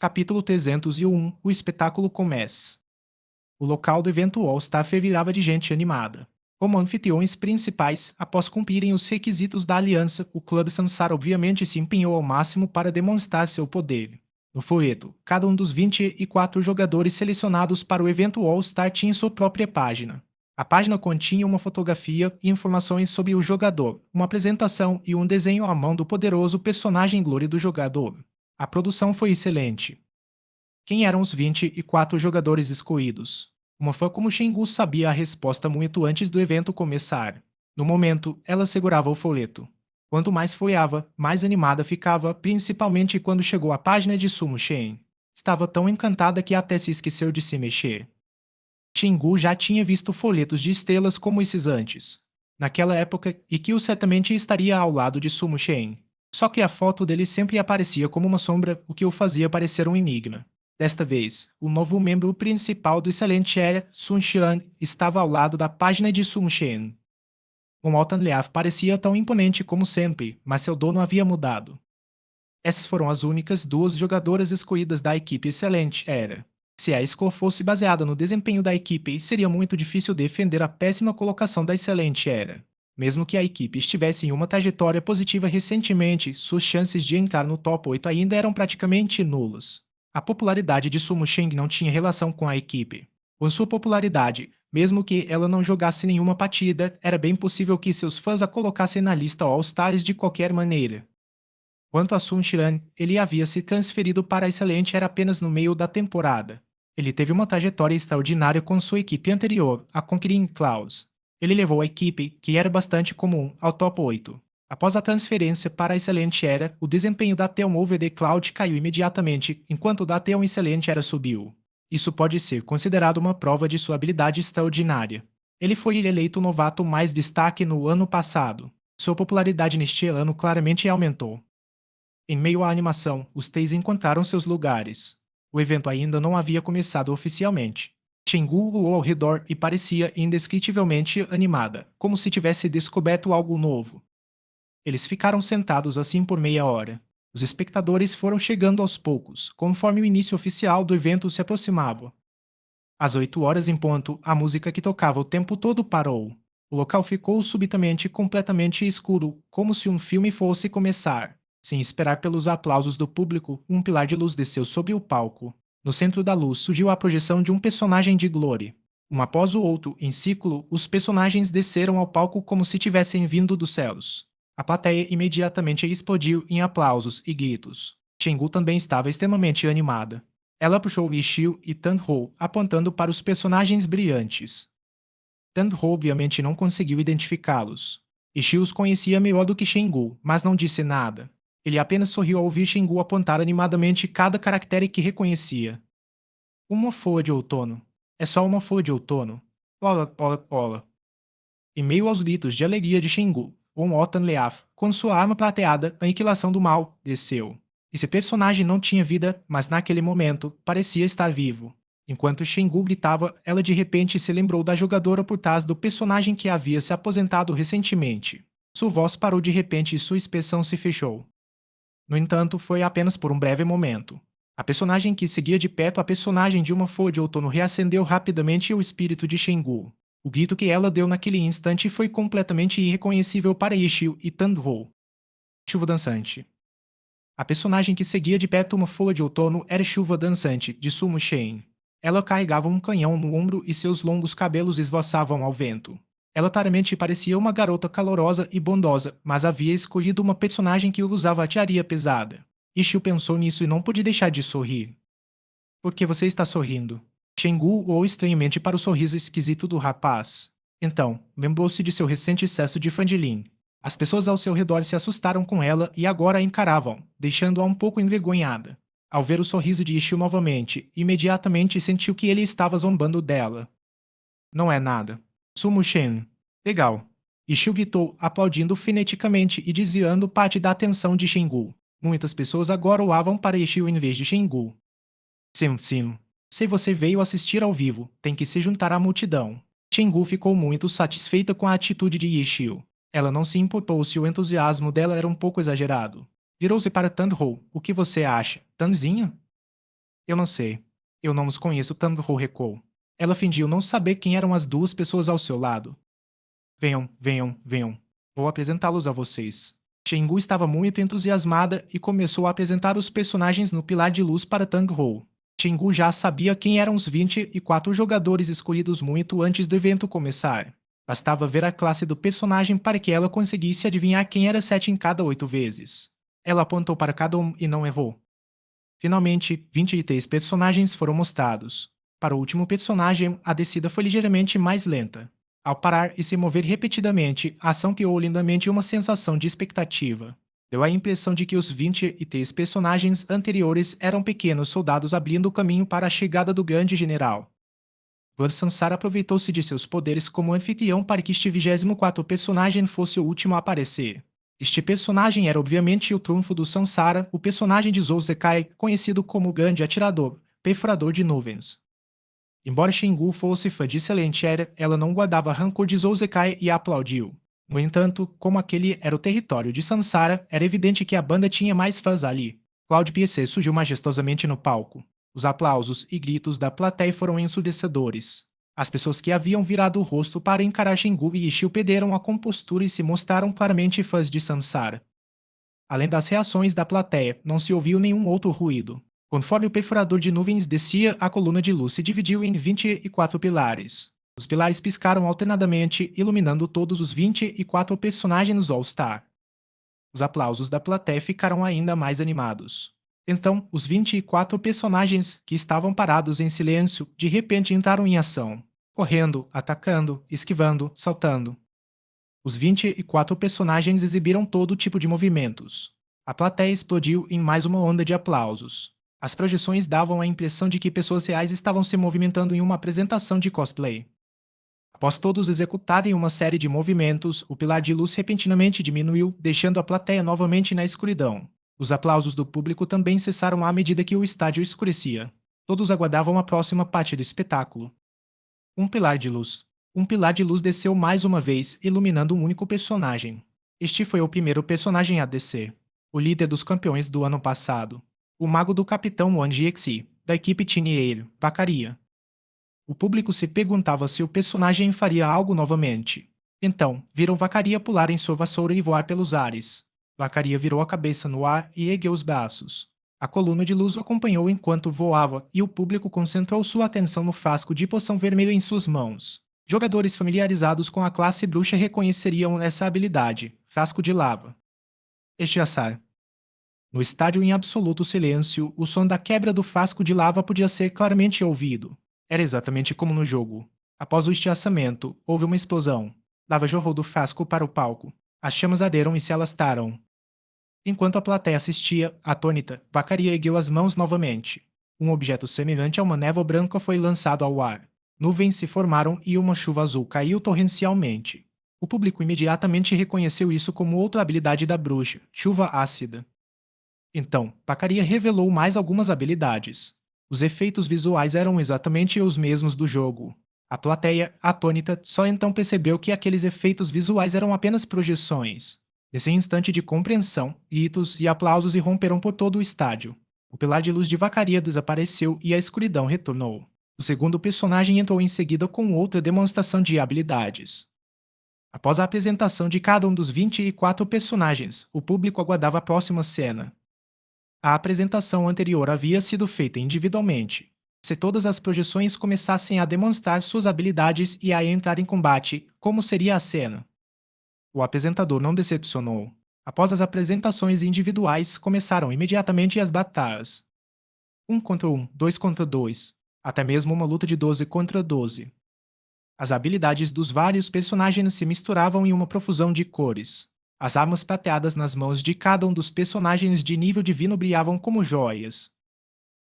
Capítulo 301. O espetáculo começa. O local do evento All-Star fervilhava de gente animada. Como anfitriões principais, após cumprirem os requisitos da aliança, o Clube Sansar obviamente se empenhou ao máximo para demonstrar seu poder. No folheto, cada um dos 24 jogadores selecionados para o evento All-Star tinha sua própria página. A página continha uma fotografia e informações sobre o jogador, uma apresentação e um desenho à mão do poderoso personagem Glory do jogador. A produção foi excelente. Quem eram os 24 jogadores escolhidos? Uma fã como Shengu sabia a resposta muito antes do evento começar. No momento, ela segurava o folheto. Quanto mais folheava, mais animada ficava, principalmente quando chegou à página de Sumo Shen. Estava tão encantada que até se esqueceu de se mexer. Shengu já tinha visto folhetos de estrelas como esses antes. Naquela época, Ikkyu certamente estaria ao lado de Sumo Shen. Só que a foto dele sempre aparecia como uma sombra, o que o fazia parecer um enigma. Desta vez, o novo membro principal do excelente era Sun Xian, estava ao lado da página de Sun Shen. O Altan Liaf parecia tão imponente como sempre, mas seu dono havia mudado. Essas foram as únicas duas jogadoras escolhidas da equipe excelente era. Se a score fosse baseada no desempenho da equipe, seria muito difícil defender a péssima colocação da excelente era. Mesmo que a equipe estivesse em uma trajetória positiva recentemente, suas chances de entrar no top 8 ainda eram praticamente nulas. A popularidade de Sumo Sheng não tinha relação com a equipe. Com sua popularidade, mesmo que ela não jogasse nenhuma partida, era bem possível que seus fãs a colocassem na lista All-Stars de qualquer maneira. Quanto a Sun Xian, ele havia se transferido para a excelente era apenas no meio da temporada. Ele teve uma trajetória extraordinária com sua equipe anterior, a Conquering Clouds. Ele levou a equipe, que era bastante comum, ao top 8. Após a transferência para a excelente era, o desempenho da Teon over the Cloud caiu imediatamente, enquanto o da Teon excelente era subiu. Isso pode ser considerado uma prova de sua habilidade extraordinária. Ele foi eleito o novato mais destaque no ano passado. Sua popularidade neste ano claramente aumentou. Em meio à animação, os três encontraram seus lugares. O evento ainda não havia começado oficialmente. Chingu voou ao redor e parecia indescritivelmente animada, como se tivesse descoberto algo novo. Eles ficaram sentados assim por meia hora. Os espectadores foram chegando aos poucos, conforme o início oficial do evento se aproximava. Às 8 horas em ponto, a música que tocava o tempo todo parou. O local ficou subitamente completamente escuro, como se um filme fosse começar. Sem esperar pelos aplausos do público, um pilar de luz desceu sobre o palco. No centro da luz surgiu a projeção de um personagem de Glory. Um após o outro, em ciclo, os personagens desceram ao palco como se tivessem vindo dos céus. A plateia imediatamente explodiu em aplausos e gritos. Chengu também estava extremamente animada. Ela puxou Ishiu e Tandho, apontando para os personagens brilhantes. Tandho obviamente não conseguiu identificá-los. Ishiu os conhecia melhor do que Shengu, mas não disse nada. Ele apenas sorriu ao ouvir Shengu apontar animadamente cada caractere que reconhecia. Uma folha de outono. É só uma folha de outono. Ola, ola, ola. Em meio aos gritos de alegria de Shengu, Otan Leaf, com sua arma prateada, a aniquilação do mal, desceu. Esse personagem não tinha vida, mas naquele momento, parecia estar vivo. Enquanto Shengu gritava, ela de repente se lembrou da jogadora por trás do personagem que havia se aposentado recentemente. Sua voz parou de repente e sua expressão se fechou. No entanto, foi apenas por um breve momento. A personagem que seguia de perto a personagem de uma folha de outono reacendeu rapidamente o espírito de Shengu. O grito que ela deu naquele instante foi completamente irreconhecível para Ishiu e Tandho. Chuva dançante. A personagem que seguia de perto uma folha de outono era Chuva Dançante, de Sumo Shen. Ela carregava um canhão no ombro e seus longos cabelos esvoaçavam ao vento. Ela claramente parecia uma garota calorosa e bondosa, mas havia escolhido uma personagem que usava artilharia pesada. Ishiu pensou nisso e não pôde deixar de sorrir. Por que você está sorrindo? Chengu olhou estranhamente para o sorriso esquisito do rapaz. Então, lembrou-se de seu recente excesso de Fandilin. As pessoas ao seu redor se assustaram com ela e agora a encaravam, deixando-a um pouco envergonhada. Ao ver o sorriso de Ishiu novamente, imediatamente sentiu que ele estava zombando dela. Não é nada. Sumo Shen. Legal. Ishiu gritou, aplaudindo freneticamente e desviando parte da atenção de Shengu. Muitas pessoas agora olhavam para Ishiu em vez de Shengu. Sim, sim. Se você veio assistir ao vivo, tem que se juntar à multidão. Shengu ficou muito satisfeita com a atitude de Yishio. Ela não se importou se o entusiasmo dela era um pouco exagerado. Virou-se para Tandho. O que você acha? Tanzinho? Eu não sei. Eu não os conheço, Tang-ho recuou. Ela fingiu não saber quem eram as duas pessoas ao seu lado. Venham, venham, venham. Vou apresentá-los a vocês. Shengu estava muito entusiasmada e começou a apresentar os personagens no pilar de luz para Tang-ho. Shengu já sabia quem eram os 24 jogadores escolhidos muito antes do evento começar. Bastava ver a classe do personagem para que ela conseguisse adivinhar quem era 7 em cada 8 vezes. Ela apontou para cada um e não errou. Finalmente, 23 personagens foram mostrados. Para o último personagem, a descida foi ligeiramente mais lenta. Ao parar e se mover repetidamente, a ação criou lindamente uma sensação de expectativa. Deu a impressão de que os 23 personagens anteriores eram pequenos soldados abrindo o caminho para a chegada do grande general. Sansara aproveitou-se de seus poderes como anfitrião para que este 24º personagem fosse o último a aparecer. Este personagem era obviamente o trunfo do Sansara, o personagem de Zou Zekai, conhecido como o Grande Atirador, Perfurador de Nuvens. Embora Shingu fosse fã de excelente era, ela não guardava rancor de Zou Zekai e a aplaudiu. No entanto, como aquele era o território de Sansara, era evidente que a banda tinha mais fãs ali. Cloud PC surgiu majestosamente no palco. Os aplausos e gritos da plateia foram ensurdecedores. As pessoas que haviam virado o rosto para encarar Shingu e Ishio perderam a compostura e se mostraram claramente fãs de Sansara. Além das reações da plateia, não se ouviu nenhum outro ruído. Conforme o perfurador de nuvens descia, a coluna de luz se dividiu em 24 pilares. Os pilares piscaram alternadamente, iluminando todos os 24 personagens All-Star. Os aplausos da plateia ficaram ainda mais animados. Então, os 24 personagens, que estavam parados em silêncio, de repente entraram em ação, correndo, atacando, esquivando, saltando. Os 24 personagens exibiram todo tipo de movimentos. A plateia explodiu em mais uma onda de aplausos. As projeções davam a impressão de que pessoas reais estavam se movimentando em uma apresentação de cosplay. Após todos executarem uma série de movimentos, o pilar de luz repentinamente diminuiu, deixando a plateia novamente na escuridão. Os aplausos do público também cessaram à medida que o estádio escurecia. Todos aguardavam a próxima parte do espetáculo. Um pilar de luz. Um pilar de luz desceu mais uma vez, iluminando um único personagem. Este foi o primeiro personagem a descer. O líder dos campeões do ano passado. O mago do Capitão One GXI, da equipe Tineiro, Vacaria. O público se perguntava se o personagem faria algo novamente. Então, viram Vacaria pular em sua vassoura e voar pelos ares. Vacaria virou a cabeça no ar e ergueu os braços. A coluna de luz o acompanhou enquanto voava e o público concentrou sua atenção no frasco de poção vermelha em suas mãos. Jogadores familiarizados com a classe bruxa reconheceriam essa habilidade, frasco de lava. Estiaçar. No estádio em absoluto silêncio, o som da quebra do frasco de lava podia ser claramente ouvido. Era exatamente como no jogo. Após o estiaçamento, houve uma explosão. Lava jorrou do frasco para o palco. As chamas arderam e se alastraram. Enquanto a plateia assistia, atônita, Vacaria ergueu as mãos novamente. Um objeto semelhante a uma névoa branca foi lançado ao ar. Nuvens se formaram e uma chuva azul caiu torrencialmente. O público imediatamente reconheceu isso como outra habilidade da bruxa, chuva ácida. Então, Vacaria revelou mais algumas habilidades. Os efeitos visuais eram exatamente os mesmos do jogo. A plateia, atônita, só então percebeu que aqueles efeitos visuais eram apenas projeções. Nesse instante de compreensão, gritos e aplausos irromperam por todo o estádio. O pilar de luz de Vacaria desapareceu e a escuridão retornou. O segundo personagem entrou em seguida com outra demonstração de habilidades. Após a apresentação de cada um dos 24 personagens, o público aguardava a próxima cena. A apresentação anterior havia sido feita individualmente. Se todas as projeções começassem a demonstrar suas habilidades e a entrar em combate, como seria a cena? O apresentador não decepcionou. Após as apresentações individuais, começaram imediatamente as batalhas. 1 contra 1, 2 contra 2, até mesmo uma luta de 12 contra 12. As habilidades dos vários personagens se misturavam em uma profusão de cores. As armas prateadas nas mãos de cada um dos personagens de nível divino brilhavam como joias.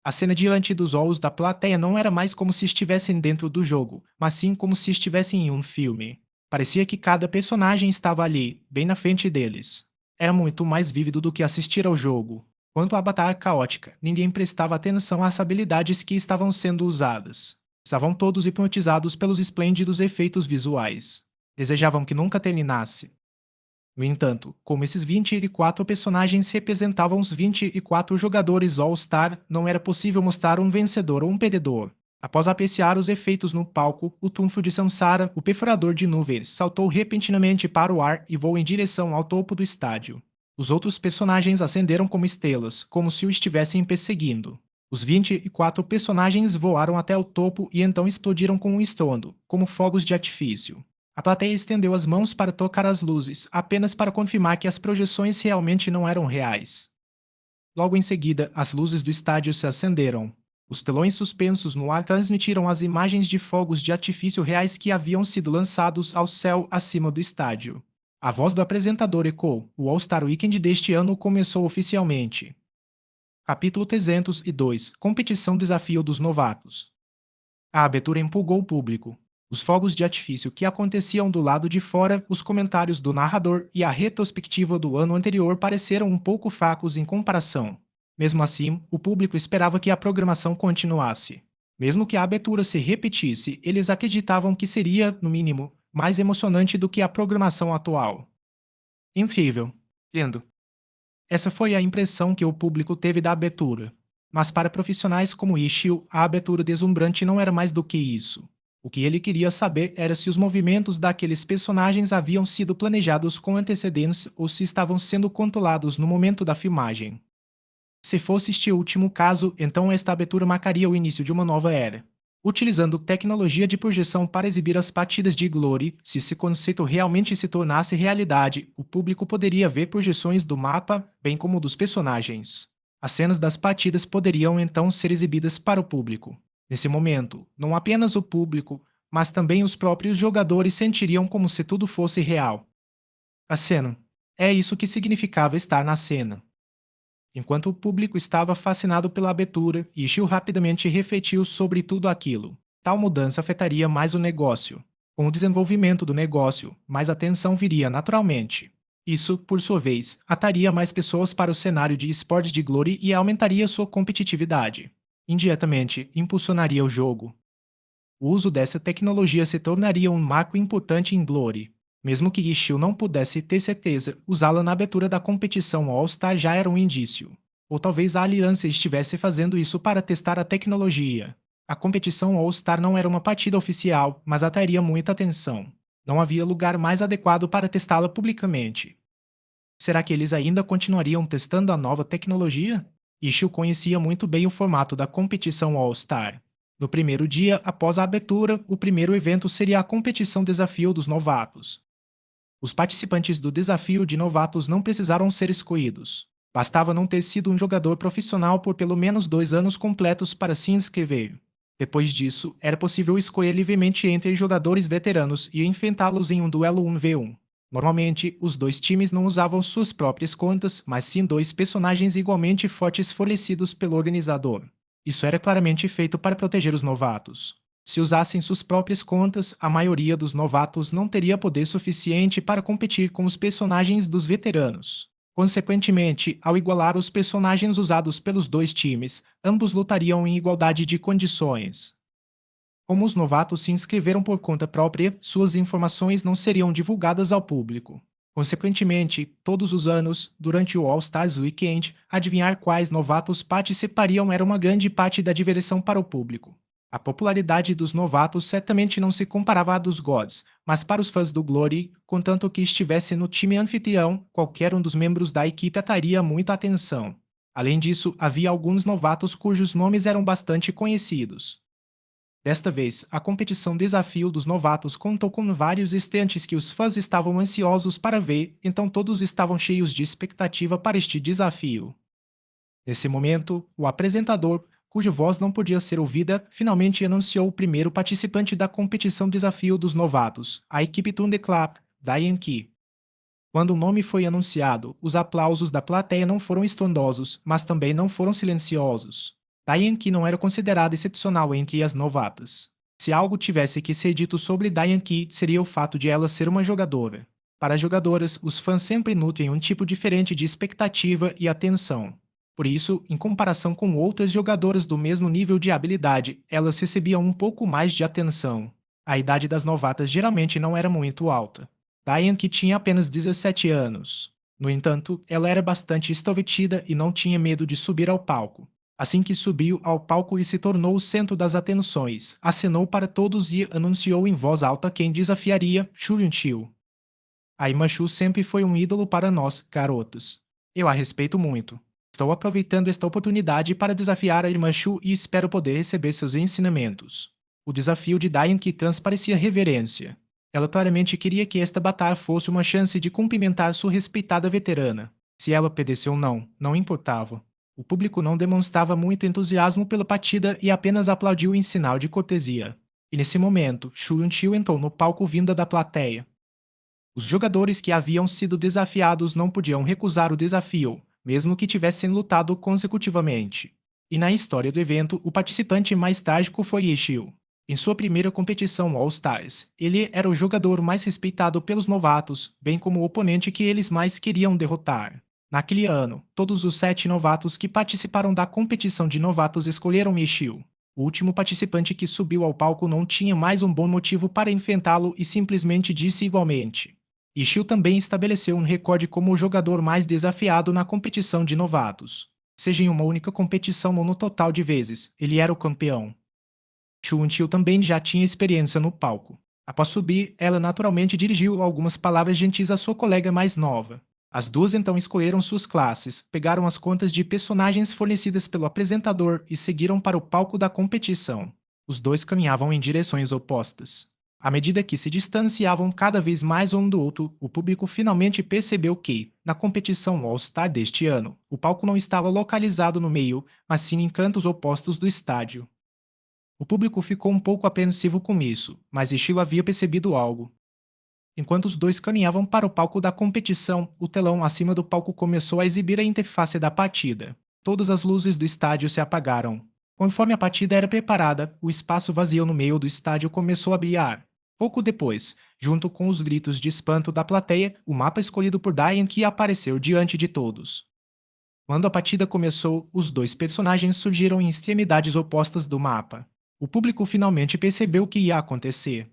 A cena diante dos olhos da plateia não era mais como se estivessem dentro do jogo, mas sim como se estivessem em um filme. Parecia que cada personagem estava ali, bem na frente deles. Era muito mais vívido do que assistir ao jogo. Quanto à batalha caótica, ninguém prestava atenção às habilidades que estavam sendo usadas. Estavam todos hipnotizados pelos esplêndidos efeitos visuais. Desejavam que nunca terminasse. No entanto, como esses 24 personagens representavam os 24 jogadores All-Star, não era possível mostrar um vencedor ou um perdedor. Após apreciar os efeitos no palco, o trunfo de Sansara, o perfurador de nuvens, saltou repentinamente para o ar e voou em direção ao topo do estádio. Os outros personagens acenderam como estrelas, como se o estivessem perseguindo. Os 24 personagens voaram até o topo e então explodiram com um estrondo, como fogos de artifício. A plateia estendeu as mãos para tocar as luzes, apenas para confirmar que as projeções realmente não eram reais. Logo em seguida, as luzes do estádio se acenderam. Os telões suspensos no ar transmitiram as imagens de fogos de artifício reais que haviam sido lançados ao céu acima do estádio. A voz do apresentador ecoou: o All-Star Weekend deste ano começou oficialmente. Capítulo 302 Competição Desafio dos Novatos. A abertura empolgou o público. Os fogos de artifício que aconteciam do lado de fora, os comentários do narrador e a retrospectiva do ano anterior pareceram um pouco fracos em comparação. Mesmo assim, o público esperava que a programação continuasse. Mesmo que a abertura se repetisse, eles acreditavam que seria, no mínimo, mais emocionante do que a programação atual. Incrível. Entendo. Essa foi a impressão que o público teve da abertura. Mas para profissionais como Ishii, a abertura deslumbrante não era mais do que isso. O que ele queria saber era se os movimentos daqueles personagens haviam sido planejados com antecedência ou se estavam sendo controlados no momento da filmagem. Se fosse este último caso, então esta abertura marcaria o início de uma nova era. Utilizando tecnologia de projeção para exibir as partidas de Glory, se esse conceito realmente se tornasse realidade, o público poderia ver projeções do mapa, bem como dos personagens. As cenas das partidas poderiam então ser exibidas para o público. Nesse momento, não apenas o público, mas também os próprios jogadores sentiriam como se tudo fosse real. A cena. É isso que significava estar na cena. Enquanto o público estava fascinado pela abertura, Ishii rapidamente refletiu sobre tudo aquilo. Tal mudança afetaria mais o negócio. Com o desenvolvimento do negócio, mais atenção viria naturalmente. Isso, por sua vez, atraria mais pessoas para o cenário de esportes de Glory e aumentaria sua competitividade. Indiretamente, impulsionaria o jogo. O uso dessa tecnologia se tornaria um marco importante em Glory. Mesmo que Ishii não pudesse ter certeza, usá-la na abertura da competição All-Star já era um indício. Ou talvez a Aliança estivesse fazendo isso para testar a tecnologia. A competição All-Star não era uma partida oficial, mas atrairia muita atenção. Não havia lugar mais adequado para testá-la publicamente. Será que eles ainda continuariam testando a nova tecnologia? Ishii conhecia muito bem o formato da competição All-Star. No primeiro dia após a abertura, o primeiro evento seria a competição Desafio dos Novatos. Os participantes do desafio de novatos não precisaram ser escolhidos. Bastava não ter sido um jogador profissional por pelo menos 2 anos completos para se inscrever. Depois disso, era possível escolher livremente entre jogadores veteranos e enfrentá-los em um duelo 1v1. Normalmente, os dois times não usavam suas próprias contas, mas sim dois personagens igualmente fortes fornecidos pelo organizador. Isso era claramente feito para proteger os novatos. Se usassem suas próprias contas, a maioria dos novatos não teria poder suficiente para competir com os personagens dos veteranos. Consequentemente, ao igualar os personagens usados pelos dois times, ambos lutariam em igualdade de condições. Como os novatos se inscreveram por conta própria, suas informações não seriam divulgadas ao público. Consequentemente, todos os anos, durante o All-Stars Weekend, adivinhar quais novatos participariam era uma grande parte da diversão para o público. A popularidade dos novatos certamente não se comparava à dos Gods, mas para os fãs do Glory, contanto que estivesse no time anfitrião, qualquer um dos membros da equipe atraria muita atenção. Além disso, havia alguns novatos cujos nomes eram bastante conhecidos. Desta vez, a competição Desafio dos Novatos contou com vários estantes que os fãs estavam ansiosos para ver, então todos estavam cheios de expectativa para este desafio. Nesse momento, o apresentador, cuja voz não podia ser ouvida, finalmente anunciou o primeiro participante da competição Desafio dos Novatos, a equipe Thunderclap, da Yankee. Quando o nome foi anunciado, os aplausos da plateia não foram estrondosos, mas também não foram silenciosos. Diane Key não era considerada excepcional entre as novatas. Se algo tivesse que ser dito sobre Diane Key, seria o fato de ela ser uma jogadora. Para as jogadoras, os fãs sempre nutrem um tipo diferente de expectativa e atenção. Por isso, em comparação com outras jogadoras do mesmo nível de habilidade, elas recebiam um pouco mais de atenção. A idade das novatas geralmente não era muito alta. Diane, que tinha apenas 17 anos. No entanto, ela era bastante extrovertida e não tinha medo de subir ao palco. Assim que subiu ao palco e se tornou o centro das atenções, acenou para todos e anunciou em voz alta quem desafiaria Chu Yun-chil. A irmã Chu sempre foi um ídolo para nós, garotos. Eu a respeito muito. Estou aproveitando esta oportunidade para desafiar a irmã Chu e espero poder receber seus ensinamentos. O desafio de Diane que transparecia reverência. Ela claramente queria que esta batalha fosse uma chance de cumprimentar sua respeitada veterana. Se ela obedeceu ou não, não importava. O público não demonstrava muito entusiasmo pela partida e apenas aplaudiu em sinal de cortesia. E nesse momento, Chu Yun-chil entrou no palco vinda da plateia. Os jogadores que haviam sido desafiados não podiam recusar o desafio, mesmo que tivessem lutado consecutivamente. E na história do evento, o participante mais trágico foi Ishii. Em sua primeira competição All-Stars, ele era o jogador mais respeitado pelos novatos, bem como o oponente que eles mais queriam derrotar. Naquele ano, todos os 7 novatos que participaram da competição de novatos escolheram Ishii. O último participante que subiu ao palco não tinha mais um bom motivo para enfrentá-lo e simplesmente disse igualmente. Ishii também estabeleceu um recorde como o jogador mais desafiado na competição de novatos. Seja em uma única competição ou no total de vezes, ele era o campeão. Chu Yun-chil também já tinha experiência no palco. Após subir, ela naturalmente dirigiu algumas palavras gentis à sua colega mais nova. As duas então escolheram suas classes, pegaram as contas de personagens fornecidas pelo apresentador e seguiram para o palco da competição. Os dois caminhavam em direções opostas. À medida que se distanciavam cada vez mais um do outro, o público finalmente percebeu que, na competição All-Star deste ano, o palco não estava localizado no meio, mas sim em cantos opostos do estádio. O público ficou um pouco apreensivo com isso, mas Ishii havia percebido algo. Enquanto os dois caminhavam para o palco da competição, o telão acima do palco começou a exibir a interface da partida. Todas as luzes do estádio se apagaram. Conforme a partida era preparada, o espaço vazio no meio do estádio começou a brilhar. Pouco depois, junto com os gritos de espanto da plateia, o mapa escolhido por Diane que apareceu diante de todos. Quando a partida começou, os dois personagens surgiram em extremidades opostas do mapa. O público finalmente percebeu o que ia acontecer.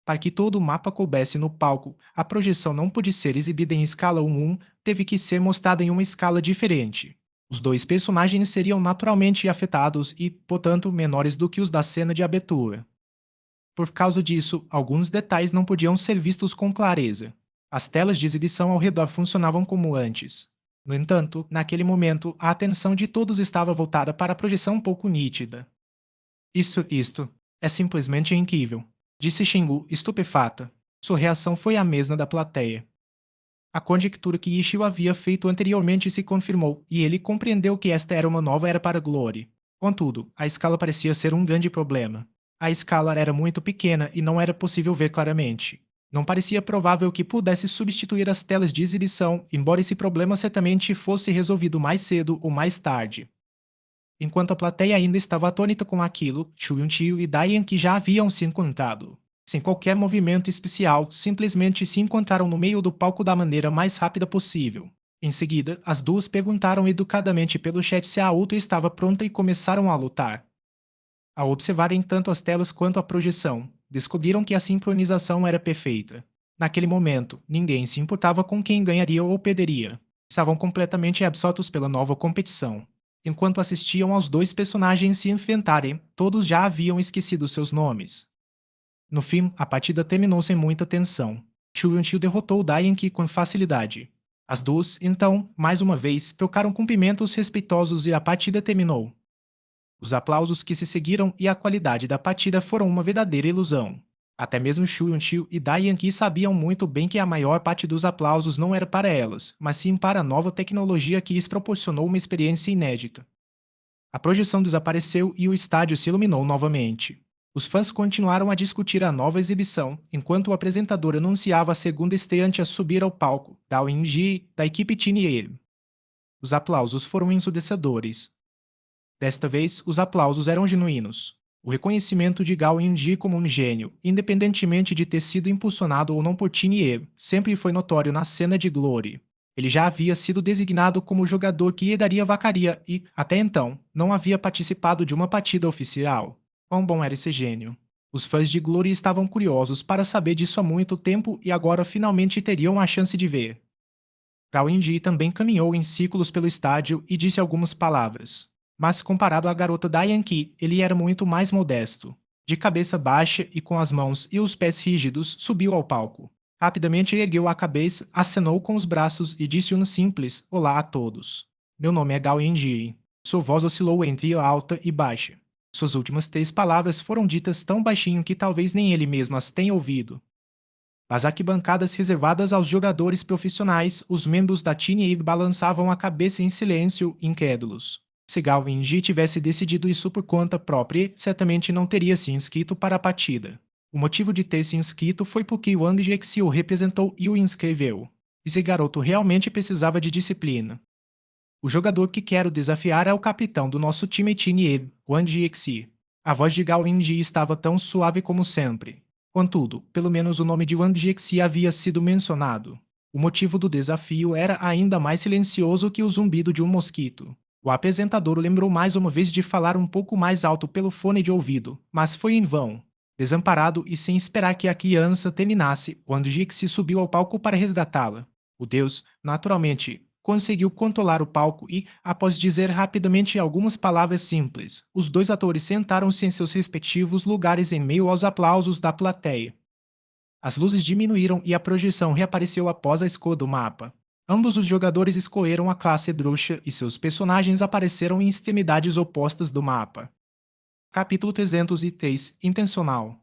Para que todo o mapa coubesse no palco, a projeção não pôde ser exibida em escala 1:1, teve que ser mostrada em uma escala diferente. Os dois personagens seriam naturalmente afetados e, portanto, menores do que os da cena de abertura. Por causa disso, alguns detalhes não podiam ser vistos com clareza. As telas de exibição ao redor funcionavam como antes. No entanto, naquele momento, a atenção de todos estava voltada para a projeção um pouco nítida. Isto é simplesmente incrível, disse Xingu, estupefata. Sua reação foi a mesma da plateia. A conjectura que Ishii havia feito anteriormente se confirmou, e ele compreendeu que esta era uma nova era para Glory. Contudo, a escala parecia ser um grande problema. A escala era muito pequena e não era possível ver claramente. Não parecia provável que pudesse substituir as telas de exibição, embora esse problema certamente fosse resolvido mais cedo ou mais tarde. Enquanto a plateia ainda estava atônita com aquilo, Chu Yun-chil e Diane que já haviam se encontrado. Sem qualquer movimento especial, simplesmente se encontraram no meio do palco da maneira mais rápida possível. Em seguida, as duas perguntaram educadamente pelo chat se a outra estava pronta e começaram a lutar. Ao observarem tanto as telas quanto a projeção, descobriram que a sincronização era perfeita. Naquele momento, ninguém se importava com quem ganharia ou perderia. Estavam completamente absortos pela nova competição. Enquanto assistiam aos dois personagens se enfrentarem, todos já haviam esquecido seus nomes. No fim, a partida terminou sem muita tensão. Chu Yun-chil derrotou Diane Ki com facilidade. As duas, então, mais uma vez, trocaram cumprimentos respeitosos e a partida terminou. Os aplausos que se seguiram e a qualidade da partida foram uma verdadeira ilusão. Até mesmo Chu Yun-chil e Diane Ki sabiam muito bem que a maior parte dos aplausos não era para elas, mas sim para a nova tecnologia que lhes proporcionou uma experiência inédita. A projeção desapareceu e o estádio se iluminou novamente. Os fãs continuaram a discutir a nova exibição, enquanto o apresentador anunciava a segunda estreante a subir ao palco, Dao Ying-ji, da equipe Tinier. Os aplausos foram ensurdecedores. Desta vez, os aplausos eram genuínos. O reconhecimento de Gao Yunji como um gênio, independentemente de ter sido impulsionado ou não por Tinier, sempre foi notório na cena de Glory. Ele já havia sido designado como jogador que herdaria Vacaria e, até então, não havia participado de uma partida oficial. Quão bom era esse gênio! Os fãs de Glory estavam curiosos para saber disso há muito tempo e agora finalmente teriam a chance de ver. Gao Yinji também caminhou em círculos pelo estádio e disse algumas palavras. Mas comparado à garota da Yankee, ele era muito mais modesto. De cabeça baixa e com as mãos e os pés rígidos, subiu ao palco. Rapidamente ergueu a cabeça, acenou com os braços e disse um simples olá a todos. Meu nome é Gao Yinji. Sua voz oscilou entre alta e baixa. Suas últimas 3 palavras foram ditas tão baixinho que talvez nem ele mesmo as tenha ouvido. Nas arquibancadas reservadas aos jogadores profissionais, os membros da Team Eve balançavam a cabeça em silêncio, incrédulos. Se Gao Yinji tivesse decidido isso por conta própria, certamente não teria se inscrito para a partida. O motivo de ter se inscrito foi porque Wang Jixi o representou e o inscreveu. Esse garoto realmente precisava de disciplina. O jogador que quero desafiar é o capitão do nosso time Team Eve, Wang Jixi. A voz de Gao Yinji estava tão suave como sempre. Contudo, pelo menos o nome de Wang Jixi havia sido mencionado. O motivo do desafio era ainda mais silencioso que o zumbido de um mosquito. O apresentador lembrou mais uma vez de falar um pouco mais alto pelo fone de ouvido, mas foi em vão. Desamparado e sem esperar que a criança terminasse, Wang Jixi subiu ao palco para resgatá-la. O deus, naturalmente, conseguiu controlar o palco e, após dizer rapidamente algumas palavras simples, os 2 atores sentaram-se em seus respectivos lugares em meio aos aplausos da plateia. As luzes diminuíram e a projeção reapareceu após a escolha do mapa. Ambos os jogadores escolheram a classe bruxa e seus personagens apareceram em extremidades opostas do mapa. Capítulo 303 Intencional.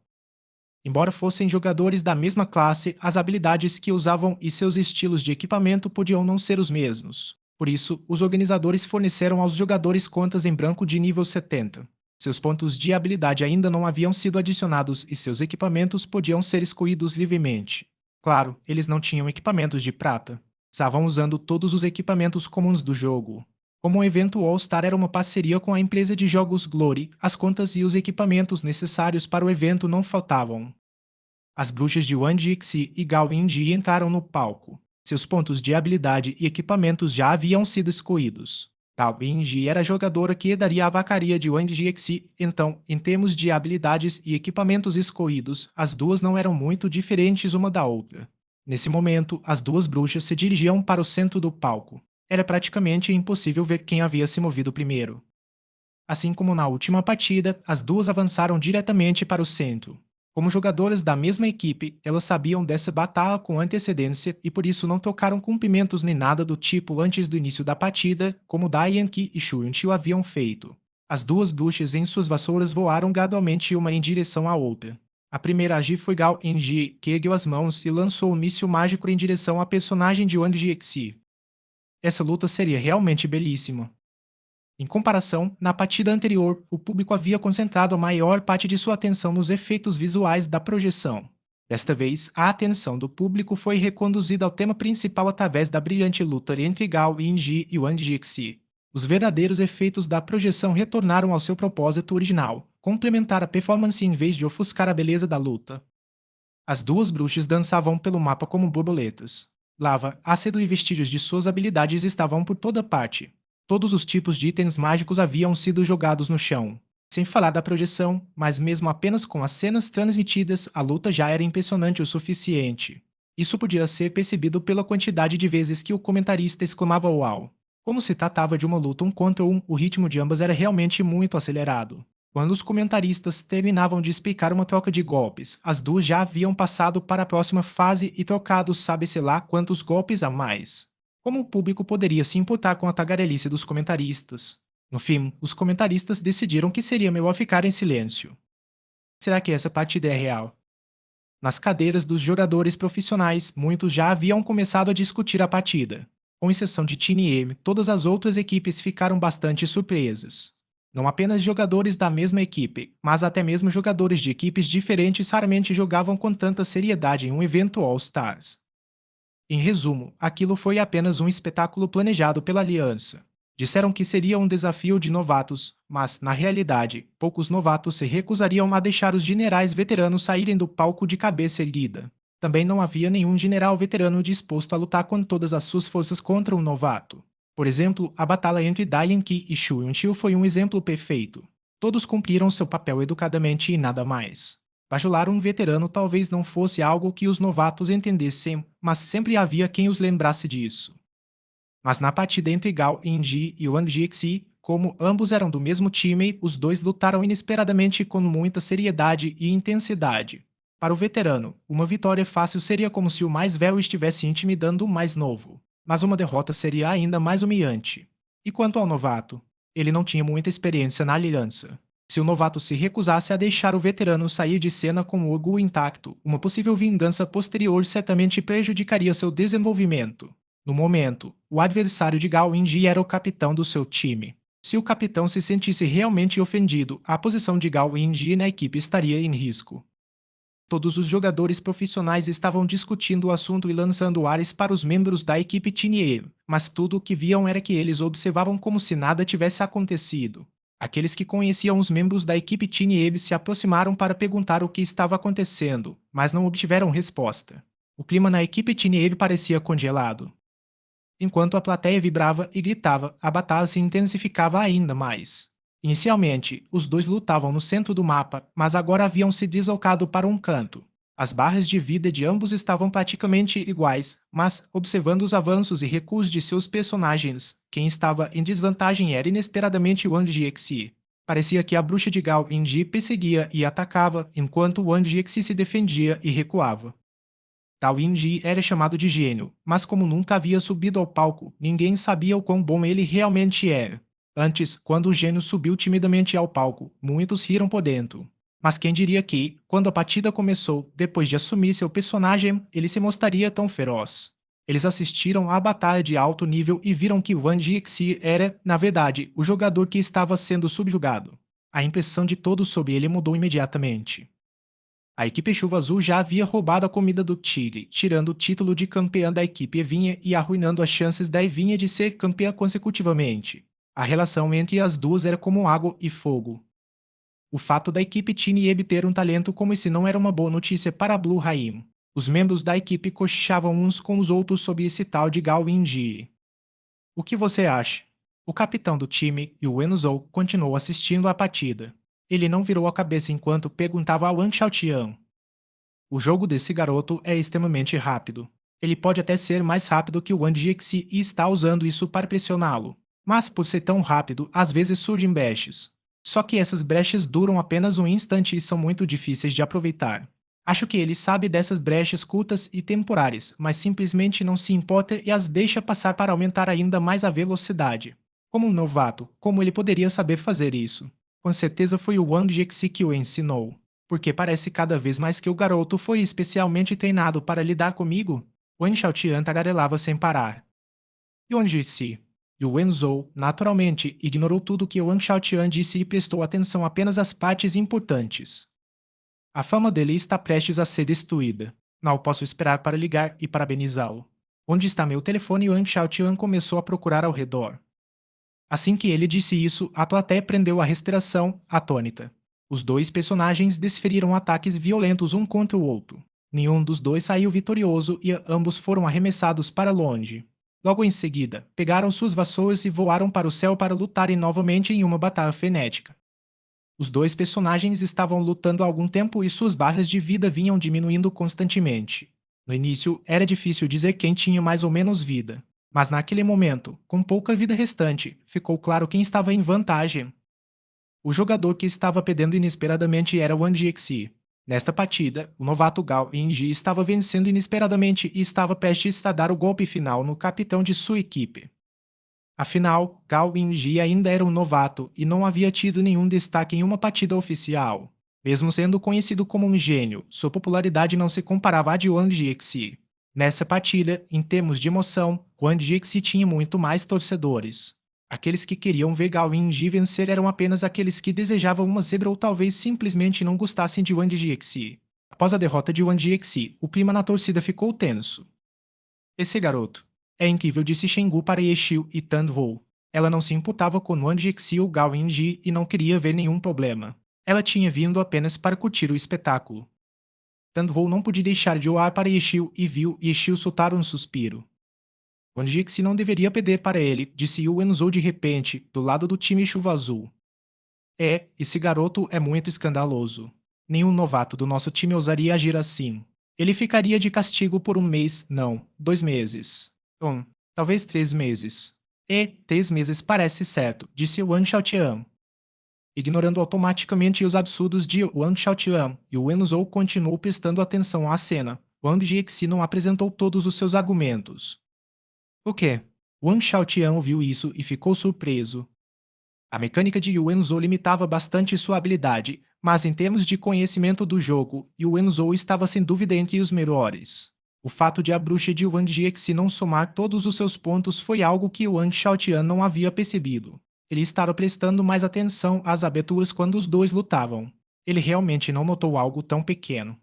Embora fossem jogadores da mesma classe, as habilidades que usavam e seus estilos de equipamento podiam não ser os mesmos. Por isso, os organizadores forneceram aos jogadores contas em branco de nível 70. Seus pontos de habilidade ainda não haviam sido adicionados e seus equipamentos podiam ser escolhidos livremente. Claro, eles não tinham equipamentos de prata. Estavam usando todos os equipamentos comuns do jogo. Como o evento All-Star era uma parceria com a empresa de jogos Glory, as contas e os equipamentos necessários para o evento não faltavam. As bruxas de Wang Jixi e Gao Yinji entraram no palco. Seus pontos de habilidade e equipamentos já haviam sido escolhidos. Gao Yinji era a jogadora que daria a vacaria de Wang Jixi, então, em termos de habilidades e equipamentos escolhidos, as duas não eram muito diferentes uma da outra. Nesse momento, as 2 bruxas se dirigiam para o centro do palco. Era praticamente impossível ver quem havia se movido primeiro. Assim como na última partida, as duas avançaram diretamente para o centro. Como jogadoras da mesma equipe, elas sabiam dessa batalha com antecedência e por isso não trocaram cumprimentos nem nada do tipo antes do início da partida, como Da Yankee e Shu Yunqiu haviam feito. As 2 bruxas em suas vassouras voaram gradualmente uma em direção à outra. A primeira a agir foi Gao Yinji, que ergueu as mãos e lançou um míssil mágico em direção à personagem de Wang Jixi. Essa luta seria realmente belíssima. Em comparação, na partida anterior, o público havia concentrado a maior parte de sua atenção nos efeitos visuais da projeção. Desta vez, a atenção do público foi reconduzida ao tema principal através da brilhante luta entre Gao Yinji e Wang Jixi. Os verdadeiros efeitos da projeção retornaram ao seu propósito original, complementar a performance em vez de ofuscar a beleza da luta. As 2 bruxas dançavam pelo mapa como borboletas. Lava, ácido e vestígios de suas habilidades estavam por toda parte. Todos os tipos de itens mágicos haviam sido jogados no chão. Sem falar da projeção, mas mesmo apenas com as cenas transmitidas, a luta já era impressionante o suficiente. Isso podia ser percebido pela quantidade de vezes que o comentarista exclamava uau. Como se tratava de uma luta 1 contra 1, o ritmo de ambas era realmente muito acelerado. Quando os comentaristas terminavam de explicar uma troca de golpes, as duas já haviam passado para a próxima fase e trocado sabe-se lá quantos golpes a mais. Como o público poderia se importar com a tagarelice dos comentaristas? No fim, os comentaristas decidiram que seria melhor ficar em silêncio. Será que essa partida é real? Nas cadeiras dos jogadores profissionais, muitos já haviam começado a discutir a partida. Com exceção de Team M, todas as outras equipes ficaram bastante surpresas. Não apenas jogadores da mesma equipe, mas até mesmo jogadores de equipes diferentes raramente jogavam com tanta seriedade em um evento All-Stars. Em resumo, aquilo foi apenas um espetáculo planejado pela Aliança. Disseram que seria um desafio de novatos, mas, na realidade, poucos novatos se recusariam a deixar os generais veteranos saírem do palco de cabeça erguida. Também não havia nenhum general veterano disposto a lutar com todas as suas forças contra um novato. Por exemplo, a batalha entre Da Yankee e Shu Yunqiu foi um exemplo perfeito. Todos cumpriram seu papel educadamente e nada mais. Bajular um veterano talvez não fosse algo que os novatos entendessem, mas sempre havia quem os lembrasse disso. Mas na partida entre Gao Yinji e Wang Jixi, como ambos eram do mesmo time, os dois lutaram inesperadamente com muita seriedade e intensidade. Para o veterano, uma vitória fácil seria como se o mais velho estivesse intimidando o mais novo, mas uma derrota seria ainda mais humilhante. E quanto ao novato? Ele não tinha muita experiência na aliança. Se o novato se recusasse a deixar o veterano sair de cena com o orgulho intacto, uma possível vingança posterior certamente prejudicaria seu desenvolvimento. No momento, o adversário de Gao Yinji era o capitão do seu time. Se o capitão se sentisse realmente ofendido, a posição de Gao Yinji na equipe estaria em risco. Todos os jogadores profissionais estavam discutindo o assunto e lançando ares para os membros da equipe Tinier, mas tudo o que viam era que eles observavam como se nada tivesse acontecido. Aqueles que conheciam os membros da equipe Tinier se aproximaram para perguntar o que estava acontecendo, mas não obtiveram resposta. O clima na equipe Tinier parecia congelado. Enquanto a plateia vibrava e gritava, a batalha se intensificava ainda mais. Inicialmente, os dois lutavam no centro do mapa, mas agora haviam se deslocado para um canto. As barras de vida de ambos estavam praticamente iguais, mas, observando os avanços e recuos de seus personagens, quem estava em desvantagem era inesperadamente Wang Jiexi. Parecia que a bruxa de Gao Yinji perseguia e atacava, enquanto Wang Jiexi se defendia e recuava. Tao Yinji era chamado de gênio, mas como nunca havia subido ao palco, ninguém sabia o quão bom ele realmente era. Antes, quando o gênio subiu timidamente ao palco, muitos riram por dentro. Mas quem diria que, quando a partida começou, depois de assumir seu personagem, ele se mostraria tão feroz? Eles assistiram à batalha de alto nível e viram que Wang Jixi era, na verdade, o jogador que estava sendo subjugado. A impressão de todos sobre ele mudou imediatamente. A equipe Chuva Azul já havia roubado a comida do Tigre, tirando o título de campeã da equipe Evinha e arruinando as chances da Evinha de ser campeã consecutivamente. A relação entre as duas era como água e fogo. O fato da equipe Tinieb ter um talento como esse não era uma boa notícia para Blue Raim. Os membros da equipe cochichavam uns com os outros sobre esse tal de Gao Yinji. O que você acha? O capitão do time, Yuan Zhou, continuou assistindo à partida. Ele não virou a cabeça enquanto perguntava a Wang Xiaotian. O jogo desse garoto é extremamente rápido. Ele pode até ser mais rápido que o Wang Jixi e está usando isso para pressioná-lo. Mas por ser tão rápido, às vezes surgem brechas. Só que essas brechas duram apenas um instante e são muito difíceis de aproveitar. Acho que ele sabe dessas brechas curtas e temporárias, mas simplesmente não se importa e as deixa passar para aumentar ainda mais a velocidade. Como um novato, como ele poderia saber fazer isso? Com certeza foi o Wang Jixi que o ensinou. Porque parece cada vez mais que o garoto foi especialmente treinado para lidar comigo. Wen Xiaotian tagarelava sem parar. E onde disse? E o Wenzhou, naturalmente, ignorou tudo que Wang Xiaotian disse e prestou atenção apenas às partes importantes. A fama dele está prestes a ser destruída. Não posso esperar para ligar e parabenizá-lo. Onde está meu telefone? Wang Xiaotian começou a procurar ao redor. Assim que ele disse isso, a plateia prendeu a respiração, atônita. Os dois personagens desferiram ataques violentos um contra o outro. Nenhum dos dois saiu vitorioso e ambos foram arremessados para longe. Logo em seguida, pegaram suas vassouras e voaram para o céu para lutarem novamente em uma batalha frenética. Os dois personagens estavam lutando há algum tempo e suas barras de vida vinham diminuindo constantemente. No início, era difícil dizer quem tinha mais ou menos vida. Mas naquele momento, com pouca vida restante, ficou claro quem estava em vantagem. O jogador que estava perdendo inesperadamente era Wang Jixi. Nesta partida, o novato Gao Yinji estava vencendo inesperadamente e estava prestes a dar o golpe final no capitão de sua equipe. Afinal, Gao Yinji ainda era um novato e não havia tido nenhum destaque em uma partida oficial. Mesmo sendo conhecido como um gênio, sua popularidade não se comparava à de Wang Jixi. Nessa partida, em termos de emoção, Wang Jixi tinha muito mais torcedores. Aqueles que queriam ver Gao Yinji vencer eram apenas aqueles que desejavam uma zebra ou talvez simplesmente não gostassem de Wang Jixi. Após a derrota de Wang Jixi, o clima na torcida ficou tenso. Esse garoto. É incrível, disse Shengu para Yexiu e Tandvou. Ela não se imputava com Wang Jixi ou Gao Yinji e não queria ver nenhum problema. Ela tinha vindo apenas para curtir o espetáculo. Tandvou não podia deixar de olhar para Yexiu e viu Yexiu soltar um suspiro. Wang Jixi não deveria perder para ele, disse Yu Wenzhou de repente, do lado do time Chuva Azul. Esse garoto é muito escandaloso. Nenhum novato do nosso time ousaria agir assim. Ele ficaria de castigo por um mês, não, 2 meses. Talvez 3 meses. 3 meses parece certo, disse Wang Xiaotian, ignorando automaticamente os absurdos de Wang Xiaotian, e o Wenzhou continuou prestando atenção à cena. Wang Jiexi não apresentou todos os seus argumentos. O quê? Wang Xiaotian ouviu isso e ficou surpreso. A mecânica de Wenzhou limitava bastante sua habilidade, mas em termos de conhecimento do jogo, Wenzhou estava sem dúvida entre os melhores. O fato de a bruxa de Wang Jiexi não somar todos os seus pontos foi algo que Wang Xiaotian não havia percebido. Ele estava prestando mais atenção às aberturas quando os dois lutavam. Ele realmente não notou algo tão pequeno.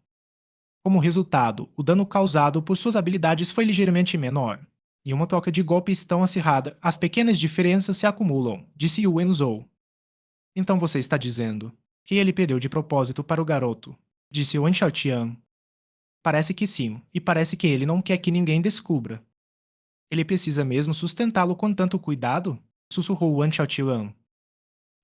Como resultado, o dano causado por suas habilidades foi ligeiramente menor. Em uma troca de golpes tão acirrada, as pequenas diferenças se acumulam, disse Wenzhou. Então você está dizendo que ele perdeu de propósito para o garoto, disse Wen Xiaotian. Parece que sim, e parece que ele não quer que ninguém descubra. Ele precisa mesmo sustentá-lo com tanto cuidado? Sussurrou Wen Xiaotian.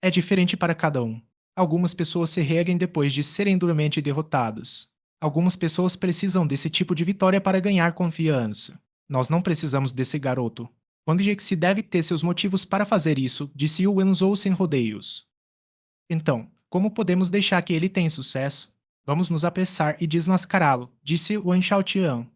É diferente para cada um. Algumas pessoas se reerguem depois de serem duramente derrotadas. Algumas pessoas precisam desse tipo de vitória para ganhar confiança. Nós não precisamos desse garoto. Wang Jixi deve ter seus motivos para fazer isso, disse Wenzhou sem rodeios. Então, como podemos deixar que ele tenha sucesso? Vamos nos apressar e desmascará-lo, disse Wen Xiaotian.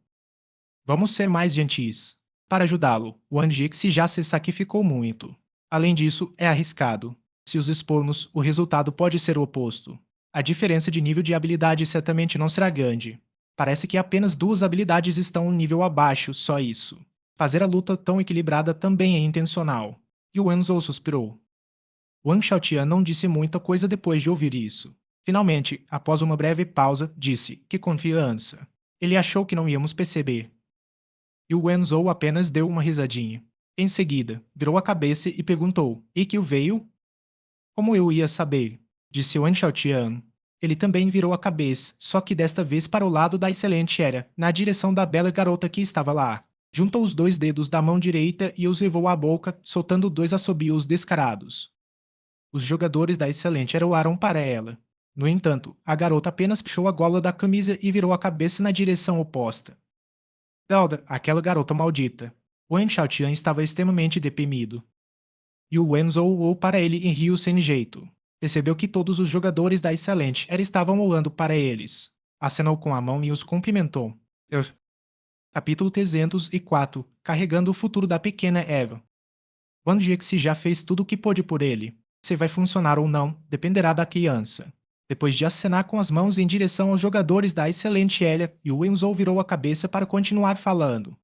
Vamos ser mais gentis. Para ajudá-lo, Wang Jixi já se sacrificou muito. Além disso, é arriscado. Se os expormos, o resultado pode ser o oposto. A diferença de nível de habilidade certamente não será grande. Parece que apenas 2 habilidades estão um nível abaixo, só isso. Fazer a luta tão equilibrada também é intencional. E Wenzhou suspirou. Wang Xiaotian não disse muita coisa depois de ouvir isso. Finalmente, após uma breve pausa, disse: Que confiança. Ele achou que não íamos perceber. E o Wenzhou apenas deu uma risadinha. Em seguida, virou a cabeça e perguntou: E que o veio? Como eu ia saber? Disse Wen Xiaotian. Ele também virou a cabeça, só que desta vez para o lado da excelente era, na direção da bela garota que estava lá. Juntou os 2 dedos da mão direita e os levou à boca, soltando 2 assobios descarados. Os jogadores da excelente era olharam para ela. No entanto, a garota apenas puxou a gola da camisa e virou a cabeça na direção oposta. Zelda, aquela garota maldita. Wen Xiaotian estava extremamente deprimido. E o Wenzhou olhou para ele e riu sem jeito. Percebeu que todos os jogadores da Excelente estavam olhando para eles. Acenou com a mão e os cumprimentou. Capítulo 304. Carregando o futuro da pequena Eva. Wang Jixi já fez tudo o que pôde por ele. Se vai funcionar ou não, dependerá da criança. Depois de acenar com as mãos em direção aos jogadores da Excelente Elia, e o Wenzhou virou a cabeça para continuar falando.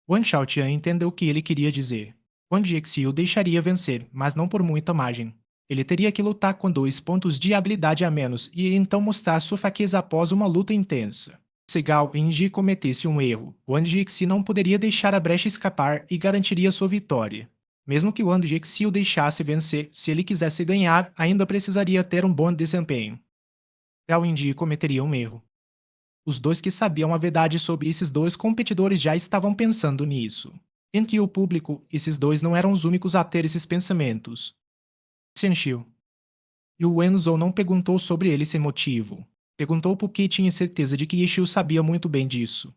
Wang Xiaotian entendeu o que ele queria dizer. Wang Jixi o deixaria vencer, mas não por muita margem. Ele teria que lutar com 2 pontos de habilidade a menos e então mostrar sua fraqueza após uma luta intensa. Se Gao Yingji cometesse um erro, Wang Jixi não poderia deixar a brecha escapar e garantiria sua vitória. Mesmo que Wang Jixi o deixasse vencer, se ele quisesse ganhar, ainda precisaria ter um bom desempenho. Gao Yingji cometeria um erro. Os dois que sabiam a verdade sobre esses 2 competidores já estavam pensando nisso. Entre o público, esses 2 não eram os únicos a ter esses pensamentos. Sentiu. E o Wenzhou não perguntou sobre ele sem motivo. Perguntou porque tinha certeza de que Yishiu sabia muito bem disso.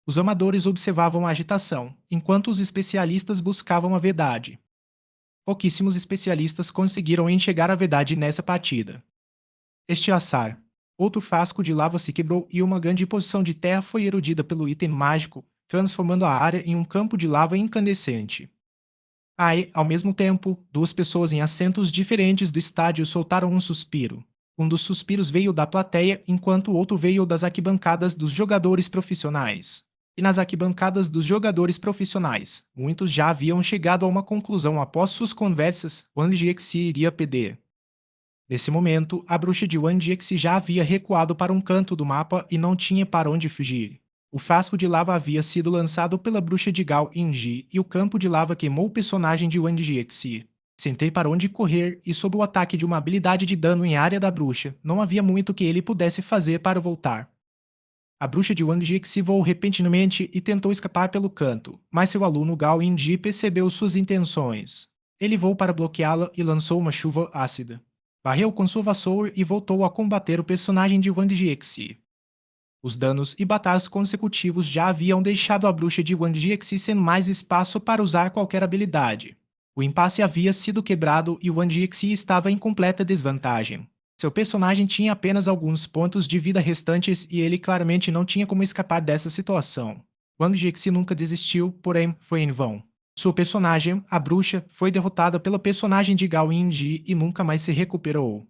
Os amadores observavam a agitação, enquanto os especialistas buscavam a verdade. Pouquíssimos especialistas conseguiram enxergar a verdade nessa partida. Este azar. Outro frasco de lava se quebrou e uma grande porção de terra foi erodida pelo item mágico, transformando a área em um campo de lava incandescente. Aí, ao mesmo tempo, 2 pessoas em assentos diferentes do estádio soltaram um suspiro. Um dos suspiros veio da plateia, enquanto o outro veio das arquibancadas dos jogadores profissionais. E nas arquibancadas dos jogadores profissionais, muitos já haviam chegado a uma conclusão após suas conversas, Wang Jixi iria perder. Nesse momento, a bruxa de Wang Jixi já havia recuado para um canto do mapa e não tinha para onde fugir. O frasco de lava havia sido lançado pela bruxa de Gao Yingji e o campo de lava queimou o personagem de Wang Jixi. Sentei para onde correr e sob o ataque de uma habilidade de dano em área da bruxa, não havia muito que ele pudesse fazer para voltar. A bruxa de Wang Jixi voou repentinamente e tentou escapar pelo canto, mas seu aluno Gao Yingji percebeu suas intenções. Ele voou para bloqueá-la e lançou uma chuva ácida. Varreu com sua vassoura e voltou a combater o personagem de Wang Jiexi. Os danos e batalhas consecutivos já haviam deixado a bruxa de Wang Jiexi sem mais espaço para usar qualquer habilidade. O impasse havia sido quebrado e Wang Jiexi estava em completa desvantagem. Seu personagem tinha apenas alguns pontos de vida restantes e ele claramente não tinha como escapar dessa situação. Wang Jiexi nunca desistiu, porém foi em vão. Sua personagem, a bruxa, foi derrotada pelo personagem de Gao Yinji e nunca mais se recuperou.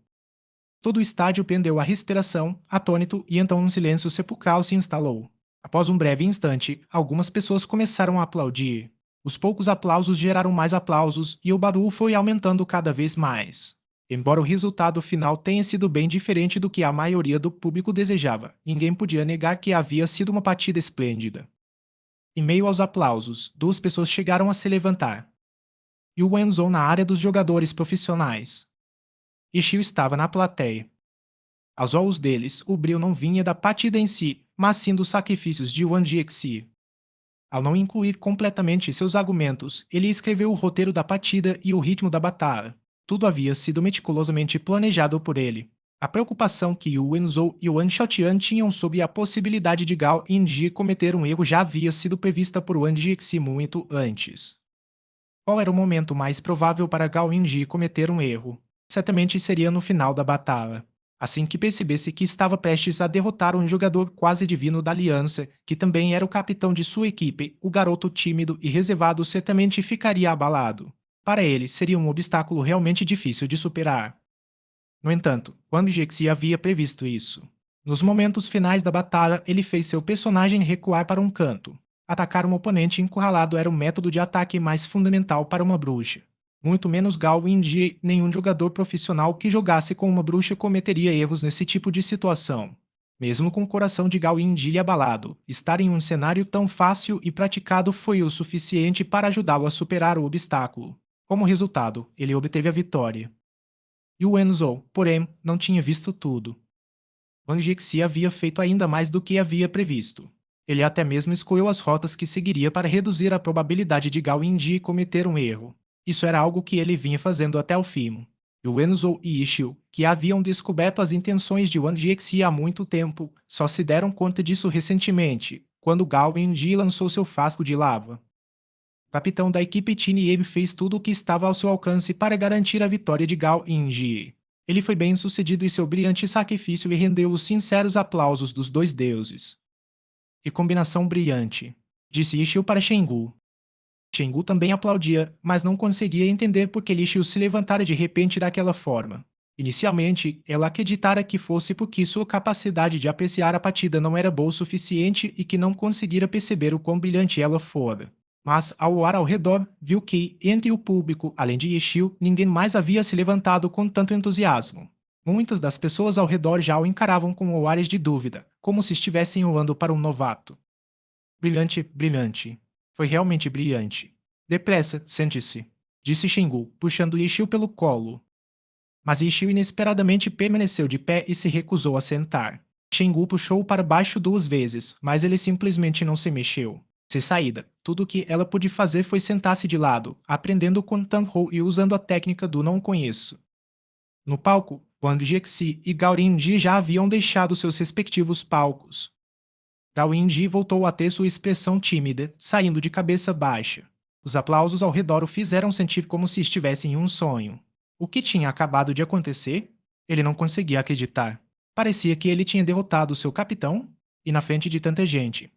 Todo o estádio prendeu a respiração, atônito, e então um silêncio sepulcral se instalou. Após um breve instante, algumas pessoas começaram a aplaudir. Os poucos aplausos geraram mais aplausos e o barulho foi aumentando cada vez mais. Embora o resultado final tenha sido bem diferente do que a maioria do público desejava, ninguém podia negar que havia sido uma partida esplêndida. Em meio aos aplausos, duas pessoas chegaram a se levantar. Yu Wenzhou na área dos jogadores profissionais. Ishio estava na plateia. Aos olhos deles, o brilho não vinha da partida em si, mas sim dos sacrifícios de Wang Jiexi. Ao não incluir completamente seus argumentos, ele escreveu o roteiro da partida e o ritmo da batalha. Tudo havia sido meticulosamente planejado por ele. A preocupação que Yu Wenzhou e Wang Xiaotian tinham sobre a possibilidade de Gao Yinji cometer um erro já havia sido prevista por Wang Jiexi muito antes. Qual era o momento mais provável para Gao Yinji cometer um erro? Certamente seria no final da batalha. Assim que percebesse que estava prestes a derrotar um jogador quase divino da Aliança, que também era o capitão de sua equipe, o garoto tímido e reservado certamente ficaria abalado. Para ele, seria um obstáculo realmente difícil de superar. No entanto, quando Jexi havia previsto isso. Nos momentos finais da batalha, ele fez seu personagem recuar para um canto. Atacar um oponente encurralado era o método de ataque mais fundamental para uma bruxa. Muito menos Gao Yinji, nenhum jogador profissional que jogasse com uma bruxa cometeria erros nesse tipo de situação. Mesmo com o coração de Gao Yinji abalado, estar em um cenário tão fácil e praticado foi o suficiente para ajudá-lo a superar o obstáculo. Como resultado, ele obteve a vitória. E o Wenzhou, porém, não tinha visto tudo. Wang Jixi havia feito ainda mais do que havia previsto. Ele até mesmo escolheu as rotas que seguiria para reduzir a probabilidade de Gao Yinji cometer um erro. Isso era algo que ele vinha fazendo até o fim. E Wenzhou e Ishiu, que haviam descoberto as intenções de Wang Jixi há muito tempo, só se deram conta disso recentemente, quando Gao Yinji lançou seu frasco de lava. O capitão da equipe Tiny Abe fez tudo o que estava ao seu alcance para garantir a vitória de Gao Yinji. Ele foi bem sucedido em seu brilhante sacrifício e rendeu os sinceros aplausos dos dois deuses. Que combinação brilhante, disse Ishiu para Shengu. Shengu também aplaudia, mas não conseguia entender por que Ishiu se levantara de repente daquela forma. Inicialmente, ela acreditara que fosse porque sua capacidade de apreciar a partida não era boa o suficiente e que não conseguira perceber o quão brilhante ela fora. Mas, ao olhar ao redor, viu que, entre o público, além de Yeshil, ninguém mais havia se levantado com tanto entusiasmo. Muitas das pessoas ao redor já o encaravam com olhares de dúvida, como se estivessem olhando para um novato. Brilhante, brilhante. Foi realmente brilhante. Depressa, sente-se, disse Shengu, puxando Yeshil pelo colo. Mas Yeshil inesperadamente permaneceu de pé e se recusou a sentar. Shengu puxou-o para baixo 2 vezes, mas ele simplesmente não se mexeu. Se saída, tudo o que ela pôde fazer foi sentar-se de lado, aprendendo com Tang-Ho e usando a técnica do não conheço. No palco, Wang Jiexi e Gao Yinji já haviam deixado seus respectivos palcos. Gao Yinji voltou a ter sua expressão tímida, saindo de cabeça baixa. Os aplausos ao redor o fizeram sentir como se estivesse em um sonho. O que tinha acabado de acontecer? Ele não conseguia acreditar. Parecia que ele tinha derrotado seu capitão, e na frente de tanta gente.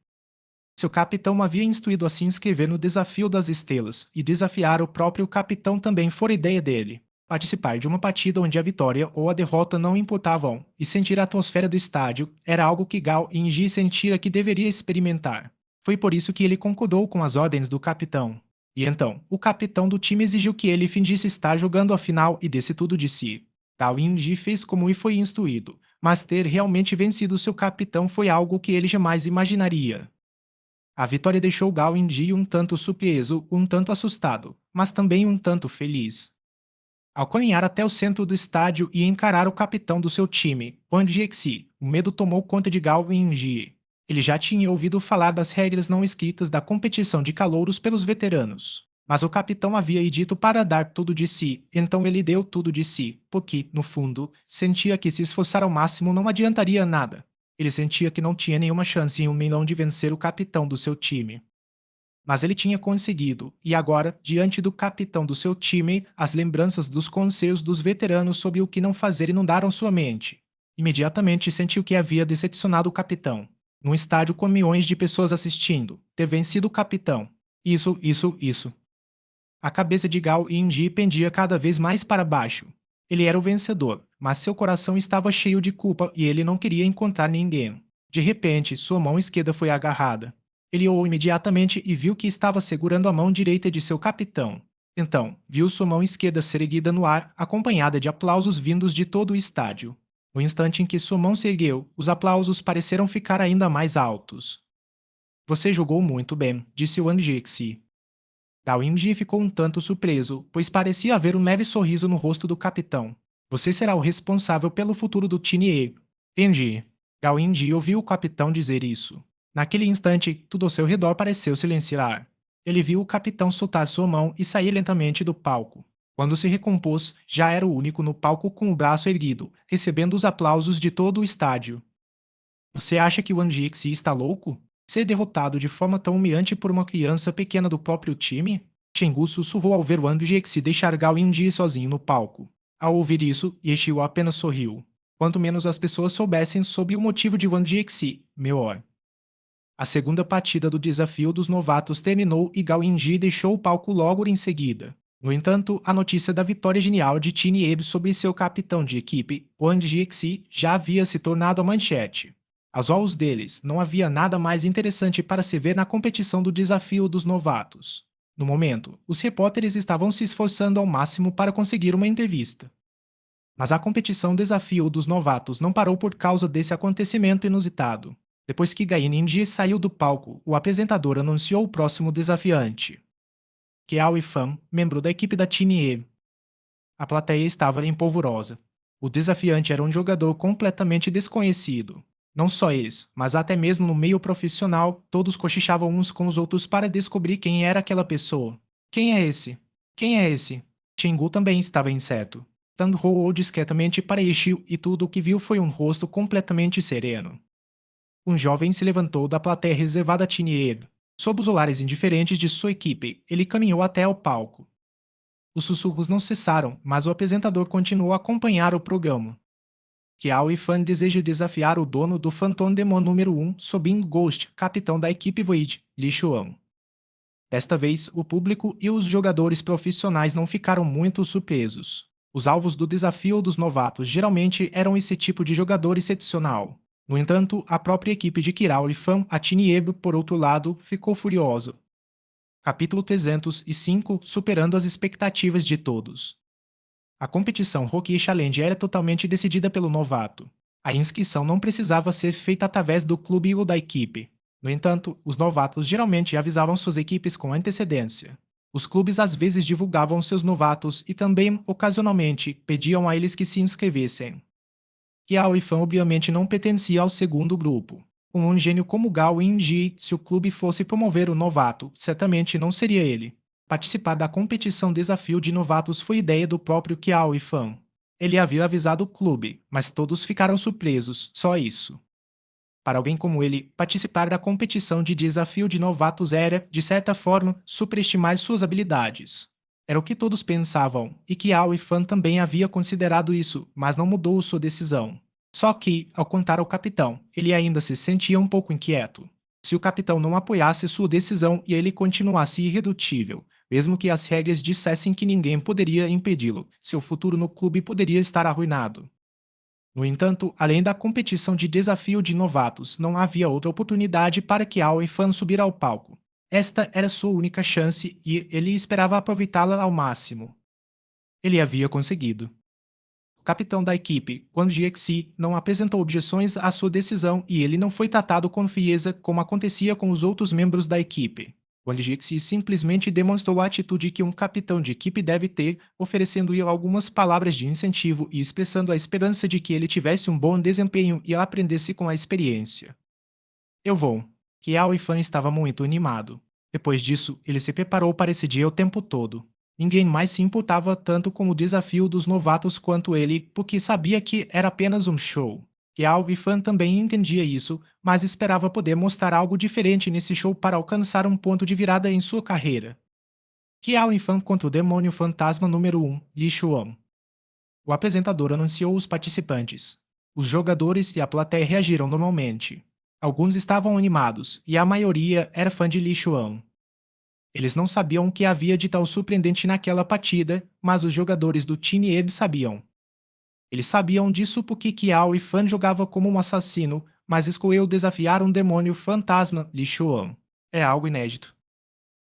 Seu capitão havia instruído a se inscrever no Desafio das Estrelas, e desafiar o próprio capitão também fora ideia dele. Participar de uma partida onde a vitória ou a derrota não importavam, e sentir a atmosfera do estádio era algo que Gao Yinji sentia que deveria experimentar. Foi por isso que ele concordou com as ordens do capitão. E então, o capitão do time exigiu que ele fingisse estar jogando a final e desse tudo de si. Gao Yinji fez como lhe foi instruído, mas ter realmente vencido seu capitão foi algo que ele jamais imaginaria. A vitória deixou Gao Yinji um tanto surpreso, um tanto assustado, mas também um tanto feliz. Ao caminhar até o centro do estádio e encarar o capitão do seu time, Wang Jiexi, o medo tomou conta de Gao Yinji. Ele já tinha ouvido falar das regras não escritas da competição de calouros pelos veteranos. Mas o capitão havia dito para dar tudo de si, então ele deu tudo de si, porque, no fundo, sentia que se esforçar ao máximo não adiantaria nada. Ele sentia que não tinha nenhuma chance em 1 milhão de vencer o capitão do seu time. Mas ele tinha conseguido, e agora, diante do capitão do seu time, as lembranças dos conselhos dos veteranos sobre o que não fazer inundaram sua mente. Imediatamente sentiu que havia decepcionado o capitão. Num estádio com milhões de pessoas assistindo, ter vencido o capitão. Isso. A cabeça de Gao Yinji pendia cada vez mais para baixo. Ele era o vencedor, mas seu coração estava cheio de culpa e ele não queria encontrar ninguém. De repente, sua mão esquerda foi agarrada. Ele olhou imediatamente e viu que estava segurando a mão direita de seu capitão. Então, viu sua mão esquerda ser erguida no ar, acompanhada de aplausos vindos de todo o estádio. No instante em que sua mão se ergueu, os aplausos pareceram ficar ainda mais altos. Você jogou muito bem, disse Wang Jixi. Gao Yinji ficou um tanto surpreso, pois parecia haver um leve sorriso no rosto do capitão. Você será o responsável pelo futuro do time E. Entendi. Gao Yinji ouviu o capitão dizer isso. Naquele instante, tudo ao seu redor pareceu silenciar. Ele viu o capitão soltar sua mão e sair lentamente do palco. Quando se recompôs, já era o único no palco com o braço erguido, recebendo os aplausos de todo o estádio. Você acha que o Wang Jixi está louco? Ser derrotado de forma tão humilhante por uma criança pequena do próprio time? Chenggu sussurrou ao ver Wang Jixi deixar Gao Yinji sozinho no palco. Ao ouvir isso, Yeshiu apenas sorriu. Quanto menos as pessoas soubessem sobre o motivo de Wang Jixi, melhor. A segunda partida do desafio dos novatos terminou e Gao Yinji deixou o palco logo em seguida. No entanto, a notícia da vitória genial de Tiny Abe sobre seu capitão de equipe, Wang Jixi, já havia se tornado a manchete. Aos olhos deles, não havia nada mais interessante para se ver na competição do desafio dos novatos. No momento, os repórteres estavam se esforçando ao máximo para conseguir uma entrevista. Mas a competição desafio dos novatos não parou por causa desse acontecimento inusitado. Depois que Gai Ninji saiu do palco, o apresentador anunciou o próximo desafiante. Kiao Ifan, membro da equipe da Tinie. A plateia estava em polvorosa. O desafiante era um jogador completamente desconhecido. Não só eles, mas até mesmo no meio profissional, todos cochichavam uns com os outros para descobrir quem era aquela pessoa. Quem é esse? Quem é esse? Chingu também estava incerto. Tan roou discretamente para Ishiu e tudo o que viu foi um rosto completamente sereno. Um jovem se levantou da plateia reservada a Tinier. Sob os olhares indiferentes de sua equipe, ele caminhou até o palco. Os sussurros não cessaram, mas o apresentador continuou a acompanhar o programa. Kiao Ifan deseja desafiar o dono do Phantom Demon número 1, Sobin Ghost, capitão da equipe Void, Li Xuan. Desta vez, o público e os jogadores profissionais não ficaram muito surpresos. Os alvos do desafio dos novatos geralmente eram esse tipo de jogador excepcional. No entanto, a própria equipe de Kirao Ifan, a Tiniebro, por outro lado, ficou furiosa. Capítulo 305, superando as expectativas de todos. A competição Rookie Challenge era totalmente decidida pelo novato. A inscrição não precisava ser feita através do clube ou da equipe. No entanto, os novatos geralmente avisavam suas equipes com antecedência. Os clubes às vezes divulgavam seus novatos e também, ocasionalmente, pediam a eles que se inscrevessem. Kiao Ifan obviamente não pertencia ao segundo grupo. Com um gênio como Gao Yinji, se o clube fosse promover o novato, certamente não seria ele. Participar da competição desafio de novatos foi ideia do próprio Kiao Ifan. Ele havia avisado o clube, mas todos ficaram surpresos, só isso. Para alguém como ele, participar da competição de desafio de novatos era, de certa forma, superestimar suas habilidades. Era o que todos pensavam, e Kiao Ifan também havia considerado isso, mas não mudou sua decisão. Só que, ao contar ao capitão, ele ainda se sentia um pouco inquieto. Se o capitão não apoiasse sua decisão e ele continuasse irredutível, mesmo que as regras dissessem que ninguém poderia impedi-lo, seu futuro no clube poderia estar arruinado. No entanto, além da competição de desafio de novatos, não havia outra oportunidade para que Ao Fan subir ao palco. Esta era sua única chance e ele esperava aproveitá-la ao máximo. Ele havia conseguido. O capitão da equipe, Quan Jiexi, não apresentou objeções à sua decisão e ele não foi tratado com frieza como acontecia com os outros membros da equipe. Quan Jiexi simplesmente demonstrou a atitude que um capitão de equipe deve ter, oferecendo-lhe algumas palavras de incentivo e expressando a esperança de que ele tivesse um bom desempenho e aprendesse com a experiência. Eu vou. Kiao Ifan estava muito animado. Depois disso, ele se preparou para esse dia o tempo todo. Ninguém mais se importava tanto com o desafio dos novatos quanto ele, porque sabia que era apenas um show. E Alvi Fan também entendia isso, mas esperava poder mostrar algo diferente nesse show para alcançar um ponto de virada em sua carreira. Kiao Fan contra o demônio fantasma número 1, Li Xuan. O apresentador anunciou os participantes. Os jogadores e a plateia reagiram normalmente. Alguns estavam animados, e a maioria era fã de Li Xuan. Eles não sabiam o que havia de tão surpreendente naquela partida, mas os jogadores do time Ed sabiam. Eles sabiam disso porque Kiao e Fan jogava como um assassino, mas escolheu desafiar um demônio fantasma, Li Xuan. É algo inédito.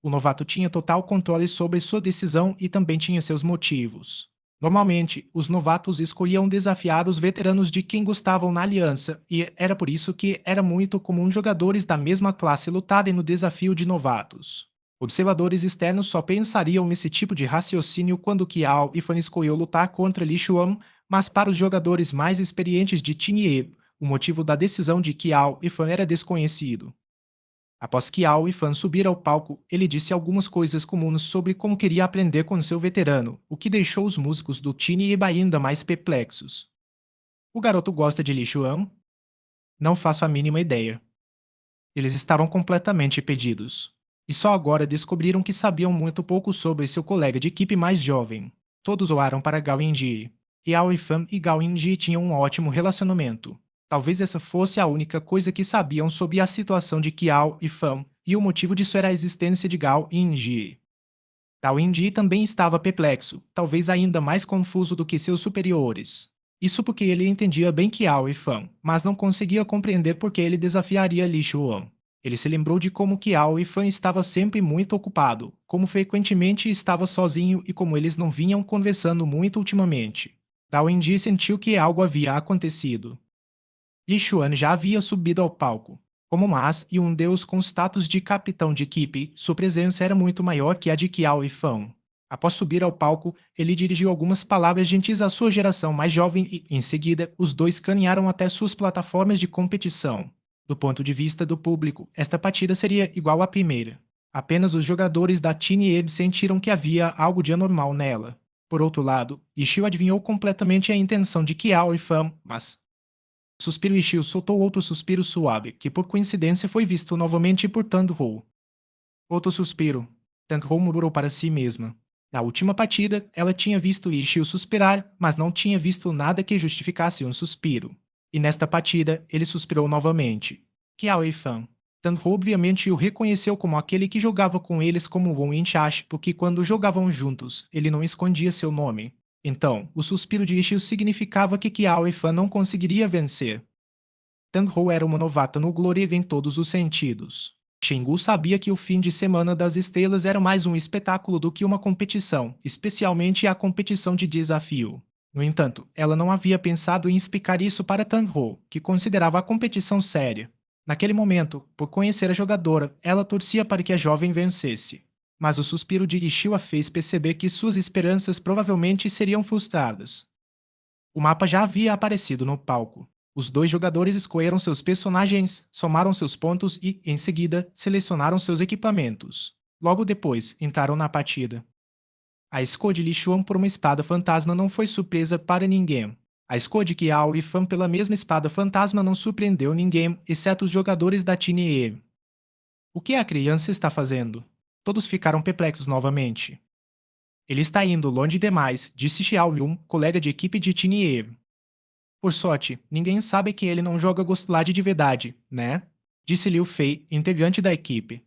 O novato tinha total controle sobre sua decisão e também tinha seus motivos. Normalmente, os novatos escolhiam desafiar os veteranos de quem gostavam na aliança, e era por isso que era muito comum jogadores da mesma classe lutarem no desafio de novatos. Observadores externos só pensariam nesse tipo de raciocínio quando Kiao e Fan escolheu lutar contra Li Xuan, mas para os jogadores mais experientes de Tinhie, o motivo da decisão de Kiao e Fan era desconhecido. Após que Ao e Fan subir ao palco, ele disse algumas coisas comuns sobre como queria aprender com seu veterano, o que deixou os músicos do Tiny Eba ainda mais perplexos. O garoto gosta de Li Xuan? Não faço a mínima ideia. Eles estavam completamente perdidos. E só agora descobriram que sabiam muito pouco sobre seu colega de equipe mais jovem. Todos olharam para Gao Yinji. Yao Fan e Gao Yinji tinham um ótimo relacionamento. Talvez essa fosse a única coisa que sabiam sobre a situação de Kiao e Fan, e o motivo disso era a existência de Gao Yinji. Gao Yinji também estava perplexo, talvez ainda mais confuso do que seus superiores. Isso porque ele entendia bem Kiao e Fan, mas não conseguia compreender por que ele desafiaria Li Xuan. Ele se lembrou de como Kiao e Fan estava sempre muito ocupado, como frequentemente estava sozinho e como eles não vinham conversando muito ultimamente. Gao Yinji sentiu que algo havia acontecido. Li Xuan já havia subido ao palco. Como Mas e um deus com status de capitão de equipe, sua presença era muito maior que a de Kiao e Fan. Após subir ao palco, ele dirigiu algumas palavras gentis à sua geração mais jovem e, em seguida, os dois caminharam até suas plataformas de competição. Do ponto de vista do público, esta partida seria igual à primeira. Apenas os jogadores da Team Ed sentiram que havia algo de anormal nela. Por outro lado, Ishio adivinhou completamente a intenção de Kiao e Fan, mas Suspiro Ishio soltou outro suspiro suave, que por coincidência foi visto novamente por Tandhou. Outro suspiro. Tandhou murmurou para si mesma. Na última partida, ela tinha visto Ishio suspirar, mas não tinha visto nada que justificasse um suspiro. E nesta partida, ele suspirou novamente. Kiao e Fan. Tandhou obviamente o reconheceu como aquele que jogava com eles como Won Inchashi, porque quando jogavam juntos, ele não escondia seu nome. Então, o suspiro de Ishio significava que Kiao e Fan não conseguiria vencer. Tandhou era uma novata no Glory em todos os sentidos. Xingu sabia que o fim de semana das estrelas era mais um espetáculo do que uma competição, especialmente a competição de desafio. No entanto, ela não havia pensado em explicar isso para Tandhou, que considerava a competição séria. Naquele momento, por conhecer a jogadora, ela torcia para que a jovem vencesse. Mas o suspiro de Ishio a fez perceber que suas esperanças provavelmente seriam frustradas. O mapa já havia aparecido no palco. Os dois jogadores escolheram seus personagens, somaram seus pontos e, em seguida, selecionaram seus equipamentos. Logo depois, entraram na partida. A escolha de Li Xuan por uma espada fantasma não foi surpresa para ninguém. A escolha de Kiao e Fan pela mesma espada fantasma não surpreendeu ninguém, exceto os jogadores da Tinie. O que a criança está fazendo? Todos ficaram perplexos novamente. Ele está indo longe demais, disse Xiao Yun, colega de equipe de Tinie. Por sorte, ninguém sabe que ele não joga Ghostblade de verdade, né? Disse Liu Fei, integrante da equipe.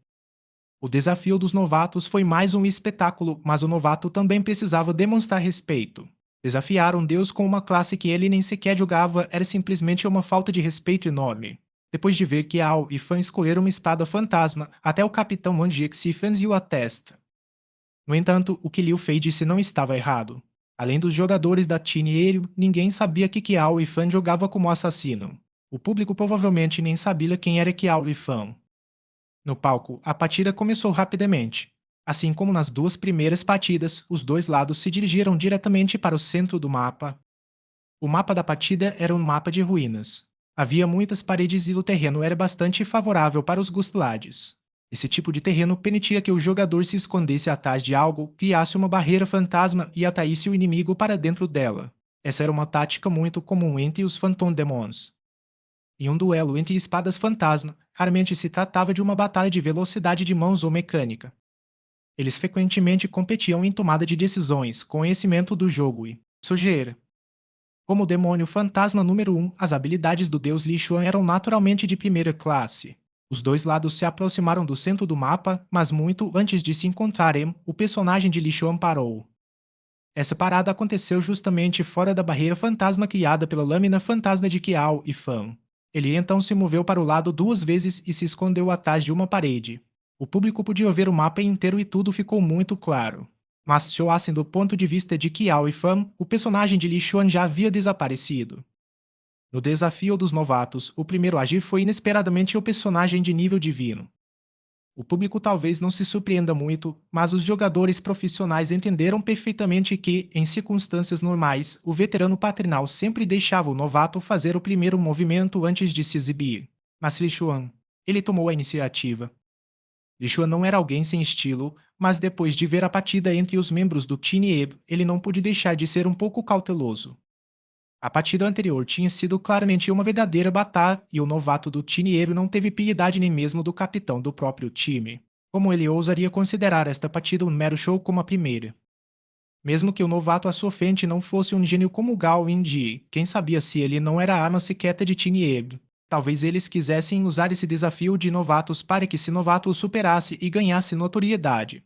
O desafio dos novatos foi mais um espetáculo, mas o novato também precisava demonstrar respeito. Desafiar um deus com uma classe que ele nem sequer jogava era simplesmente uma falta de respeito enorme. Depois de ver que Ao e Fan escolheram uma espada fantasma, até o capitão Wanjie se franziu a testa. No entanto, o que Liu Fei disse não estava errado. Além dos jogadores da Team Aéreo, ninguém sabia que Kiao e Fan jogava como assassino. O público provavelmente nem sabia quem era Kiao e Fan. No palco, a partida começou rapidamente. Assim como nas duas primeiras partidas, os dois lados se dirigiram diretamente para o centro do mapa. O mapa da partida era um mapa de ruínas. Havia muitas paredes e o terreno era bastante favorável para os Gustlades. Esse tipo de terreno permitia que o jogador se escondesse atrás de algo, criasse uma barreira fantasma e atraísse o inimigo para dentro dela. Essa era uma tática muito comum entre os Phantom Demons. Em um duelo entre espadas fantasma, raramente se tratava de uma batalha de velocidade de mãos ou mecânica. Eles frequentemente competiam em tomada de decisões, conhecimento do jogo e sujeira. Como o demônio fantasma número 1, as habilidades do deus Li Xuan eram naturalmente de primeira classe. Os dois lados se aproximaram do centro do mapa, mas muito antes de se encontrarem, o personagem de Li Xuan parou. Essa parada aconteceu justamente fora da barreira fantasma criada pela lâmina fantasma de Kiao e Fan. Ele então se moveu para o lado duas vezes e se escondeu atrás de uma parede. O público podia ver o mapa inteiro e tudo ficou muito claro. Mas se olhassem do ponto de vista de Kiao e Fan, o personagem de Li Xuan já havia desaparecido. No desafio dos novatos, o primeiro a agir foi inesperadamente o personagem de nível divino. O público talvez não se surpreenda muito, mas os jogadores profissionais entenderam perfeitamente que, em circunstâncias normais, o veterano paternal sempre deixava o novato fazer o primeiro movimento antes de se exibir. Mas Li Xuan, ele tomou a iniciativa. Li Xuan não era alguém sem estilo, mas depois de ver a partida entre os membros do Team Eb, ele não pôde deixar de ser um pouco cauteloso. A partida anterior tinha sido claramente uma verdadeira batalha e o novato do Tiniero não teve piedade nem mesmo do capitão do próprio time. Como ele ousaria considerar esta partida um mero show como a primeira? Mesmo que o novato à sua frente não fosse um gênio como Gao Indy, quem sabia se ele não era a arma secreta de Tiniero? Talvez eles quisessem usar esse desafio de novatos para que esse novato o superasse e ganhasse notoriedade.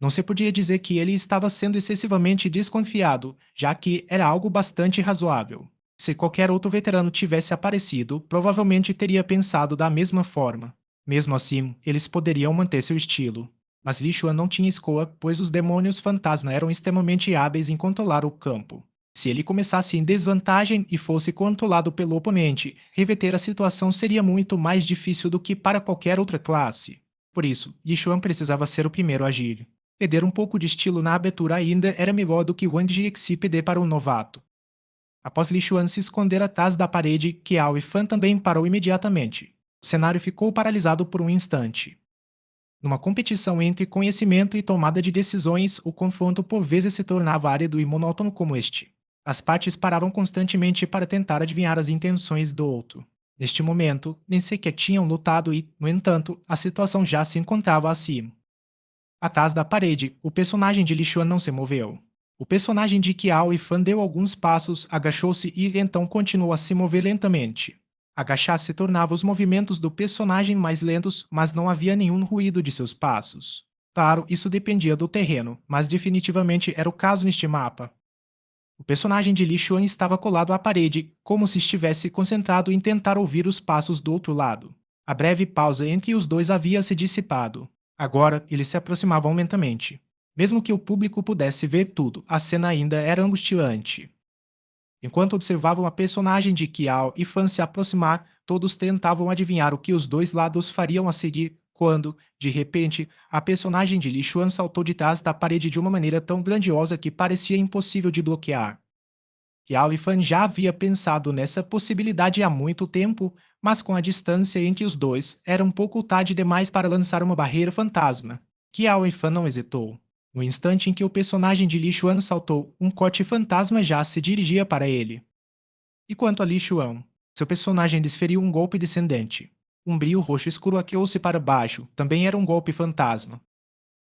Não se podia dizer que ele estava sendo excessivamente desconfiado, já que era algo bastante razoável. Se qualquer outro veterano tivesse aparecido, provavelmente teria pensado da mesma forma. Mesmo assim, eles poderiam manter seu estilo. Mas Li Xuan não tinha escolha, pois os demônios fantasma eram extremamente hábeis em controlar o campo. Se ele começasse em desvantagem e fosse controlado pelo oponente, reverter a situação seria muito mais difícil do que para qualquer outra classe. Por isso, Li Xuan precisava ser o primeiro a agir. Perder um pouco de estilo na abertura ainda era melhor do que Wang Jiexi perder para um novato. Após Li Xuan se esconder atrás da parede, Kiao e Fan também parou imediatamente. O cenário ficou paralisado por um instante. Numa competição entre conhecimento e tomada de decisões, o confronto por vezes se tornava árido e monótono como este. As partes paravam constantemente para tentar adivinhar as intenções do outro. Neste momento, nem sequer tinham lutado e, no entanto, a situação já se encontrava acima. Atrás da parede, o personagem de Li Xuan não se moveu. O personagem de Kiao e Fan deu alguns passos, agachou-se e então continuou a se mover lentamente. Agachar-se tornava os movimentos do personagem mais lentos, mas não havia nenhum ruído de seus passos. Claro, isso dependia do terreno, mas definitivamente era o caso neste mapa. O personagem de Li Xuan estava colado à parede, como se estivesse concentrado em tentar ouvir os passos do outro lado. A breve pausa entre os dois havia se dissipado. Agora, eles se aproximavam lentamente. Mesmo que o público pudesse ver tudo, a cena ainda era angustiante. Enquanto observavam a personagem de Kiao e Fan se aproximar, todos tentavam adivinhar o que os dois lados fariam a seguir, quando, de repente, a personagem de Li Xuan saltou de trás da parede de uma maneira tão grandiosa que parecia impossível de bloquear. Yao e Fan já havia pensado nessa possibilidade há muito tempo, mas com a distância entre os dois, era um pouco tarde demais para lançar uma barreira fantasma. Yao e Fan não hesitou. No instante em que o personagem de Li Xuan saltou, um corte fantasma já se dirigia para ele. E quanto a Li Xuan? Seu personagem desferiu um golpe descendente. Um brilho roxo escuro aqueou-se para baixo, também era um golpe fantasma.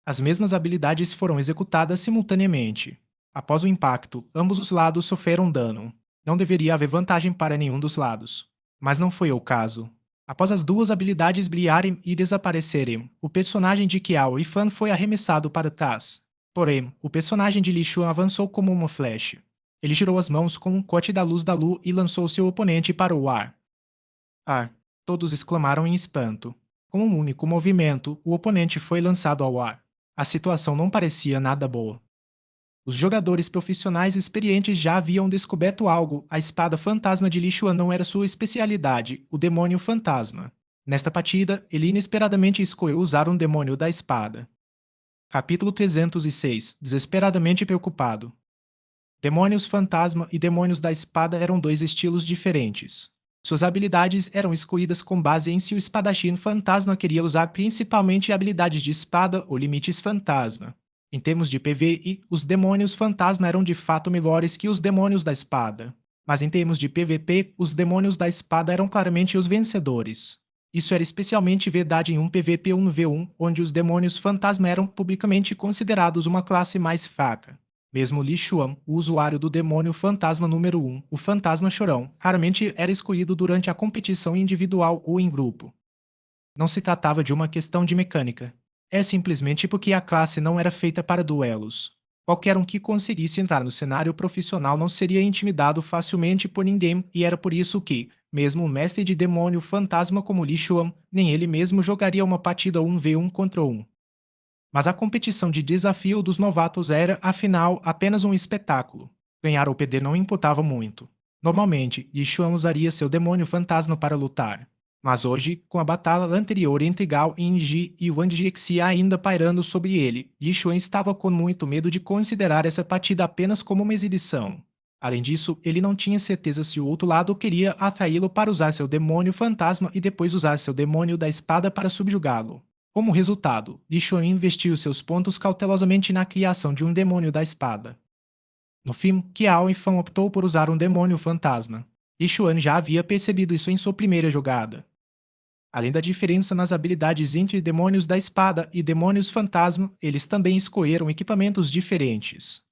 As mesmas habilidades foram executadas simultaneamente. Após o impacto, ambos os lados sofreram dano. Não deveria haver vantagem para nenhum dos lados. Mas não foi o caso. Após as duas habilidades brilharem e desaparecerem, o personagem de Kiao e Fan foi arremessado para trás. Porém, o personagem de Li Xuan avançou como uma flecha. Ele girou as mãos com um corte da luz da lua e lançou seu oponente para o ar. Ar! Todos exclamaram em espanto. Com um único movimento, o oponente foi lançado ao ar. A situação não parecia nada boa. Os jogadores profissionais experientes já haviam descoberto algo: a espada fantasma de Li Xuan não era sua especialidade, o demônio fantasma. Nesta partida, ele inesperadamente escolheu usar um demônio da espada. Capítulo 306 Desesperadamente preocupado. Demônios fantasma e demônios da espada eram dois estilos diferentes. Suas habilidades eram escolhidas com base em se o espadachim fantasma queria usar principalmente habilidades de espada ou limites fantasma. Em termos de PvE, os demônios fantasma eram de fato melhores que os demônios da espada. Mas em termos de PvP, os demônios da espada eram claramente os vencedores. Isso era especialmente verdade em um PvP 1v1, onde os demônios fantasma eram publicamente considerados uma classe mais fraca. Mesmo Li Xuan, o usuário do demônio fantasma número 1, o fantasma chorão, raramente era escolhido durante a competição individual ou em grupo. Não se tratava de uma questão de mecânica. É simplesmente porque a classe não era feita para duelos. Qualquer um que conseguisse entrar no cenário profissional não seria intimidado facilmente por ninguém, e era por isso que, mesmo o mestre de demônio fantasma como Li Xuan, nem ele mesmo jogaria uma partida 1v1 contra 1. Mas a competição de desafio dos novatos era, afinal, apenas um espetáculo. Ganhar ou perder não importava muito. Normalmente, Yishuan usaria seu demônio fantasma para lutar. Mas hoje, com a batalha anterior entre Gao Yinji e Wang Jixi ainda pairando sobre ele, Yishuan estava com muito medo de considerar essa partida apenas como uma exibição. Além disso, ele não tinha certeza se o outro lado queria atraí-lo para usar seu demônio fantasma e depois usar seu demônio da espada para subjugá-lo. Como resultado, Li Xuan investiu seus pontos cautelosamente na criação de um demônio da espada. No fim, Qiao Fan optou por usar um demônio fantasma. Li Xuan já havia percebido isso em sua primeira jogada. Além da diferença nas habilidades entre demônios da espada e demônios fantasma, eles também escolheram equipamentos diferentes.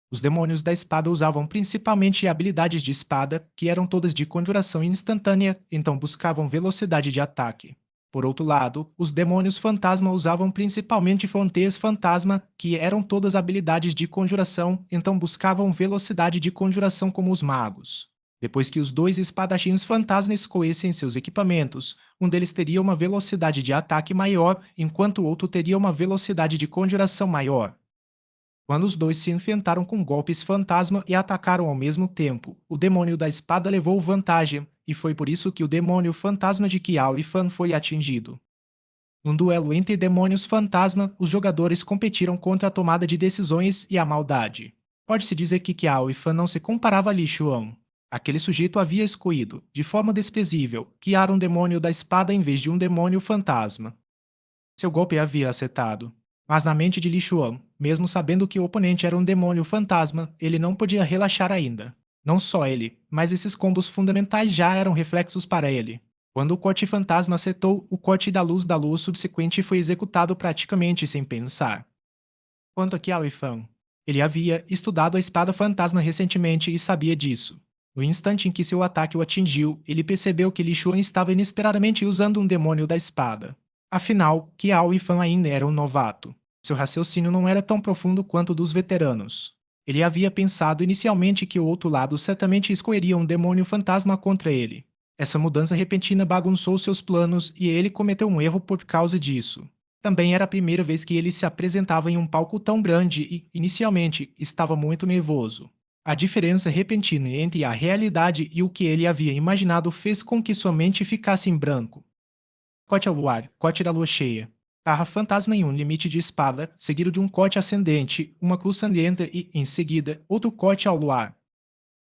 Os demônios da espada usavam principalmente habilidades de espada, que eram todas de conjuração instantânea, então buscavam velocidade de ataque. Por outro lado, os demônios fantasma usavam principalmente fronteiras fantasma, que eram todas habilidades de conjuração, então buscavam velocidade de conjuração como os magos. Depois que os dois espadachins fantasma escolhessem seus equipamentos, um deles teria uma velocidade de ataque maior, enquanto o outro teria uma velocidade de conjuração maior. Quando os dois se enfrentaram com golpes fantasma e atacaram ao mesmo tempo, o demônio da espada levou vantagem, e foi por isso que o demônio fantasma de Qiao e Fan foi atingido. Num duelo entre demônios fantasma, os jogadores competiram contra a tomada de decisões e a maldade. Pode-se dizer que Qiao e Fan não se comparava a Li Xuan. Aquele sujeito havia escolhido, de forma desprezível, criar um demônio da espada em vez de um demônio fantasma. Seu golpe havia acertado. Mas na mente de Li Xuan, mesmo sabendo que o oponente era um demônio fantasma, ele não podia relaxar ainda. Não só ele, mas esses combos fundamentais já eram reflexos para ele. Quando o corte fantasma acertou, o corte da lua subsequente foi executado praticamente sem pensar. Quanto a Qiao Fan, ele havia estudado a espada fantasma recentemente e sabia disso. No instante em que seu ataque o atingiu, ele percebeu que Li Xuan estava inesperadamente usando um demônio da espada. Afinal, Qiao e Fan ainda era um novato. Seu raciocínio não era tão profundo quanto o dos veteranos. Ele havia pensado inicialmente que o outro lado certamente escolheria um demônio fantasma contra ele. Essa mudança repentina bagunçou seus planos e ele cometeu um erro por causa disso. Também era a primeira vez que ele se apresentava em um palco tão grande e, inicialmente, estava muito nervoso. A diferença repentina entre a realidade e o que ele havia imaginado fez com que sua mente ficasse em branco. Corte ao luar, corte da lua cheia. Barra fantasma em um limite de espada, seguido de um corte ascendente, uma cruz sangrenta e, em seguida, outro corte ao luar.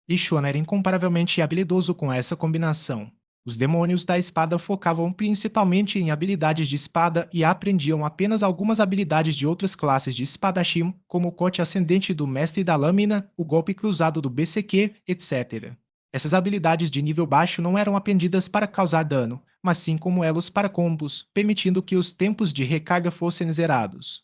Li Xuan era incomparavelmente habilidoso com essa combinação. Os demônios da espada focavam principalmente em habilidades de espada e aprendiam apenas algumas habilidades de outras classes de espadachim, como o corte ascendente do mestre da lâmina, o golpe cruzado do BCQ, etc. Essas habilidades de nível baixo não eram aprendidas para causar dano, mas sim como elos para combos, permitindo que os tempos de recarga fossem zerados.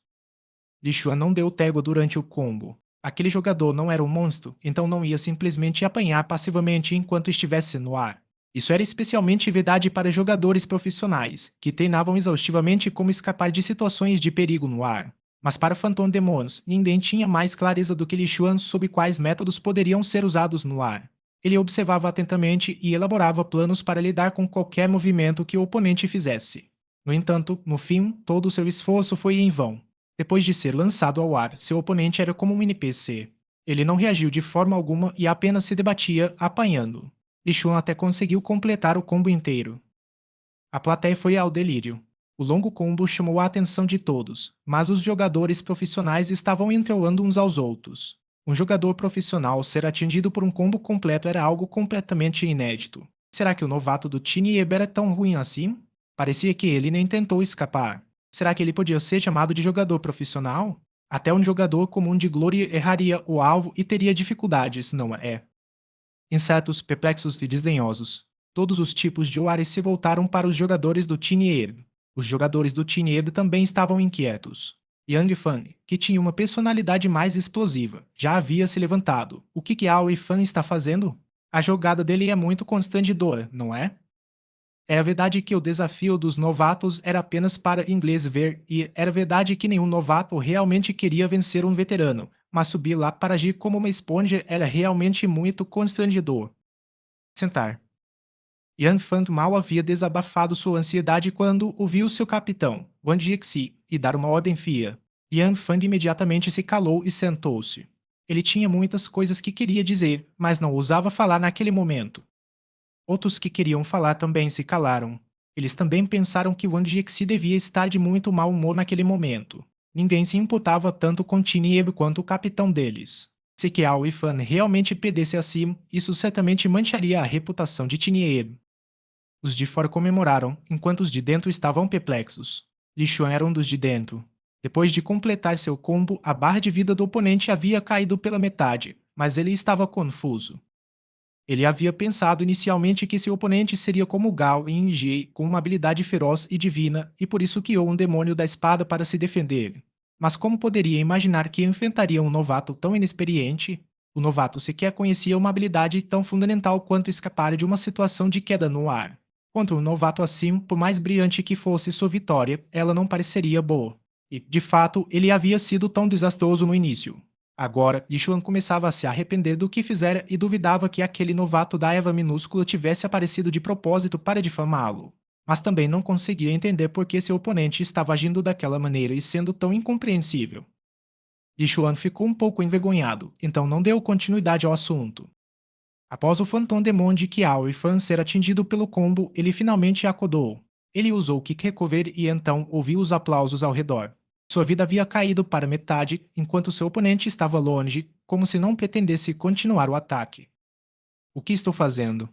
Li Xuan não deu tégua durante o combo. Aquele jogador não era um monstro, então não ia simplesmente apanhar passivamente enquanto estivesse no ar. Isso era especialmente verdade para jogadores profissionais, que treinavam exaustivamente como escapar de situações de perigo no ar. Mas para Phantom Demons, ninguém tinha mais clareza do que Li Xuan sobre quais métodos poderiam ser usados no ar. Ele observava atentamente e elaborava planos para lidar com qualquer movimento que o oponente fizesse. No entanto, no fim, todo o seu esforço foi em vão. Depois de ser lançado ao ar, seu oponente era como um NPC. Ele não reagiu de forma alguma e apenas se debatia, apanhando. Li Xuan até conseguiu completar o combo inteiro. A plateia foi ao delírio. O longo combo chamou a atenção de todos, mas os jogadores profissionais estavam entreolhando uns aos outros. Um jogador profissional ser atingido por um combo completo era algo completamente inédito. Será que o novato do Tinieb era tão ruim assim? Parecia que ele nem tentou escapar. Será que ele podia ser chamado de jogador profissional? Até um jogador comum de Glory erraria o alvo e teria dificuldades, não é? Insetos perplexos e desdenhosos. Todos os tipos de Oares se voltaram para os jogadores do Tinieb. Os jogadores do Tinieb também estavam inquietos. Yang Fan, que tinha uma personalidade mais explosiva, já havia se levantado. O que Ao e Fan está fazendo? A jogada dele é muito constrangedora, não é? É a verdade que o desafio dos novatos era apenas para inglês ver, e era verdade que nenhum novato realmente queria vencer um veterano, mas subir lá para agir como uma esponja era realmente muito constrangedor. Sentar. Yan Fan mal havia desabafado sua ansiedade quando ouviu seu capitão, Wang Jixi, e dar uma ordem fia. Yan Fan imediatamente se calou e sentou-se. Ele tinha muitas coisas que queria dizer, mas não ousava falar naquele momento. Outros que queriam falar também se calaram. Eles também pensaram que Wang Jixi devia estar de muito mau humor naquele momento. Ninguém se importava tanto com Tinieb quanto o capitão deles. Se Kiao e Fan realmente perdesse assim, isso certamente mancharia a reputação de Tinieb. Os de fora comemoraram, enquanto os de dentro estavam perplexos. Li Xuan era um dos de dentro. Depois de completar seu combo, a barra de vida do oponente havia caído pela metade, mas ele estava confuso. Ele havia pensado inicialmente que seu oponente seria como Gao em Ingei, com uma habilidade feroz e divina, e por isso criou um demônio da espada para se defender. Mas como poderia imaginar que enfrentaria um novato tão inexperiente? O novato sequer conhecia uma habilidade tão fundamental quanto escapar de uma situação de queda no ar. Contra um novato assim, por mais brilhante que fosse sua vitória, ela não pareceria boa. E, de fato, ele havia sido tão desastroso no início. Agora, Yishuan começava a se arrepender do que fizera e duvidava que aquele novato da Eva minúscula tivesse aparecido de propósito para difamá-lo. Mas também não conseguia entender por que seu oponente estava agindo daquela maneira e sendo tão incompreensível. Yishuan ficou um pouco envergonhado, então não deu continuidade ao assunto. Após o Phantom Demon de Kiao e Fan ser atingido pelo combo, ele finalmente acordou. Ele usou o Kick Recover e então ouviu os aplausos ao redor. Sua vida havia caído para metade, enquanto seu oponente estava longe, como se não pretendesse continuar o ataque. O que estou fazendo?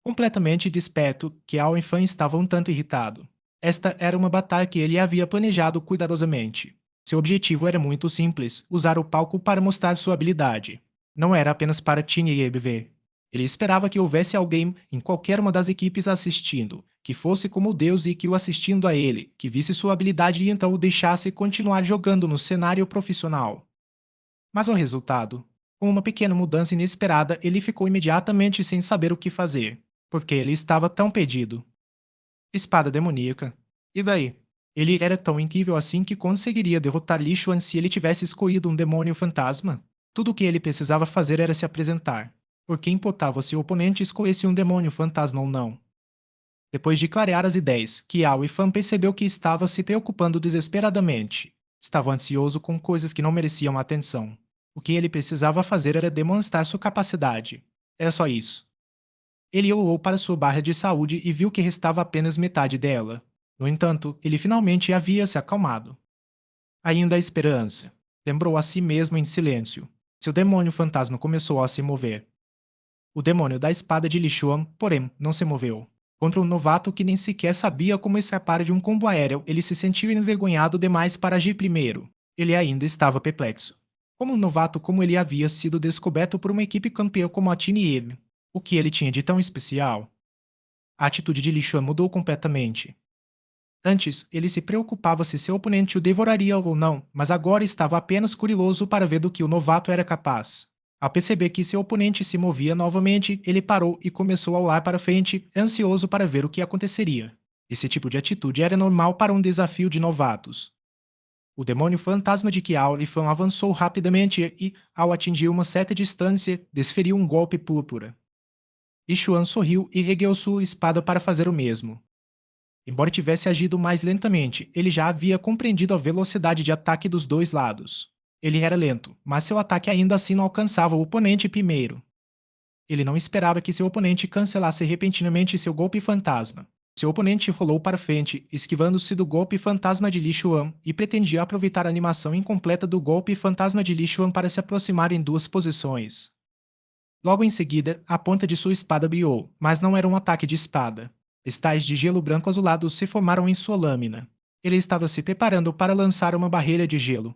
Completamente desperto, Kiao e Fan estava um tanto irritado. Esta era uma batalha que ele havia planejado cuidadosamente. Seu objetivo era muito simples, usar o palco para mostrar sua habilidade. Não era apenas para Tin e ver. Ele esperava que houvesse alguém em qualquer uma das equipes assistindo, que fosse como Deus e que o assistindo a ele, que visse sua habilidade e então o deixasse continuar jogando no cenário profissional. Mas o resultado? Com uma pequena mudança inesperada, ele ficou imediatamente sem saber o que fazer, porque ele estava tão perdido. Espada demoníaca. E daí? Ele era tão incrível assim que conseguiria derrotar Li Xuan se ele tivesse escolhido um demônio fantasma? Tudo o que ele precisava fazer era se apresentar. Porque importava se o oponente escolhesse um demônio fantasma ou não. Depois de clarear as ideias, Kiao e Fan percebeu que estava se preocupando desesperadamente. Estava ansioso com coisas que não mereciam atenção. O que ele precisava fazer era demonstrar sua capacidade. Era só isso. Ele olhou para sua barra de saúde e viu que restava apenas metade dela. No entanto, ele finalmente havia se acalmado. Ainda há esperança. Lembrou a si mesmo em silêncio. Seu demônio fantasma começou a se mover. O demônio da espada de Li Xuan, porém, não se moveu. Contra um novato que nem sequer sabia como escapar de um combo aéreo, ele se sentiu envergonhado demais para agir primeiro. Ele ainda estava perplexo. Como um novato como ele havia sido descoberto por uma equipe campeã como a Tinieb? O que ele tinha de tão especial? A atitude de Li Xuan mudou completamente. Antes, ele se preocupava se seu oponente o devoraria ou não, mas agora estava apenas curioso para ver do que o novato era capaz. Ao perceber que seu oponente se movia novamente, ele parou e começou a olhar para frente, ansioso para ver o que aconteceria. Esse tipo de atitude era normal para um desafio de novatos. O demônio fantasma de Kiaorifan avançou rapidamente e, ao atingir uma certa distância, desferiu um golpe púrpura. Ishuan sorriu e ergueu sua espada para fazer o mesmo. Embora tivesse agido mais lentamente, ele já havia compreendido a velocidade de ataque dos dois lados. Ele era lento, mas seu ataque ainda assim não alcançava o oponente primeiro. Ele não esperava que seu oponente cancelasse repentinamente seu golpe fantasma. Seu oponente rolou para frente, esquivando-se do golpe fantasma de Li Xuan, e pretendia aproveitar a animação incompleta do golpe fantasma de Li Xuan para se aproximar em duas posições. Logo em seguida, a ponta de sua espada brilhou, mas não era um ataque de espada. Cristais de gelo branco azulado se formaram em sua lâmina. Ele estava se preparando para lançar uma barreira de gelo.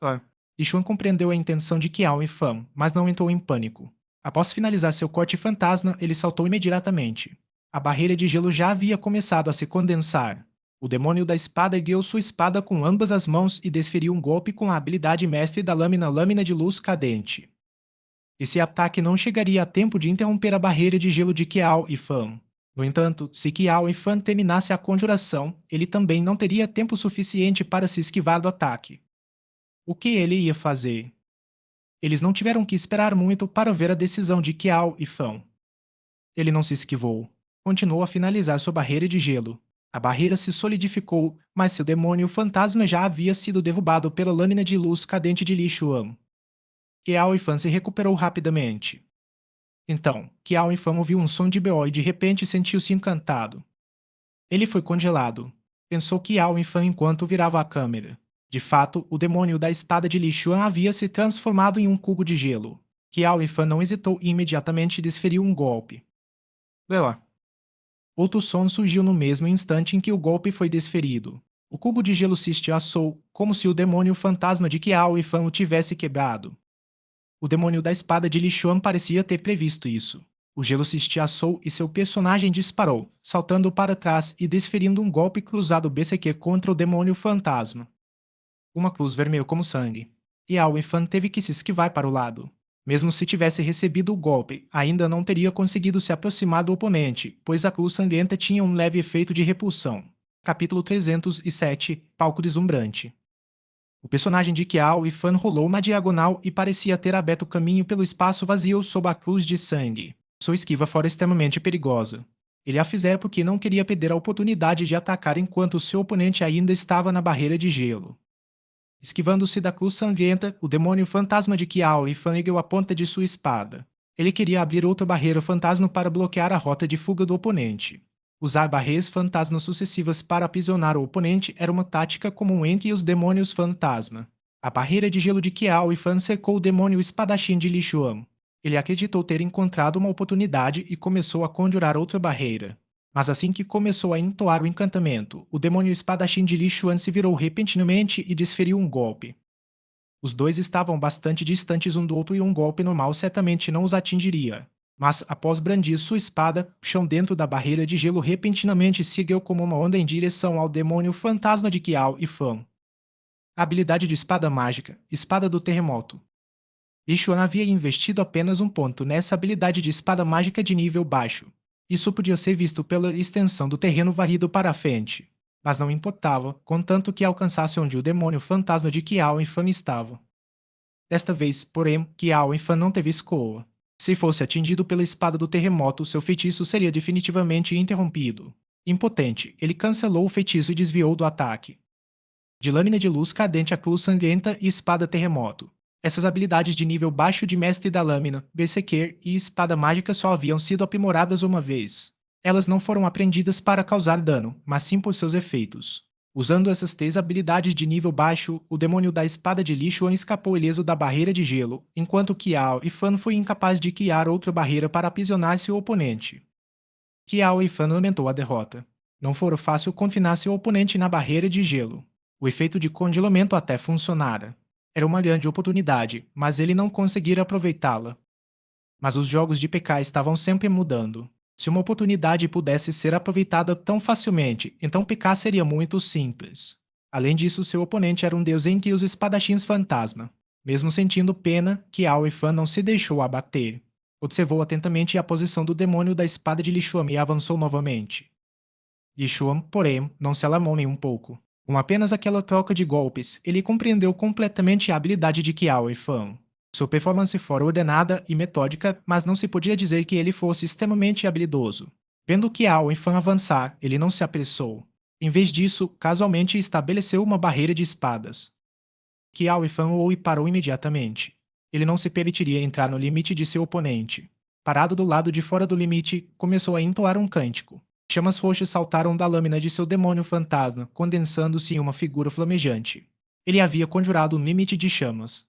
Ah. Yixuan compreendeu a intenção de Qiao e Fan, mas não entrou em pânico. Após finalizar seu corte fantasma, ele saltou imediatamente. A barreira de gelo já havia começado a se condensar. O demônio da espada ergueu sua espada com ambas as mãos e desferiu um golpe com a habilidade mestre da lâmina de luz cadente. Esse ataque não chegaria a tempo de interromper a barreira de gelo de Qiao e Fan. No entanto, se Qiao e Fan terminasse a conjuração, ele também não teria tempo suficiente para se esquivar do ataque. O que ele ia fazer? Eles não tiveram que esperar muito para ver a decisão de Qiao e Fan. Ele não se esquivou. Continuou a finalizar sua barreira de gelo. A barreira se solidificou, mas seu demônio fantasma já havia sido derrubado pela lâmina de luz cadente de Li Xuan. Qiao e Fan se recuperou rapidamente. Então, Qiao e Fan ouviu um som de BO e de repente sentiu-se encantado. Ele foi congelado. Pensou Qiao e Fan enquanto virava a câmera. De fato, o demônio da espada de Li Xuan havia se transformado em um cubo de gelo. Qiao e Fan não hesitou e imediatamente desferiu um golpe. Vê lá. Outro som surgiu no mesmo instante em que o golpe foi desferido. O cubo de gelo se estilhaçou, como se o demônio fantasma de Qiao e Fan o tivesse quebrado. O demônio da espada de Li Xuan parecia ter previsto isso. O gelo se estilhaçou e seu personagem disparou, saltando para trás e desferindo um golpe cruzado BCQ contra o demônio fantasma. Uma cruz vermelha como sangue. E Fan teve que se esquivar para o lado. Mesmo se tivesse recebido o golpe, ainda não teria conseguido se aproximar do oponente, pois a cruz sangrenta tinha um leve efeito de repulsão. Capítulo 307 Palco Deslumbrante. O personagem de Qiao e Fan rolou uma diagonal e parecia ter aberto caminho pelo espaço vazio sob a cruz de sangue. Sua esquiva fora extremamente perigosa. Ele a fizera porque não queria perder a oportunidade de atacar enquanto seu oponente ainda estava na barreira de gelo. Esquivando-se da cruz sangrenta, o demônio fantasma de Qiao e Fan ergueu a ponta de sua espada. Ele queria abrir outra barreira fantasma para bloquear a rota de fuga do oponente. Usar barreiras fantasmas sucessivas para aprisionar o oponente era uma tática comum entre os demônios fantasma. A barreira de gelo de Qiao e Fan cercou o demônio espadachim de Li Xuan. Ele acreditou ter encontrado uma oportunidade e começou a conjurar outra barreira. Mas assim que começou a entoar o encantamento, o demônio espadachim de Li Xuan se virou repentinamente e desferiu um golpe. Os dois estavam bastante distantes um do outro e um golpe normal certamente não os atingiria. Mas, após brandir sua espada, o chão dentro da barreira de gelo repentinamente se ergueu como uma onda em direção ao demônio fantasma de Qiao e Fan. Habilidade de espada mágica, Espada do Terremoto. Li Xuan havia investido apenas um ponto nessa habilidade de espada mágica de nível baixo. Isso podia ser visto pela extensão do terreno varrido para a frente. Mas não importava, contanto que alcançasse onde o demônio fantasma de Qiao e Fan estava. Desta vez, porém, Qiao e Fan não teve escolha. Se fosse atingido pela espada do terremoto, seu feitiço seria definitivamente interrompido. Impotente, ele cancelou o feitiço e desviou do ataque. De lâmina de luz cadente a cruz sangrenta e espada terremoto. Essas habilidades de nível baixo de mestre da lâmina, berserker e espada mágica só haviam sido aprimoradas uma vez. Elas não foram aprendidas para causar dano, mas sim por seus efeitos. Usando essas três habilidades de nível baixo, o demônio da espada de Li Xuan escapou ileso da barreira de gelo, enquanto Qiao e Fan foi incapaz de criar outra barreira para aprisionar seu oponente. Qiao e Fan lamentou a derrota. Não fora fácil confinar seu oponente na barreira de gelo. O efeito de congelamento até funcionara. Era uma grande oportunidade, mas ele não conseguira aproveitá-la. Mas os jogos de PK estavam sempre mudando. Se uma oportunidade pudesse ser aproveitada tão facilmente, então PK seria muito simples. Além disso, seu oponente era um deus entre os espadachins fantasma. Mesmo sentindo pena, Qiao e Fan não se deixou abater. Observou atentamente a posição do demônio da espada de Li Xuan e avançou novamente. Li Xuan, porém, não se alarmou nem um pouco. Com apenas aquela troca de golpes, ele compreendeu completamente a habilidade de Qiao e Fan. Sua performance fora ordenada e metódica, mas não se podia dizer que ele fosse extremamente habilidoso. Vendo Qiao e Fan avançar, ele não se apressou. Em vez disso, casualmente estabeleceu uma barreira de espadas. Qiao e Fan o parou imediatamente. Ele não se permitiria entrar no limite de seu oponente. Parado do lado de fora do limite, começou a entoar um cântico. Chamas roxas saltaram da lâmina de seu demônio fantasma, condensando-se em uma figura flamejante. Ele havia conjurado um limite de chamas.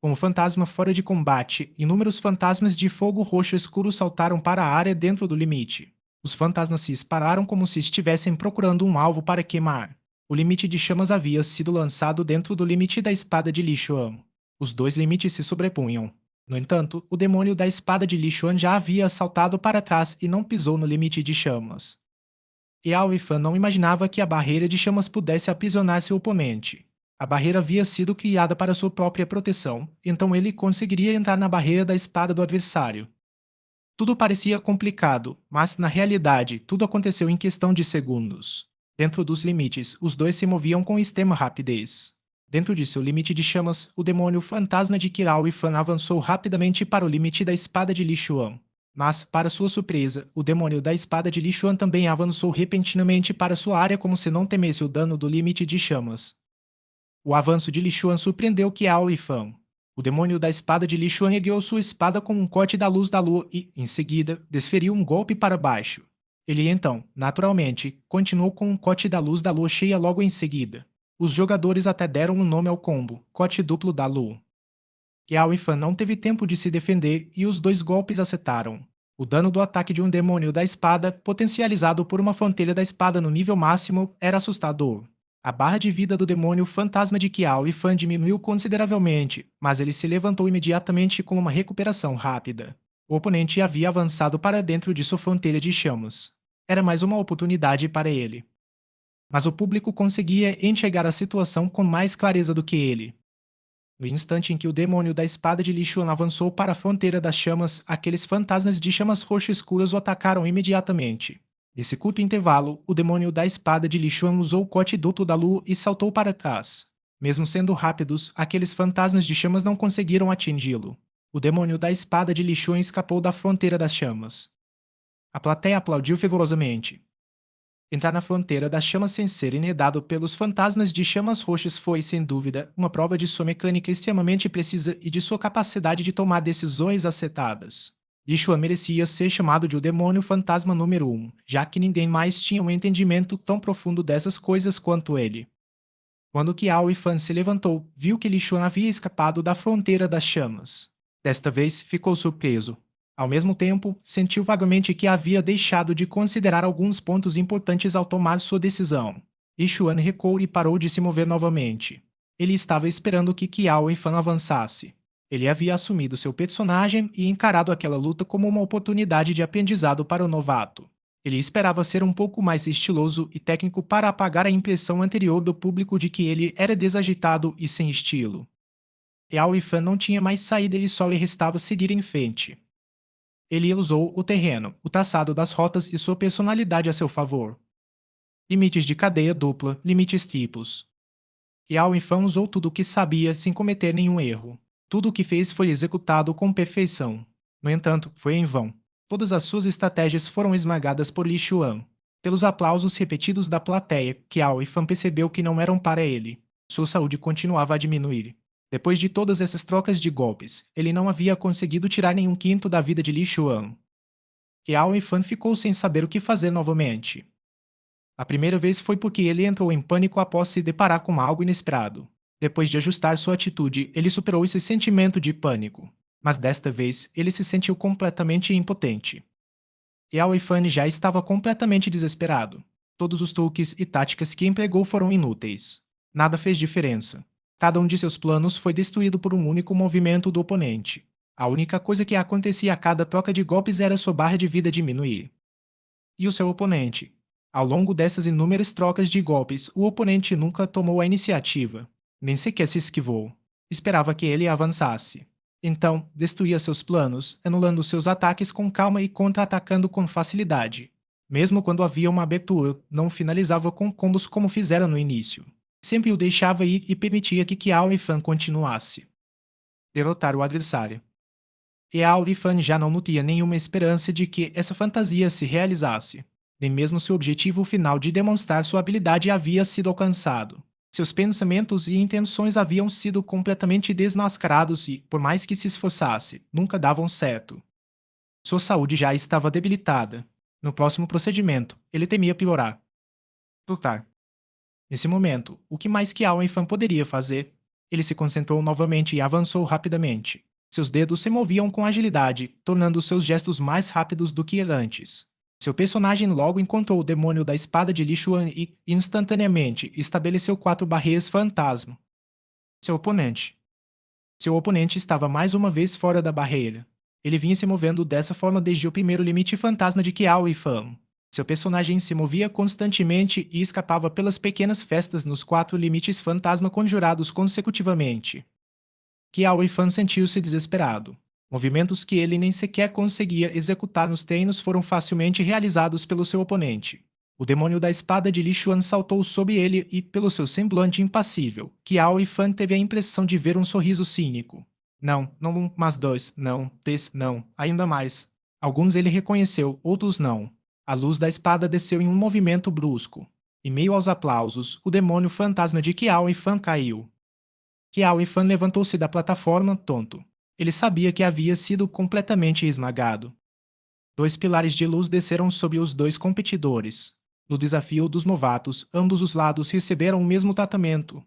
Com o fantasma fora de combate, inúmeros fantasmas de fogo roxo escuro saltaram para a área dentro do limite. Os fantasmas se espalharam como se estivessem procurando um alvo para queimar. O limite de chamas havia sido lançado dentro do limite da espada de Lishuan. Os dois limites se sobrepunham. No entanto, o demônio da espada de Lishuan já havia saltado para trás e não pisou no limite de chamas. E Alifan não imaginava que a barreira de chamas pudesse aprisionar seu oponente. A barreira havia sido criada para sua própria proteção, então ele conseguiria entrar na barreira da espada do adversário. Tudo parecia complicado, mas na realidade tudo aconteceu em questão de segundos. Dentro dos limites, os dois se moviam com extrema rapidez. Dentro de seu limite de chamas, o demônio fantasma de Kirao Ifan avançou rapidamente para o limite da espada de Li Xuan. Mas, para sua surpresa, o demônio da espada de Li Xuan também avançou repentinamente para sua área como se não temesse o dano do limite de chamas. O avanço de Li Xuan surpreendeu Qiao e Fan. O demônio da espada de Li Xuan ergueu sua espada com um corte da luz da lua e, em seguida, desferiu um golpe para baixo. Ele então, naturalmente, continuou com um corte da luz da lua cheia logo em seguida. Os jogadores até deram um nome ao combo, corte duplo da lua. Qiao e Fan não teve tempo de se defender e os dois golpes acertaram. O dano do ataque de um demônio da espada, potencializado por uma fronteira da espada no nível máximo, era assustador. A barra de vida do demônio fantasma de Qiao e Fan diminuiu consideravelmente, mas ele se levantou imediatamente com uma recuperação rápida. O oponente havia avançado para dentro de sua fronteira de chamas. Era mais uma oportunidade para ele. Mas o público conseguia enxergar a situação com mais clareza do que ele. No instante em que o demônio da espada de Li Xuan avançou para a fronteira das chamas, aqueles fantasmas de chamas roxo escuras o atacaram imediatamente. Nesse curto intervalo, o demônio da espada de Li Xuan usou o corte duplo da lua e saltou para trás. Mesmo sendo rápidos, aqueles fantasmas de chamas não conseguiram atingi-lo. O demônio da espada de Li Xuan escapou da fronteira das chamas. A plateia aplaudiu fervorosamente. Entrar na fronteira das chamas sem ser enredado pelos fantasmas de chamas roxas foi, sem dúvida, uma prova de sua mecânica extremamente precisa e de sua capacidade de tomar decisões acertadas. Yeshua merecia ser chamado de o demônio fantasma número 1, já que ninguém mais tinha um entendimento tão profundo dessas coisas quanto ele. Quando Kiao Ifan se levantou, viu que Li Xuan havia escapado da fronteira das chamas. Desta vez, ficou surpreso. Ao mesmo tempo, sentiu vagamente que havia deixado de considerar alguns pontos importantes ao tomar sua decisão. Li Xuan recuou e parou de se mover novamente. Ele estava esperando que Qiao Ifan avançasse. Ele havia assumido seu personagem e encarado aquela luta como uma oportunidade de aprendizado para o novato. Ele esperava ser um pouco mais estiloso e técnico para apagar a impressão anterior do público de que ele era desajeitado e sem estilo. Qiao Ifan não tinha mais saída e só lhe restava seguir em frente. Ele usou o terreno, o traçado das rotas e sua personalidade a seu favor. Limites de cadeia dupla, limites triplos. Yao Yifan usou tudo o que sabia sem cometer nenhum erro. Tudo o que fez foi executado com perfeição. No entanto, foi em vão. Todas as suas estratégias foram esmagadas por Li Xuan. Pelos aplausos repetidos da plateia, Qiao Yifan percebeu que não eram para ele. Sua saúde continuava a diminuir. Depois de todas essas trocas de golpes, ele não havia conseguido tirar nenhum quinto da vida de Li Xuan. Qiao Yifan ficou sem saber o que fazer novamente. A primeira vez foi porque ele entrou em pânico após se deparar com algo inesperado. Depois de ajustar sua atitude, ele superou esse sentimento de pânico. Mas desta vez, ele se sentiu completamente impotente. Yao Ifan já estava completamente desesperado. Todos os truques e táticas que empregou foram inúteis. Nada fez diferença. Cada um de seus planos foi destruído por um único movimento do oponente. A única coisa que acontecia a cada troca de golpes era sua barra de vida diminuir. E o seu oponente? Ao longo dessas inúmeras trocas de golpes, o oponente nunca tomou a iniciativa, nem sequer se esquivou. Esperava que ele avançasse. Então, destruía seus planos, anulando seus ataques com calma e contra-atacando com facilidade. Mesmo quando havia uma abertura, não finalizava com combos como fizera no início. Sempre o deixava ir e permitia que Qiao e Fan continuasse. Derrotar o adversário. Qiao e Fan já não nutria nenhuma esperança de que essa fantasia se realizasse. Nem mesmo seu objetivo final de demonstrar sua habilidade havia sido alcançado. Seus pensamentos e intenções haviam sido completamente desmascarados e, por mais que se esforçasse, nunca davam certo. Sua saúde já estava debilitada. No próximo procedimento, ele temia piorar. Lutar. Nesse momento, o que mais que Alan Fan poderia fazer? Ele se concentrou novamente e avançou rapidamente. Seus dedos se moviam com agilidade, tornando seus gestos mais rápidos do que antes. Seu personagem logo encontrou o demônio da espada de Li Xuan e, instantaneamente, estabeleceu 4 barreiras fantasma. Seu oponente. Seu oponente estava mais uma vez fora da barreira. Ele vinha se movendo dessa forma desde o primeiro limite fantasma de Kiao e Fan. Seu personagem se movia constantemente e escapava pelas pequenas festas nos 4 limites fantasma conjurados consecutivamente. Kiao e Fan sentiu-se desesperado. Movimentos que ele nem sequer conseguia executar nos treinos foram facilmente realizados pelo seu oponente. O demônio da espada de Li Xuan saltou sobre ele e, pelo seu semblante impassível, Kiao e Fan teve a impressão de ver um sorriso cínico. Não, não um, mas dois, não, não, ainda mais. Alguns ele reconheceu, outros não. A luz da espada desceu em um movimento brusco. Em meio aos aplausos, o demônio fantasma de Kiao e Fan caiu. Kiao e Fan levantou-se da plataforma, tonto. Ele sabia que havia sido completamente esmagado. 2 pilares de luz desceram sobre os 2 competidores. No desafio dos novatos, ambos os lados receberam o mesmo tratamento.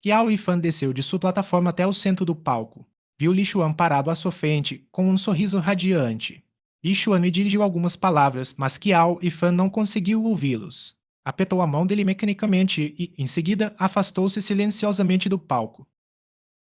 Kiao e Fan desceu de sua plataforma até o centro do palco. Viu Li Xuan parado à sua frente, com um sorriso radiante. Li Xuan lhe dirigiu algumas palavras, mas Kiao e Fan não conseguiu ouvi-los. Apertou a mão dele mecanicamente e, em seguida, afastou-se silenciosamente do palco.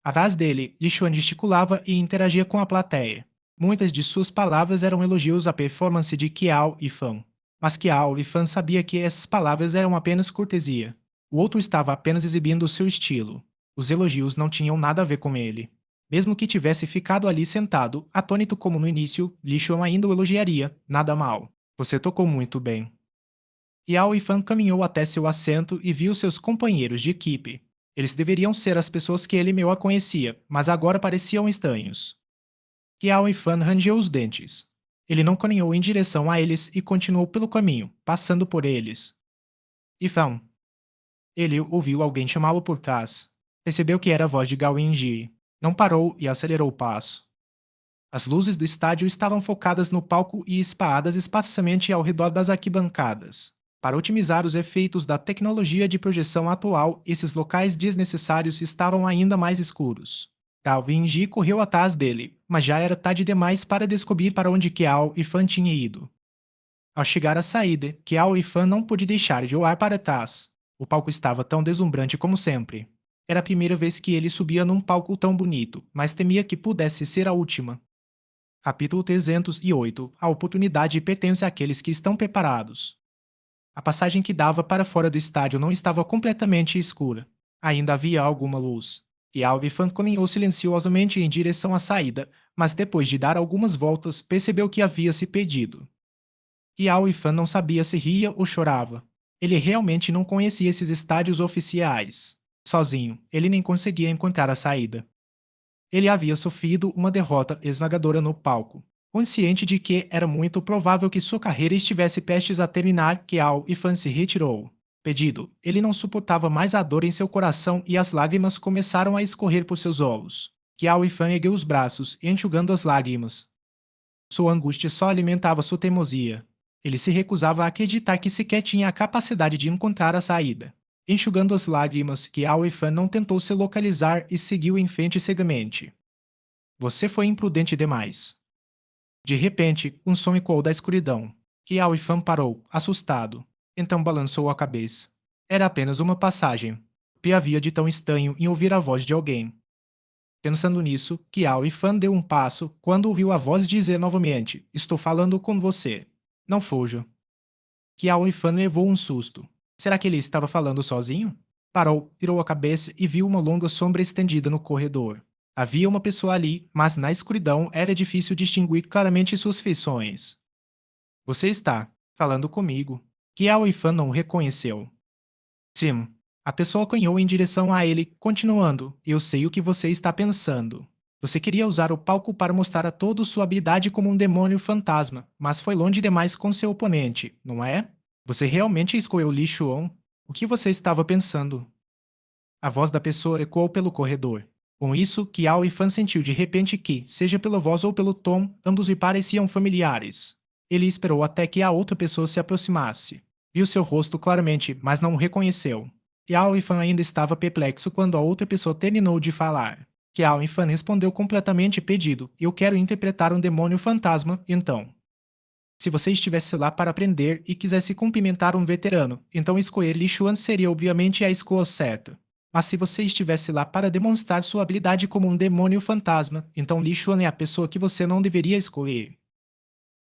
Atrás dele, Li Xuan gesticulava e interagia com a plateia. Muitas de suas palavras eram elogios à performance de Kiao e Fan. Mas Kiao e Fan sabia que essas palavras eram apenas cortesia. O outro estava apenas exibindo o seu estilo. Os elogios não tinham nada a ver com ele. Mesmo que tivesse ficado ali sentado, atônito como no início, Li Xuan ainda o elogiaria, nada mal. Você tocou muito bem. Yao Yifan caminhou até seu assento e viu seus companheiros de equipe. Eles deveriam ser as pessoas que ele melhor conhecia, mas agora pareciam estranhos. Yao Yifan rangeu os dentes. Ele não caminhou em direção a eles e continuou pelo caminho, passando por eles. Yifan. Ele ouviu alguém chamá-lo por trás. Percebeu que era a voz de Gao Yinji. Não parou e acelerou o passo. As luzes do estádio estavam focadas no palco e espalhadas esparsamente ao redor das arquibancadas. Para otimizar os efeitos da tecnologia de projeção atual, esses locais desnecessários estavam ainda mais escuros. Gao Yinji correu atrás dele, mas já era tarde demais para descobrir para onde Kiao e Fan tinham ido. Ao chegar à saída, Kiao e Fan não pôde deixar de olhar para trás. O palco estava tão deslumbrante como sempre. Era a primeira vez que ele subia num palco tão bonito, mas temia que pudesse ser a última. Capítulo 308. A oportunidade pertence àqueles que estão preparados. A passagem que dava para fora do estádio não estava completamente escura. Ainda havia alguma luz. E Alvifan caminhou silenciosamente em direção à saída, mas depois de dar algumas voltas, percebeu que havia se perdido. E Alvifan não sabia se ria ou chorava. Ele realmente não conhecia esses estádios oficiais. Sozinho, ele nem conseguia encontrar a saída. Ele havia sofrido uma derrota esmagadora no palco. Consciente de que era muito provável que sua carreira estivesse prestes a terminar, Kiao Yifan se retirou. Perdido, ele não suportava mais a dor em seu coração e as lágrimas começaram a escorrer por seus olhos. Kiao Yifan ergueu os braços, enxugando as lágrimas. Sua angústia só alimentava sua teimosia. Ele se recusava a acreditar que sequer tinha a capacidade de encontrar a saída. Enxugando as lágrimas, Kiao Yifan não tentou se localizar e seguiu em frente cegamente. Você foi imprudente demais. De repente, um som ecoou da escuridão. Kiao Yifan parou, assustado. Então balançou a cabeça. Era apenas uma passagem. O que havia de tão estranho em ouvir a voz de alguém? Pensando nisso, Kiao Yifan deu um passo quando ouviu a voz dizer novamente: Estou falando com você. Não fuja. Kiao Yifan levou um susto. Será que ele estava falando sozinho? Parou, virou a cabeça e viu uma longa sombra estendida no corredor. Havia uma pessoa ali, mas na escuridão era difícil distinguir claramente suas feições. Você está falando comigo. Kiao Yifan não o reconheceu. Sim. A pessoa caminhou em direção a ele, continuando: Eu sei o que você está pensando. Você queria usar o palco para mostrar a todos sua habilidade como um demônio fantasma, mas foi longe demais com seu oponente, não é? Você realmente escolheu Li Xuan? O que você estava pensando? A voz da pessoa ecoou pelo corredor. Com isso, Kiao Yifan sentiu de repente que, seja pela voz ou pelo tom, ambos lhe pareciam familiares. Ele esperou até que a outra pessoa se aproximasse. Viu seu rosto claramente, mas não o reconheceu. Yao Fan ainda estava perplexo quando a outra pessoa terminou de falar. Yao Fan respondeu completamente pedido: Eu quero interpretar um demônio fantasma, então. Se você estivesse lá para aprender e quisesse cumprimentar um veterano, então escolher Li Xuan seria obviamente a escolha certa. Mas se você estivesse lá para demonstrar sua habilidade como um demônio fantasma, então Li Xuan é a pessoa que você não deveria escolher.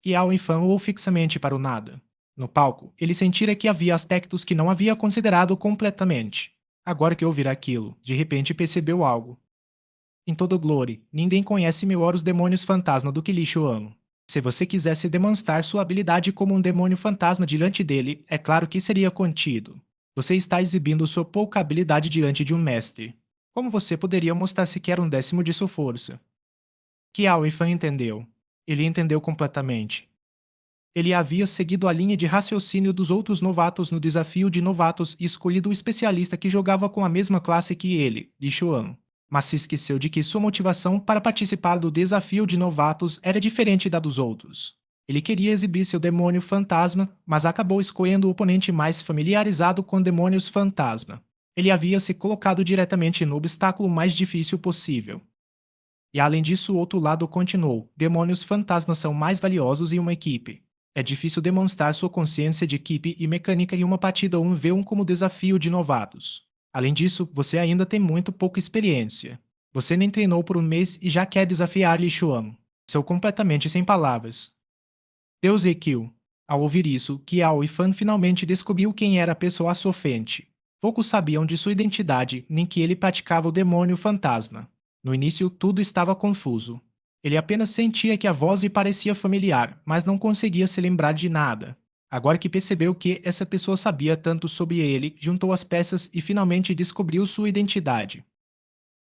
Yao Fan olhou fixamente para o nada. No palco, ele sentira que havia aspectos que não havia considerado completamente. Agora que ouvira aquilo, de repente percebeu algo. Em todo Glory, ninguém conhece melhor os demônios fantasma do que Li Xuan. Se você quisesse demonstrar sua habilidade como um demônio fantasma diante dele, é claro que seria contido. Você está exibindo sua pouca habilidade diante de um mestre. Como você poderia mostrar sequer um décimo de sua força? Kiao Fan entendeu. Ele entendeu completamente. Ele havia seguido a linha de raciocínio dos outros novatos no desafio de novatos e escolhido o especialista que jogava com a mesma classe que ele, Li Xuan. Mas se esqueceu de que sua motivação para participar do desafio de novatos era diferente da dos outros. Ele queria exibir seu demônio fantasma, mas acabou escolhendo o oponente mais familiarizado com demônios fantasma. Ele havia se colocado diretamente no obstáculo mais difícil possível. E além disso, o outro lado continuou: demônios fantasmas são mais valiosos em uma equipe. É difícil demonstrar sua consciência de equipe e mecânica em uma partida 1v1 como desafio de novatos. Além disso, você ainda tem muito pouca experiência. Você nem treinou por um mês e já quer desafiar Li Xuan. Sou completamente sem palavras. Deus Ekiu. Ao ouvir isso, Kiao e Fan finalmente descobriu quem era a pessoa à sua frente. Poucos sabiam de sua identidade, nem que ele praticava o demônio fantasma. No início, tudo estava confuso. Ele apenas sentia que a voz lhe parecia familiar, mas não conseguia se lembrar de nada. Agora que percebeu que essa pessoa sabia tanto sobre ele, juntou as peças e finalmente descobriu sua identidade.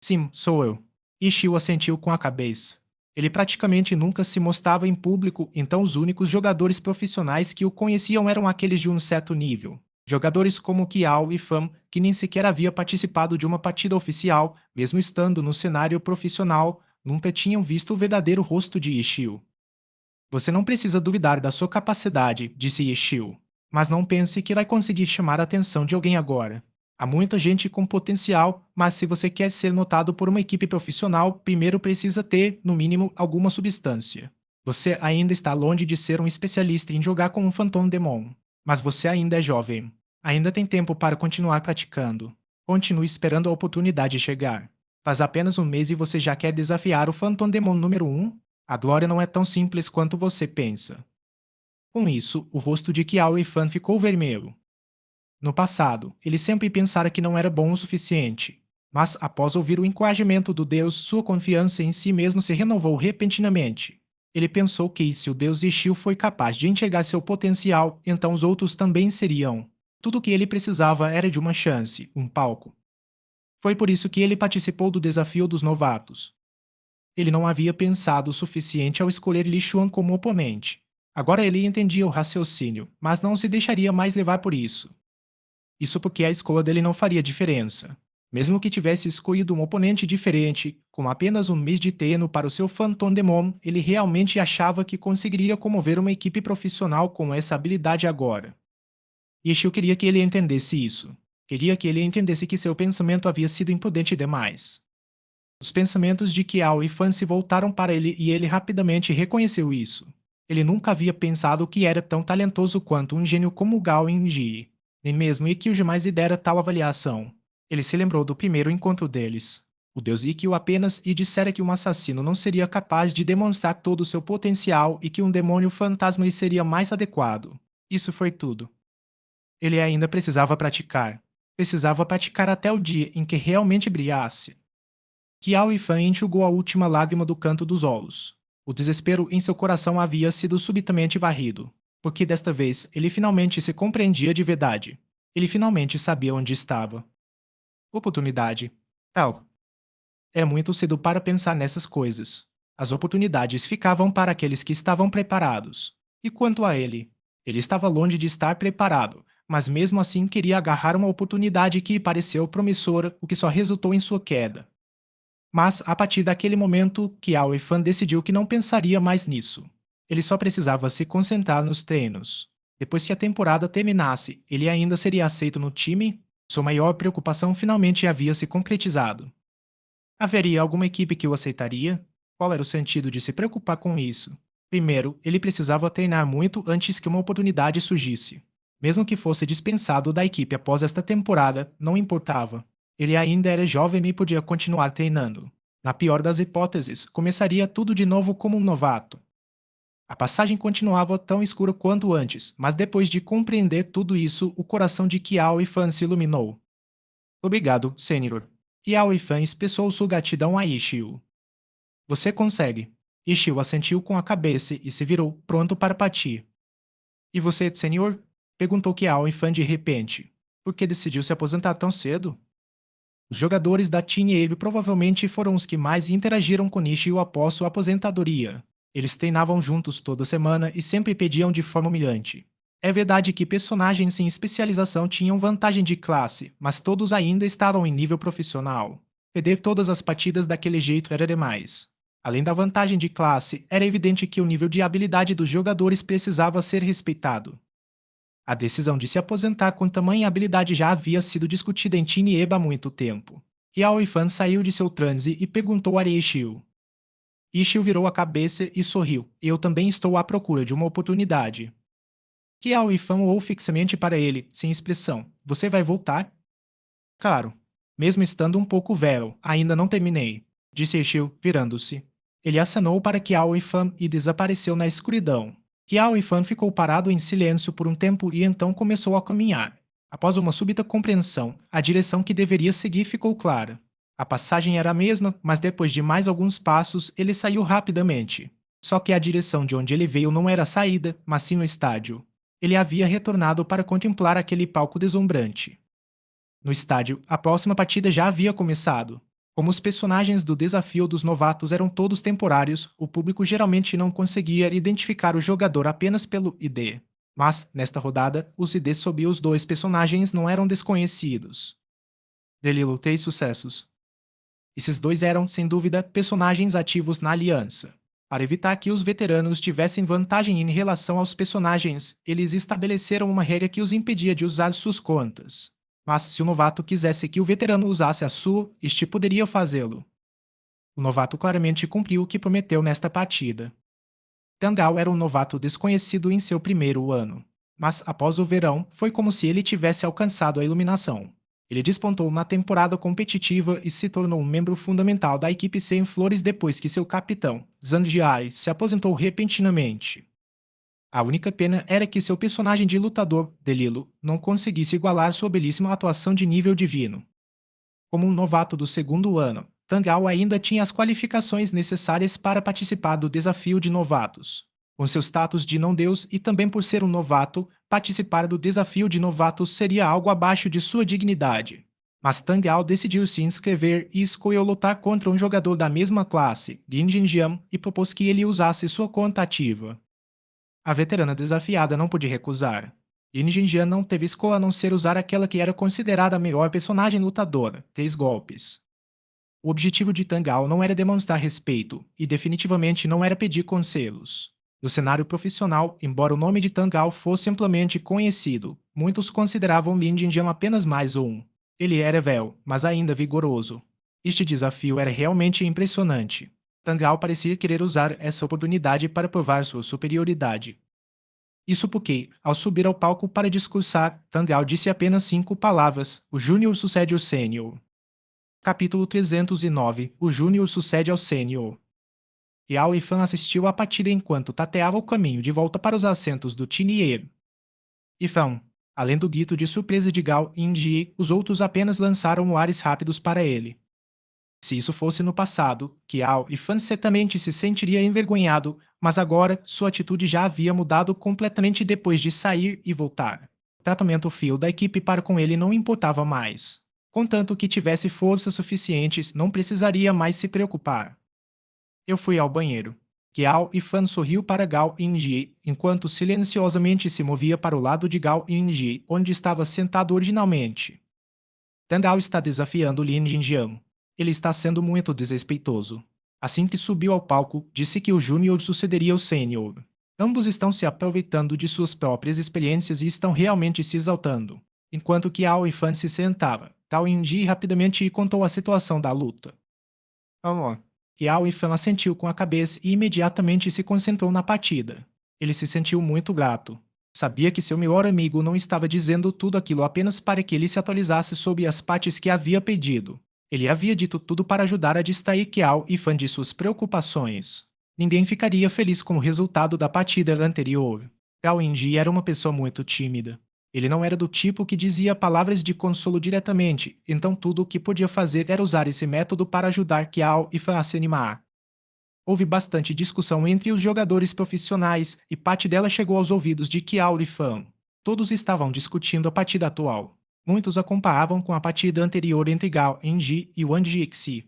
Sim, sou eu. Ishio assentiu com a cabeça. Ele praticamente nunca se mostrava em público, então os únicos jogadores profissionais que o conheciam eram aqueles de um certo nível. Jogadores como Kiao e Fan, que nem sequer havia participado de uma partida oficial, mesmo estando no cenário profissional, nunca tinham visto o verdadeiro rosto de Ishio. Você não precisa duvidar da sua capacidade, disse Ishio. Mas não pense que vai conseguir chamar a atenção de alguém agora. Há muita gente com potencial, mas se você quer ser notado por uma equipe profissional, primeiro precisa ter, no mínimo, alguma substância. Você ainda está longe de ser um especialista em jogar com um Phantom Demon. Mas você ainda é jovem. Ainda tem tempo para continuar praticando. Continue esperando a oportunidade chegar. Faz apenas um mês e você já quer desafiar o Phantom Demon número 1? A glória não é tão simples quanto você pensa. Com isso, o rosto de Kiao e Fan ficou vermelho. No passado, ele sempre pensara que não era bom o suficiente. Mas, após ouvir o encorajamento do deus, sua confiança em si mesmo se renovou repentinamente. Ele pensou que, se o deus Ishio foi capaz de enxergar seu potencial, então os outros também seriam. Tudo o que ele precisava era de uma chance, um palco. Foi por isso que ele participou do desafio dos novatos. Ele não havia pensado o suficiente ao escolher Li Xuan como oponente. Agora ele entendia o raciocínio, mas não se deixaria mais levar por isso. Isso porque a escolha dele não faria diferença. Mesmo que tivesse escolhido um oponente diferente, com apenas um mês de treino para o seu Phantom Demon, ele realmente achava que conseguiria comover uma equipe profissional com essa habilidade agora. Yeshio queria que ele entendesse isso. Queria que ele entendesse que seu pensamento havia sido imprudente demais. Os pensamentos de Kiao e Fan se voltaram para ele e ele rapidamente reconheceu isso. Ele nunca havia pensado que era tão talentoso quanto um gênio como Gao Inji. Nem mesmo Ikkyo jamais lhe dera tal avaliação. Ele se lembrou do primeiro encontro deles. O deus Ikkyo apenas lhe dissera que um assassino não seria capaz de demonstrar todo o seu potencial e que um demônio fantasma lhe seria mais adequado. Isso foi tudo. Ele ainda precisava praticar. Precisava praticar até o dia em que realmente brilhasse. Kiao Fan enxugou a última lágrima do canto dos olhos. O desespero em seu coração havia sido subitamente varrido, porque desta vez ele finalmente se compreendia de verdade. Ele finalmente sabia onde estava. Oportunidade. Tal. É muito cedo para pensar nessas coisas. As oportunidades ficavam para aqueles que estavam preparados. E quanto a ele? Ele estava longe de estar preparado, mas mesmo assim queria agarrar uma oportunidade que pareceu promissora, o que só resultou em sua queda. Mas, a partir daquele momento, Kiao Fan decidiu que não pensaria mais nisso. Ele só precisava se concentrar nos treinos. Depois que a temporada terminasse, ele ainda seria aceito no time? Sua maior preocupação finalmente havia se concretizado. Haveria alguma equipe que o aceitaria? Qual era o sentido de se preocupar com isso? Primeiro, ele precisava treinar muito antes que uma oportunidade surgisse. Mesmo que fosse dispensado da equipe após esta temporada, não importava. Ele ainda era jovem e podia continuar treinando. Na pior das hipóteses, começaria tudo de novo como um novato. A passagem continuava tão escura quanto antes, mas depois de compreender tudo isso, o coração de Kiao e Fan se iluminou. Obrigado, Sênior. Kiao e Fan expressou sua gratidão a Ishio. Você consegue. Ishio assentiu com a cabeça e se virou, pronto para partir. E você, senhor? Perguntou Kiao e Fan de repente. Por que decidiu se aposentar tão cedo? Os jogadores da Team Abe provavelmente foram os que mais interagiram com Ishio após sua aposentadoria. Eles treinavam juntos toda semana e sempre pediam de forma humilhante. É verdade que personagens sem especialização tinham vantagem de classe, mas todos ainda estavam em nível profissional. Perder todas as partidas daquele jeito era demais. Além da vantagem de classe, era evidente que o nível de habilidade dos jogadores precisava ser respeitado. A decisão de se aposentar com tamanha habilidade já havia sido discutida em Tinieba há muito tempo. Yao Ifan saiu de seu transe e perguntou a Ishio. Ishio virou a cabeça e sorriu. Eu também estou à procura de uma oportunidade. Yao Ifan olhou fixamente para ele, sem expressão. Você vai voltar? Claro. Mesmo estando um pouco velho, ainda não terminei, disse Ishio, virando-se. Ele acenou para Kiao Ifan e desapareceu na escuridão. Kiao Ifan ficou parado em silêncio por um tempo e então começou a caminhar. Após uma súbita compreensão, a direção que deveria seguir ficou clara. A passagem era a mesma, mas depois de mais alguns passos, ele saiu rapidamente. Só que a direção de onde ele veio não era a saída, mas sim o estádio. Ele havia retornado para contemplar aquele palco deslumbrante. No estádio, a próxima partida já havia começado. Como os personagens do desafio dos novatos eram todos temporários, o público geralmente não conseguia identificar o jogador apenas pelo ID. Mas, nesta rodada, os IDs sob os dois personagens não eram desconhecidos. Delilo 3 sucessos. Esses dois eram, sem dúvida, personagens ativos na aliança. Para evitar que os veteranos tivessem vantagem em relação aos personagens, eles estabeleceram uma regra que os impedia de usar suas contas. Mas se o novato quisesse que o veterano usasse a sua, este poderia fazê-lo. O novato claramente cumpriu o que prometeu nesta partida. Tangal era um novato desconhecido em seu primeiro ano. Mas após o verão, foi como se ele tivesse alcançado a iluminação. Ele despontou na temporada competitiva e se tornou um membro fundamental da equipe sem flores depois que seu capitão, Zangiai, se aposentou repentinamente. A única pena era que seu personagem de lutador, Delilo, não conseguisse igualar sua belíssima atuação de nível divino. Como um novato do segundo ano, Tangal ainda tinha as qualificações necessárias para participar do desafio de novatos. Com seu status de não-deus e também por ser um novato, participar do desafio de novatos seria algo abaixo de sua dignidade. Mas Tangal decidiu se inscrever e escolheu lutar contra um jogador da mesma classe, Lin Jinjiang, e propôs que ele usasse sua conta ativa. A veterana desafiada não pôde recusar. Yin Jinjian não teve escolha a não ser usar aquela que era considerada a melhor personagem lutadora, 3 golpes. O objetivo de Tangal não era demonstrar respeito, e definitivamente não era pedir conselhos. No cenário profissional, embora o nome de Tangal fosse amplamente conhecido, muitos consideravam Lin Jinjian apenas mais um. Ele era velho, mas ainda vigoroso. Este desafio era realmente impressionante. Tangal parecia querer usar essa oportunidade para provar sua superioridade. Isso porque, ao subir ao palco para discursar, Tangal disse apenas 5 palavras: o Júnior sucede ao Sênior. Capítulo 309 O Júnior sucede ao Sênior. Yao Ifan assistiu à partida enquanto tateava o caminho de volta para os assentos do Tinier. Ifan, além do grito de surpresa de Gao Yinji, os outros apenas lançaram olhares rápidos para ele. Se isso fosse no passado, Kiao Ifan certamente se sentiria envergonhado, mas agora sua atitude já havia mudado completamente depois de sair e voltar. O tratamento fio da equipe para com ele não importava mais. Contanto que tivesse forças suficientes, não precisaria mais se preocupar. Eu fui ao banheiro. Kiao Ifan sorriu para Gao Yinji, enquanto silenciosamente se movia para o lado de Gao Yinji, onde estava sentado originalmente. Tandao está desafiando Lin Jinjiang. Ele está sendo muito desrespeitoso. Assim que subiu ao palco, disse que o Júnior sucederia ao Sênior. Ambos estão se aproveitando de suas próprias experiências e estão realmente se exaltando. Enquanto que Ao Ifan se sentava, Tao Yinji rapidamente contou a situação da luta. Vamos lá. E Ao Ifan assentiu com a cabeça e imediatamente se concentrou na partida. Ele se sentiu muito grato. Sabia que seu melhor amigo não estava dizendo tudo aquilo apenas para que ele se atualizasse sobre as partes que havia pedido. Ele havia dito tudo para ajudar a distrair Kiao e Fan de suas preocupações. Ninguém ficaria feliz com o resultado da partida anterior. Cao Yinji era uma pessoa muito tímida. Ele não era do tipo que dizia palavras de consolo diretamente, então tudo o que podia fazer era usar esse método para ajudar Kiao e Fan a se animar. Houve bastante discussão entre os jogadores profissionais e parte dela chegou aos ouvidos de Kiao e Fan. Todos estavam discutindo a partida atual. Muitos a comparavam com a partida anterior entre Gao Enji e Wang Jixi.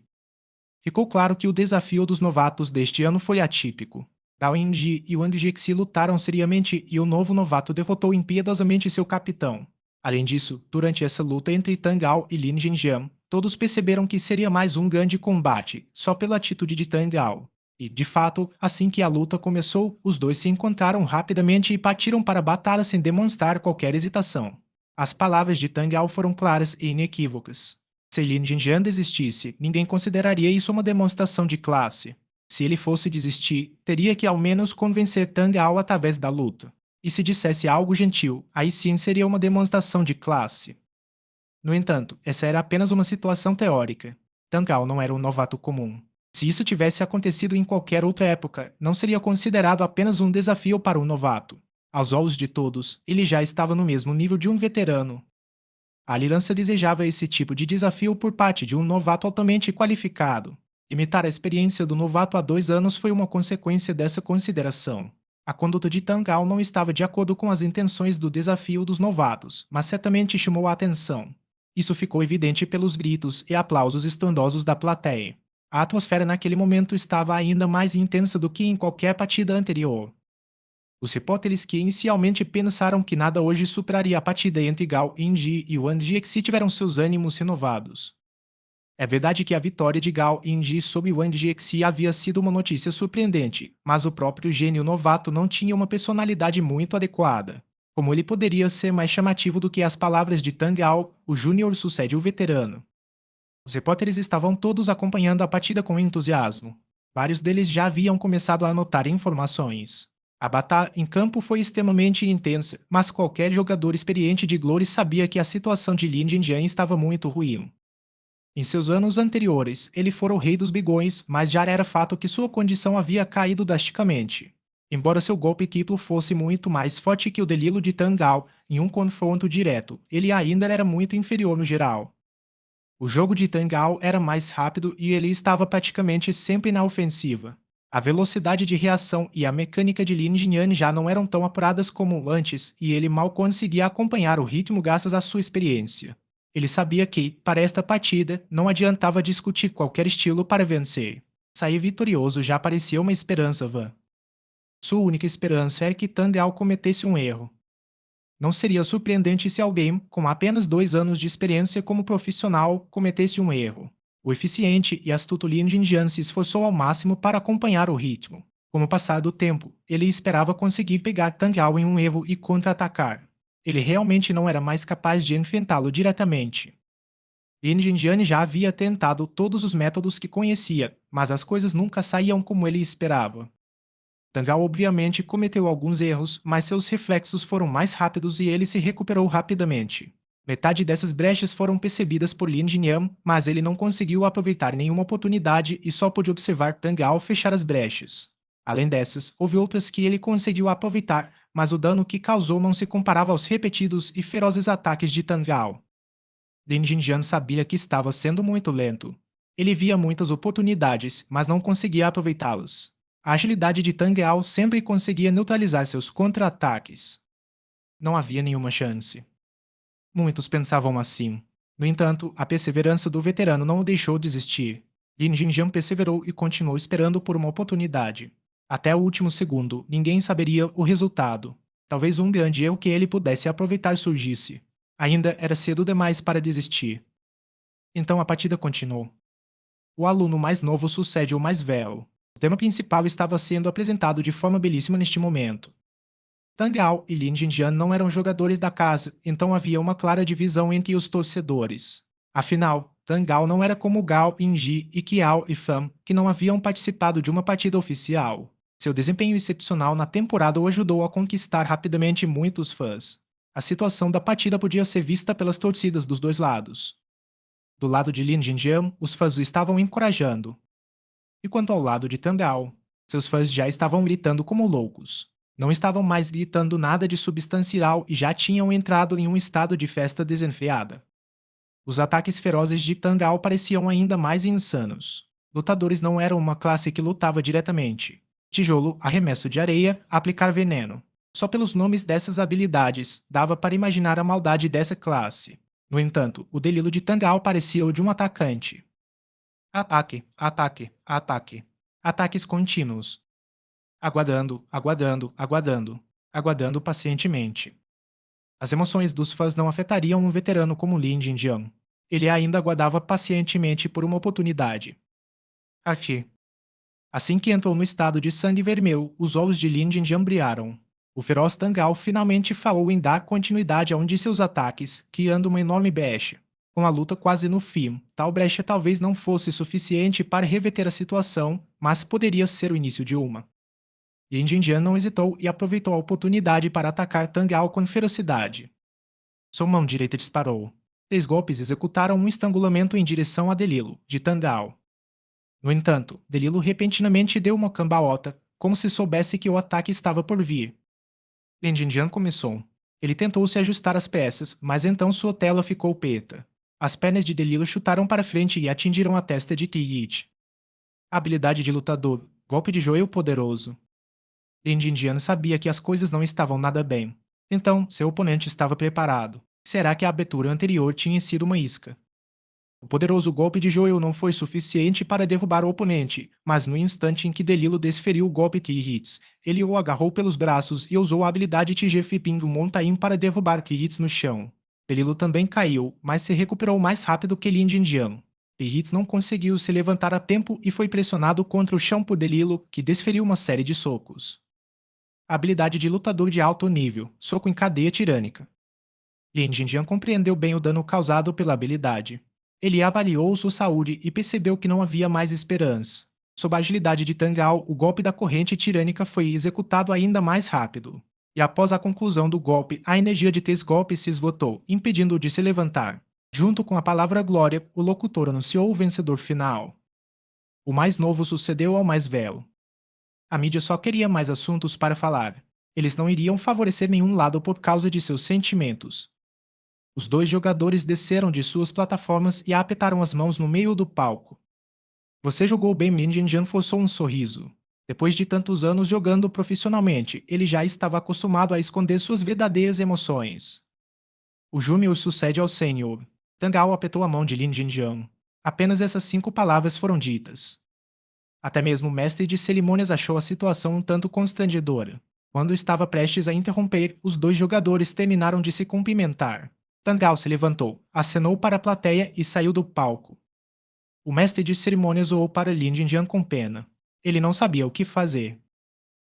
Ficou claro que o desafio dos novatos deste ano foi atípico. Gao Enji e Wang Jixi lutaram seriamente e o novo novato derrotou impiedosamente seu capitão. Além disso, durante essa luta entre Tang Gao e Lin Jinjiang, todos perceberam que seria mais um grande combate, só pela atitude de Tang Gao. E, de fato, assim que a luta começou, os dois se encontraram rapidamente e partiram para a batalha sem demonstrar qualquer hesitação. As palavras de Tang Gao foram claras e inequívocas. Se Lin Jinjiang desistisse, ninguém consideraria isso uma demonstração de classe. Se ele fosse desistir, teria que ao menos convencer Tang Gao através da luta. E se dissesse algo gentil, aí sim seria uma demonstração de classe. No entanto, essa era apenas uma situação teórica. Tang Gao não era um novato comum. Se isso tivesse acontecido em qualquer outra época, não seria considerado apenas um desafio para um novato. Aos olhos de todos, ele já estava no mesmo nível de um veterano. A liderança desejava esse tipo de desafio por parte de um novato altamente qualificado. Imitar a experiência do novato há 2 anos foi uma consequência dessa consideração. A conduta de Tangal não estava de acordo com as intenções do desafio dos novatos, mas certamente chamou a atenção. Isso ficou evidente pelos gritos e aplausos estrondosos da plateia. A atmosfera naquele momento estava ainda mais intensa do que em qualquer partida anterior. Os repórteres que inicialmente pensaram que nada hoje superaria a partida entre Gao Yinji e Wang Jixi tiveram seus ânimos renovados. É verdade que a vitória de Gao Yinji sobre Wang Jixi havia sido uma notícia surpreendente, mas o próprio gênio novato não tinha uma personalidade muito adequada. Como ele poderia ser mais chamativo do que as palavras de Tang Gao, o júnior sucede o veterano. Os repórteres estavam todos acompanhando a partida com entusiasmo. Vários deles já haviam começado a anotar informações. A batalha em campo foi extremamente intensa, mas qualquer jogador experiente de Glory sabia que a situação de Lin Jinjiang estava muito ruim. Em seus anos anteriores, ele fora o rei dos bigões, mas já era fato que sua condição havia caído drasticamente. Embora seu golpe triplo fosse muito mais forte que o delilo de Tang Gao em um confronto direto, ele ainda era muito inferior no geral. O jogo de Tang Gao era mais rápido e ele estava praticamente sempre na ofensiva. A velocidade de reação e a mecânica de Lin Jinyan já não eram tão apuradas como antes e ele mal conseguia acompanhar o ritmo graças à sua experiência. Ele sabia que, para esta partida, não adiantava discutir qualquer estilo para vencer. Sair vitorioso já parecia uma esperança vã. Sua única esperança era que Tang Gao cometesse um erro. Não seria surpreendente se alguém, com apenas 2 anos de experiência como profissional, cometesse um erro. O eficiente e astuto Lin Jinjiang se esforçou ao máximo para acompanhar o ritmo. Com o passar do tempo, ele esperava conseguir pegar Tang Yao em um erro e contra-atacar. Ele realmente não era mais capaz de enfrentá-lo diretamente. Lin Jinjiang já havia tentado todos os métodos que conhecia, mas as coisas nunca saíam como ele esperava. Dangal obviamente cometeu alguns erros, mas seus reflexos foram mais rápidos e ele se recuperou rapidamente. Metade dessas brechas foram percebidas por Lin Jinyan, mas ele não conseguiu aproveitar nenhuma oportunidade e só pôde observar Dangal fechar as brechas. Além dessas, houve outras que ele conseguiu aproveitar, mas o dano que causou não se comparava aos repetidos e ferozes ataques de Tangal. Lin Jinjian sabia que estava sendo muito lento. Ele via muitas oportunidades, mas não conseguia aproveitá-las. A agilidade de Tang Yao sempre conseguia neutralizar seus contra-ataques. Não havia nenhuma chance. Muitos pensavam assim. No entanto, a perseverança do veterano não o deixou desistir. Lin Jinjiang perseverou e continuou esperando por uma oportunidade. Até o último segundo, ninguém saberia o resultado. Talvez um grande erro que ele pudesse aproveitar surgisse. Ainda era cedo demais para desistir. Então a partida continuou. O aluno mais novo sucede o mais velho. O tema principal estava sendo apresentado de forma belíssima neste momento. Tang Ao e Lin Jinjian não eram jogadores da casa, então havia uma clara divisão entre os torcedores. Afinal, Tang Ao não era como Gao Yinji e Qiao e Fan, que não haviam participado de uma partida oficial. Seu desempenho excepcional na temporada o ajudou a conquistar rapidamente muitos fãs. A situação da partida podia ser vista pelas torcidas dos dois lados. Do lado de Lin Jinjian, os fãs o estavam encorajando. E quanto ao lado de Tang Ao, seus fãs já estavam gritando como loucos. Não estavam mais gritando nada de substancial e já tinham entrado em um estado de festa desenfreada. Os ataques ferozes de Tang Ao pareciam ainda mais insanos. Lutadores não eram uma classe que lutava diretamente. Tijolo, arremesso de areia, aplicar veneno. Só pelos nomes dessas habilidades, dava para imaginar a maldade dessa classe. No entanto, o delilo de Tang Ao parecia o de um atacante. Ataque, ataque, ataque. Ataques contínuos. Aguardando, aguardando, aguardando. Aguardando pacientemente. As emoções dos fãs não afetariam um veterano como Lin Jinjiang. Ele ainda aguardava pacientemente por uma oportunidade. Aqui. Assim que entrou no estado de sangue vermelho, os olhos de Lin Jinjiang brilharam. O feroz Tangal finalmente falou em dar continuidade a um de seus ataques, criando uma enorme brecha. Com a luta quase no fim, tal brecha talvez não fosse suficiente para reverter a situação, mas poderia ser o início de uma. Lin Jinjiang não hesitou e aproveitou a oportunidade para atacar Tangal com ferocidade. Sua mão direita disparou. 3 golpes executaram um estrangulamento em direção a Delilo, de Tangao. No entanto, Delilo repentinamente deu uma cambalhota, como se soubesse que o ataque estava por vir. Lin Jinjiang começou. Ele tentou se ajustar às peças, mas então sua tela ficou preta. As pernas de Delilo chutaram para frente e atingiram a testa de Tigit. Habilidade de lutador, golpe de joelho poderoso. Lin Jinjiang sabia que as coisas não estavam nada bem. Então, seu oponente estava preparado. Será que a abertura anterior tinha sido uma isca? O poderoso golpe de joelho não foi suficiente para derrubar o oponente, mas no instante em que Delilo desferiu o golpe Ki-Hits, ele o agarrou pelos braços e usou a habilidade Tijefipin do Montaim para derrubar Ki-Hits no chão. Delilo também caiu, mas se recuperou mais rápido que Lin Jinjiang. Ki-Hits não conseguiu se levantar a tempo e foi pressionado contra o chão por Delilo, que desferiu uma série de socos. Habilidade de lutador de alto nível, soco em cadeia tirânica. Lin Jinjiang compreendeu bem o dano causado pela habilidade. Ele avaliou sua saúde e percebeu que não havia mais esperança. Sob a agilidade de Tangao, o golpe da corrente tirânica foi executado ainda mais rápido. E após a conclusão do golpe, a energia de 3 golpes se esgotou, impedindo-o de se levantar. Junto com a palavra glória, o locutor anunciou o vencedor final. O mais novo sucedeu ao mais velho. A mídia só queria mais assuntos para falar. Eles não iriam favorecer nenhum lado por causa de seus sentimentos. Os 2 jogadores desceram de suas plataformas e apertaram as mãos no meio do palco. Você jogou bem, Lin Jinjiang forçou um sorriso. Depois de tantos anos jogando profissionalmente, ele já estava acostumado a esconder suas verdadeiras emoções. O Júnior sucede ao Sênior. Tangao apertou a mão de Lin Jinjiang. Apenas essas 5 palavras foram ditas. Até mesmo o mestre de cerimônias achou a situação um tanto constrangedora. Quando estava prestes a interromper, os 2 jogadores terminaram de se cumprimentar. Tangao se levantou, acenou para a plateia e saiu do palco. O mestre de cerimônias olhou para Lin Jinjiang com pena. Ele não sabia o que fazer.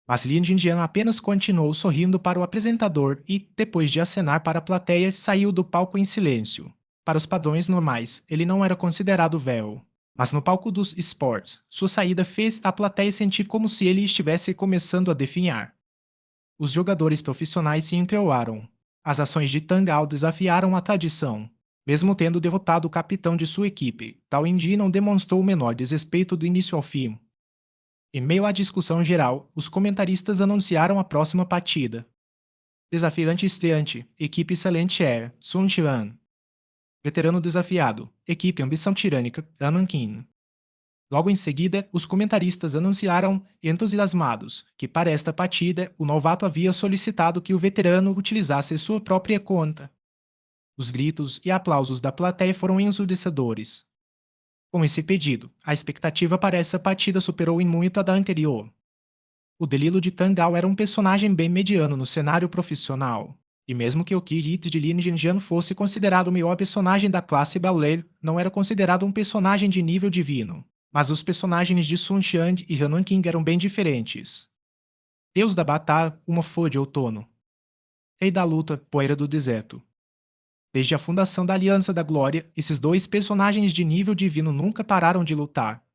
Mas Lin Jinjiang apenas continuou sorrindo para o apresentador e, depois de acenar para a plateia, saiu do palco em silêncio. Para os padrões normais, ele não era considerado velho. Mas no palco dos esportes, sua saída fez a plateia sentir como se ele estivesse começando a definhar. Os jogadores profissionais se entreolharam. As ações de Tangao desafiaram a tradição. Mesmo tendo derrotado o capitão de sua equipe, Tao Yinji não demonstrou o menor desrespeito do início ao fim. Em meio à discussão geral, os comentaristas anunciaram a próxima partida. Desafiante estreante, equipe excelente Air, Sun Qian. Veterano desafiado, equipe ambição tirânica, Anankin. Logo em seguida, os comentaristas anunciaram, entusiasmados, que para esta partida o novato havia solicitado que o veterano utilizasse sua própria conta. Os gritos e aplausos da plateia foram ensurdecedores. Com esse pedido, a expectativa para essa partida superou em muito a da anterior. O Delilo de Tangao era um personagem bem mediano no cenário profissional. E mesmo que o Kirit de Lin Jinjiang fosse considerado o melhor personagem da classe Baoler, não era considerado um personagem de nível divino. Mas os personagens de Sun Xian e Hanan King eram bem diferentes. Deus da batalha, uma flor de outono. Rei da luta, poeira do deserto. Desde a fundação da Aliança da Glória, esses dois personagens de nível divino nunca pararam de lutar.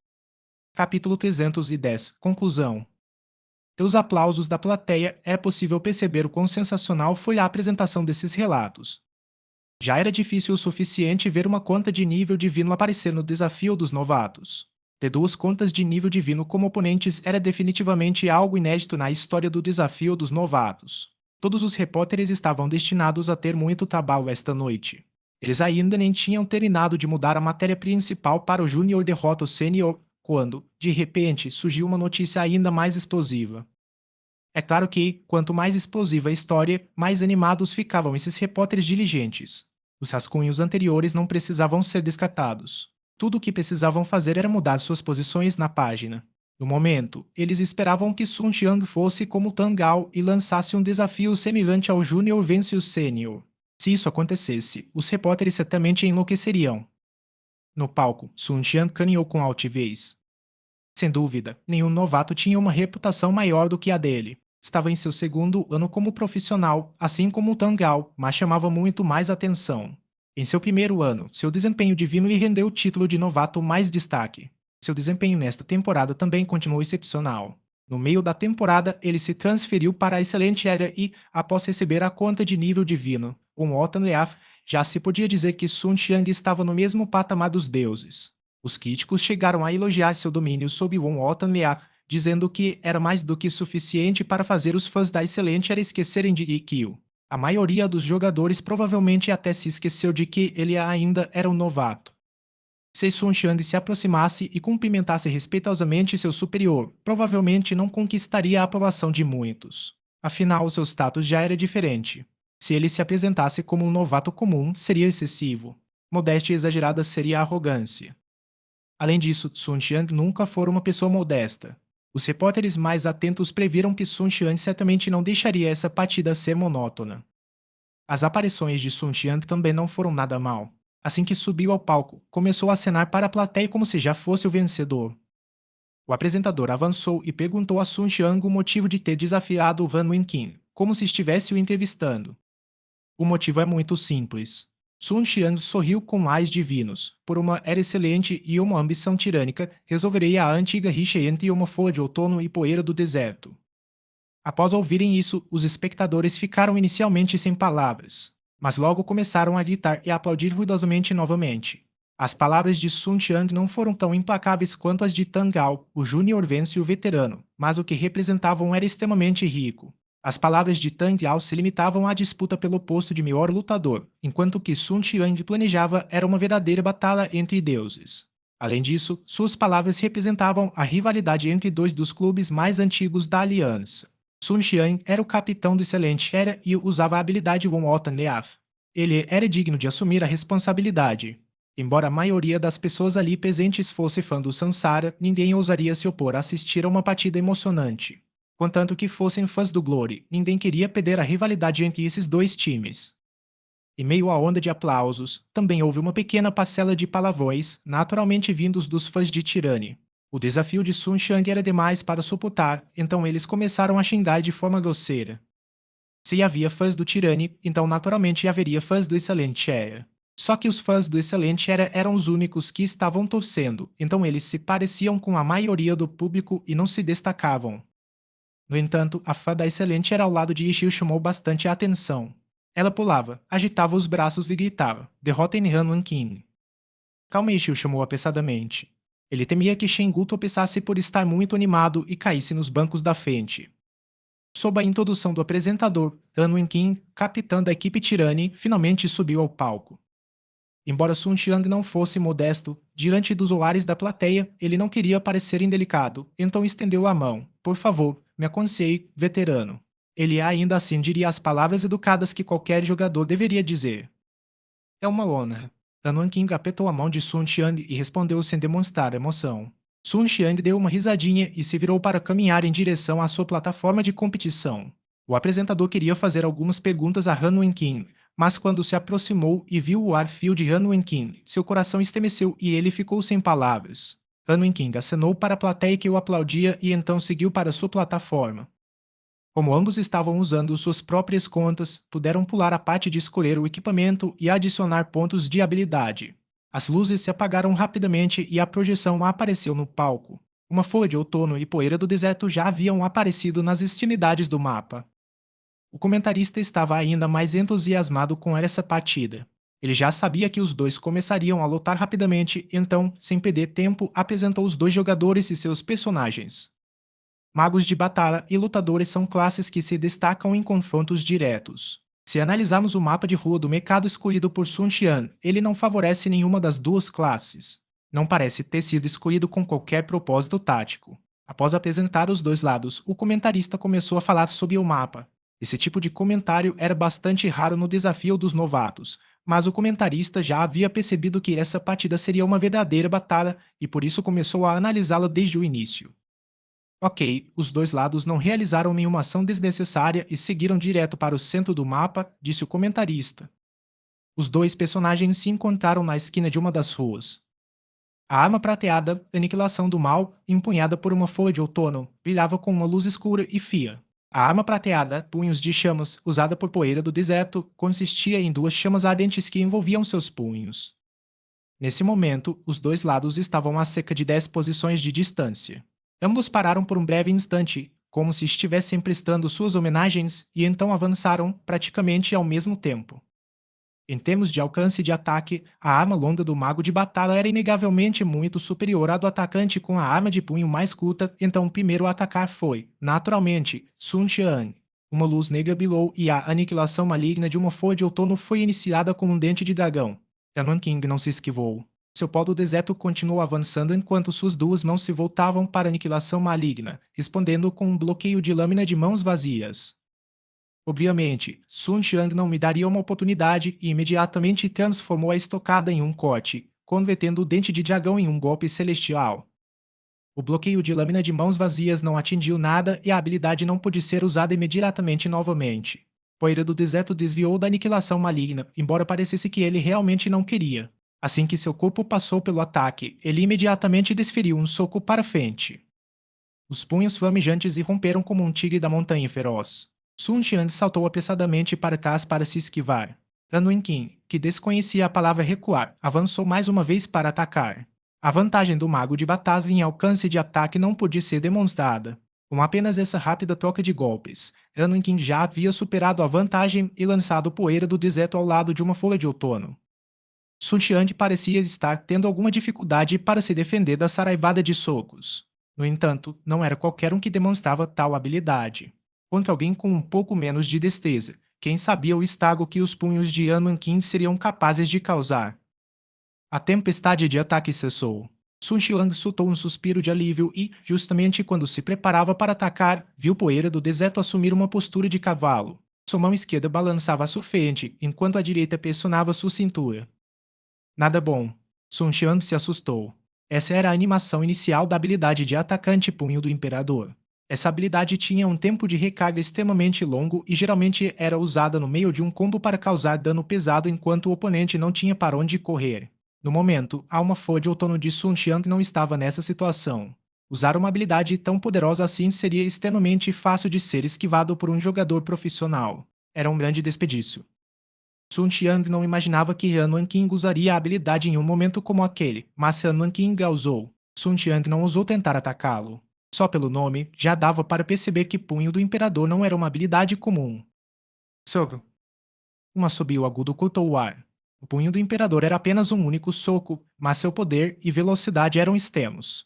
Capítulo 310. Conclusão. Pelos aplausos da plateia, é possível perceber o quão sensacional foi a apresentação desses relatos. Já era difícil o suficiente ver uma conta de nível divino aparecer no desafio dos novatos. Ter duas contas de nível divino como oponentes era definitivamente algo inédito na história do desafio dos novatos. Todos os repórteres estavam destinados a ter muito trabalho esta noite. Eles ainda nem tinham terminado de mudar a matéria principal para o Júnior derrota o Sênior, quando, de repente, surgiu uma notícia ainda mais explosiva. É claro que, quanto mais explosiva a história, mais animados ficavam esses repórteres diligentes. Os rascunhos anteriores não precisavam ser descartados. Tudo o que precisavam fazer era mudar suas posições na página. No momento, eles esperavam que Sun Xiang fosse como Tangal e lançasse um desafio semelhante ao Júnior vence o Sênior. Se isso acontecesse, os repórteres certamente enlouqueceriam. No palco, Sun Xiang caminhou com altivez. Sem dúvida, nenhum novato tinha uma reputação maior do que a dele. Estava em seu segundo ano como profissional, assim como o Tangal, mas chamava muito mais atenção. Em seu primeiro ano, seu desempenho divino lhe rendeu o título de novato mais destaque. Seu desempenho nesta temporada também continuou excepcional. No meio da temporada, ele se transferiu para a excelente área e, após receber a conta de nível divino, um Otan Leaf, já se podia dizer que Sun Xiang estava no mesmo patamar dos deuses. Os críticos chegaram a elogiar seu domínio sobre Won Otanleak, dizendo que era mais do que suficiente para fazer os fãs da excelente era esquecerem de Ikkyo. A maioria dos jogadores provavelmente até se esqueceu de que ele ainda era um novato. Se Sun Xiang se aproximasse e cumprimentasse respeitosamente seu superior, provavelmente não conquistaria a aprovação de muitos. Afinal, seu status já era diferente. Se ele se apresentasse como um novato comum, seria excessivo. Modéstia exagerada seria arrogância. Além disso, Sun Xiang nunca fora uma pessoa modesta. Os repórteres mais atentos previram que Sun Xiang certamente não deixaria essa partida ser monótona. As aparições de Sun Xiang também não foram nada mal. Assim que subiu ao palco, começou a acenar para a plateia como se já fosse o vencedor. O apresentador avançou e perguntou a Sun Xiang o motivo de ter desafiado Van Wenqin, como se estivesse o entrevistando. O motivo é muito simples. Sun Xiang sorriu com ais divinos. Por uma era excelente e uma ambição tirânica, resolverei a antiga rixa entre uma folha de outono e poeira do deserto. Após ouvirem isso, os espectadores ficaram inicialmente sem palavras, mas logo começaram a gritar e a aplaudir ruidosamente novamente. As palavras de Sun Xiang não foram tão implacáveis quanto as de Tangal, o júnior vence o veterano, mas o que representavam era extremamente rico. As palavras de Tang Yao se limitavam à disputa pelo posto de melhor lutador, enquanto o que Sun Xiang planejava era uma verdadeira batalha entre deuses. Além disso, suas palavras representavam a rivalidade entre dois dos clubes mais antigos da aliança. Sun Xiang era o capitão do excelente era e usava a habilidade Won Otan Leaf. Ele era digno de assumir a responsabilidade. Embora a maioria das pessoas ali presentes fosse fã do Sansara, ninguém ousaria se opor a assistir a uma partida emocionante. Contanto que fossem fãs do Glory, ninguém queria perder a rivalidade entre esses dois times. Em meio à onda de aplausos, também houve uma pequena parcela de palavrões, naturalmente vindos dos fãs de Tyranny. O desafio de Sun Xiang era demais para suportar, então eles começaram a xingar de forma grosseira. Se havia fãs do Tyranny, então naturalmente haveria fãs do Excelente Era. Só que os fãs do Excelente Era eram os únicos que estavam torcendo, então eles se pareciam com a maioria do público e não se destacavam. No entanto, a fã da Excelente Era ao lado de Ishio chamou bastante a atenção. Ela pulava, agitava os braços e gritava: derrotem Han Wanqing. Calma, Ishio chamou apressadamente. Ele temia que Shengu tropeçasse por estar muito animado e caísse nos bancos da frente. Sob a introdução do apresentador, Han Wenqin, capitão da equipe Tyranny, finalmente subiu ao palco. Embora Sun Xiang não fosse modesto, diante dos olhares da plateia, ele não queria parecer indelicado, então estendeu a mão. Por favor, me aconselhe, veterano. Ele ainda assim diria as palavras educadas que qualquer jogador deveria dizer. É uma honra. Han Wenqin apertou a mão de Sun Xiang e respondeu sem demonstrar emoção. Sun Xiang deu uma risadinha e se virou para caminhar em direção à sua plataforma de competição. O apresentador queria fazer algumas perguntas a Han Wenqin, mas quando se aproximou e viu o ar frio de Han Wenqin, seu coração estremeceu e ele ficou sem palavras. Han Wenqin acenou para a plateia que o aplaudia e então seguiu para sua plataforma. Como ambos estavam usando suas próprias contas, puderam pular a parte de escolher o equipamento e adicionar pontos de habilidade. As luzes se apagaram rapidamente e a projeção apareceu no palco. Uma folha de outono e poeira do deserto já haviam aparecido nas extremidades do mapa. O comentarista estava ainda mais entusiasmado com essa partida. Ele já sabia que os dois começariam a lutar rapidamente, então, sem perder tempo, apresentou os dois jogadores e seus personagens. Magos de batalha e lutadores são classes que se destacam em confrontos diretos. Se analisarmos o mapa de rua do mercado escolhido por Sun Qian, ele não favorece nenhuma das duas classes. Não parece ter sido escolhido com qualquer propósito tático. Após apresentar os dois lados, o comentarista começou a falar sobre o mapa. Esse tipo de comentário era bastante raro no desafio dos novatos, mas o comentarista já havia percebido que essa partida seria uma verdadeira batalha e por isso começou a analisá-la desde o início. Ok, os dois lados não realizaram nenhuma ação desnecessária e seguiram direto para o centro do mapa, disse o comentarista. Os dois personagens se encontraram na esquina de uma das ruas. A arma prateada, Aniquilação do Mal, empunhada por uma folha de outono, brilhava com uma luz escura e fria. A arma prateada, Punhos de Chamas, usada por Poeira do Deserto, consistia em duas chamas ardentes que envolviam seus punhos. Nesse momento, os dois lados estavam a cerca de 10 posições de distância. Ambos pararam por um breve instante, como se estivessem prestando suas homenagens, e então avançaram praticamente ao mesmo tempo. Em termos de alcance de ataque, a arma longa do mago de batalha era inegavelmente muito superior à do atacante com a arma de punho mais curta, então o primeiro a atacar foi, naturalmente, Sun Qian. Uma luz negra brilhou e a aniquilação maligna de uma folha de outono foi iniciada com um dente de dragão. Yanuan King não se esquivou. Seu pó do deserto continuou avançando enquanto suas duas mãos se voltavam para a aniquilação maligna, respondendo com um bloqueio de lâmina de mãos vazias. Obviamente, Sun Xiang não me daria uma oportunidade e imediatamente transformou a estocada em um corte, convertendo o dente de dragão em um golpe celestial. O bloqueio de lâmina de mãos vazias não atingiu nada e a habilidade não pôde ser usada imediatamente novamente. Poeira do deserto desviou da aniquilação maligna, embora parecesse que ele realmente não queria. Assim que seu corpo passou pelo ataque, ele imediatamente desferiu um soco para frente. Os punhos flamejantes irromperam como um tigre da montanha feroz. Sun Qian saltou apressadamente para trás para se esquivar. Tan Qin, que desconhecia a palavra recuar, avançou mais uma vez para atacar. A vantagem do mago de batalha em alcance de ataque não podia ser demonstrada. Com apenas essa rápida troca de golpes, Tan Qin já havia superado a vantagem e lançado poeira do deserto ao lado de uma folha de outono. Sun Qian parecia estar tendo alguma dificuldade para se defender da saraivada de socos. No entanto, não era qualquer um que demonstrava tal habilidade. Contra alguém com um pouco menos de destreza, quem sabia o estrago que os punhos de Yan Manqin seriam capazes de causar. A tempestade de ataque cessou. Sun Xiang soltou um suspiro de alívio e, justamente quando se preparava para atacar, viu Poeira do deserto assumir uma postura de cavalo. Sua mão esquerda balançava a sua frente, enquanto a direita pressionava sua cintura. Nada bom. Sun Xiang se assustou. Essa era a animação inicial da habilidade de atacante punho do Imperador. Essa habilidade tinha um tempo de recarga extremamente longo e geralmente era usada no meio de um combo para causar dano pesado enquanto o oponente não tinha para onde correr. No momento, a alma Fo de outono de Sun Xiang não estava nessa situação. Usar uma habilidade tão poderosa assim seria extremamente fácil de ser esquivado por um jogador profissional. Era um grande desperdício. Sun Xiang não imaginava que Yan Wanqing usaria a habilidade em um momento como aquele, mas Yan Wanqing a usou. Sun Xiang não ousou tentar atacá-lo. Só pelo nome, já dava para perceber que Punho do Imperador não era uma habilidade comum. Soco. Um assobio agudo cortou o ar. O Punho do Imperador era apenas um único soco, mas seu poder e velocidade eram extremos.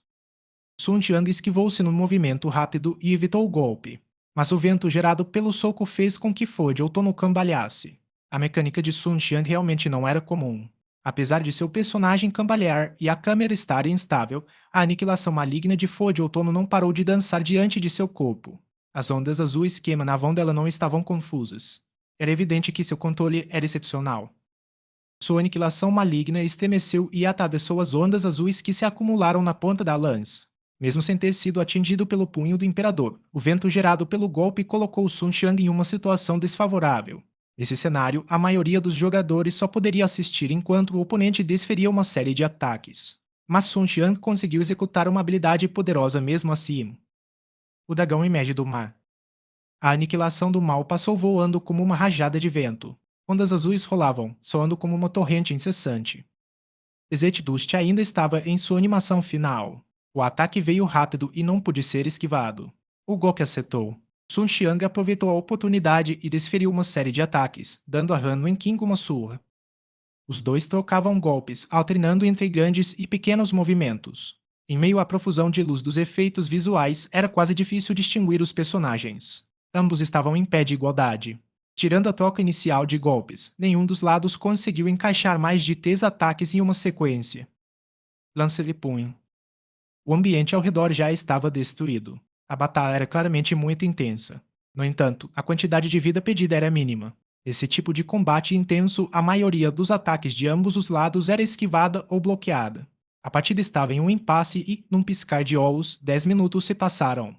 Sun Xiang esquivou-se num movimento rápido e evitou o golpe. Mas o vento gerado pelo soco fez com que Fo de outono cambaleasse. A mecânica de Sun Xiang realmente não era comum. Apesar de seu personagem cambalear e a câmera estar instável, a aniquilação maligna de Fo de outono não parou de dançar diante de seu corpo. As ondas azuis que emanavam dela não estavam confusas. Era evidente que seu controle era excepcional. Sua aniquilação maligna estremeceu e atravessou as ondas azuis que se acumularam na ponta da lança. Mesmo sem ter sido atingido pelo punho do Imperador, o vento gerado pelo golpe colocou Sun Xiang em uma situação desfavorável. Nesse cenário, a maioria dos jogadores só poderia assistir enquanto o oponente desferia uma série de ataques. Mas Sun Xiang conseguiu executar uma habilidade poderosa mesmo assim. O dragão emerge do mar. A aniquilação do mal passou voando como uma rajada de vento. Ondas azuis rolavam, soando como uma torrente incessante. Dust ainda estava em sua animação final. O ataque veio rápido e não pôde ser esquivado. O golpe acertou. Sun Xiang aproveitou a oportunidade e desferiu uma série de ataques, dando a Han Wenqing uma surra. Os dois trocavam golpes, alternando entre grandes e pequenos movimentos. Em meio à profusão de luz dos efeitos visuais, era quase difícil distinguir os personagens. Ambos estavam em pé de igualdade. Tirando a troca inicial de golpes, nenhum dos lados conseguiu encaixar mais de 3 ataques em uma sequência. Lança de punho. O ambiente ao redor já estava destruído. A batalha era claramente muito intensa. No entanto, a quantidade de vida pedida era mínima. Nesse tipo de combate intenso, a maioria dos ataques de ambos os lados era esquivada ou bloqueada. A partida estava em um impasse e, num piscar de olhos, 10 minutos se passaram.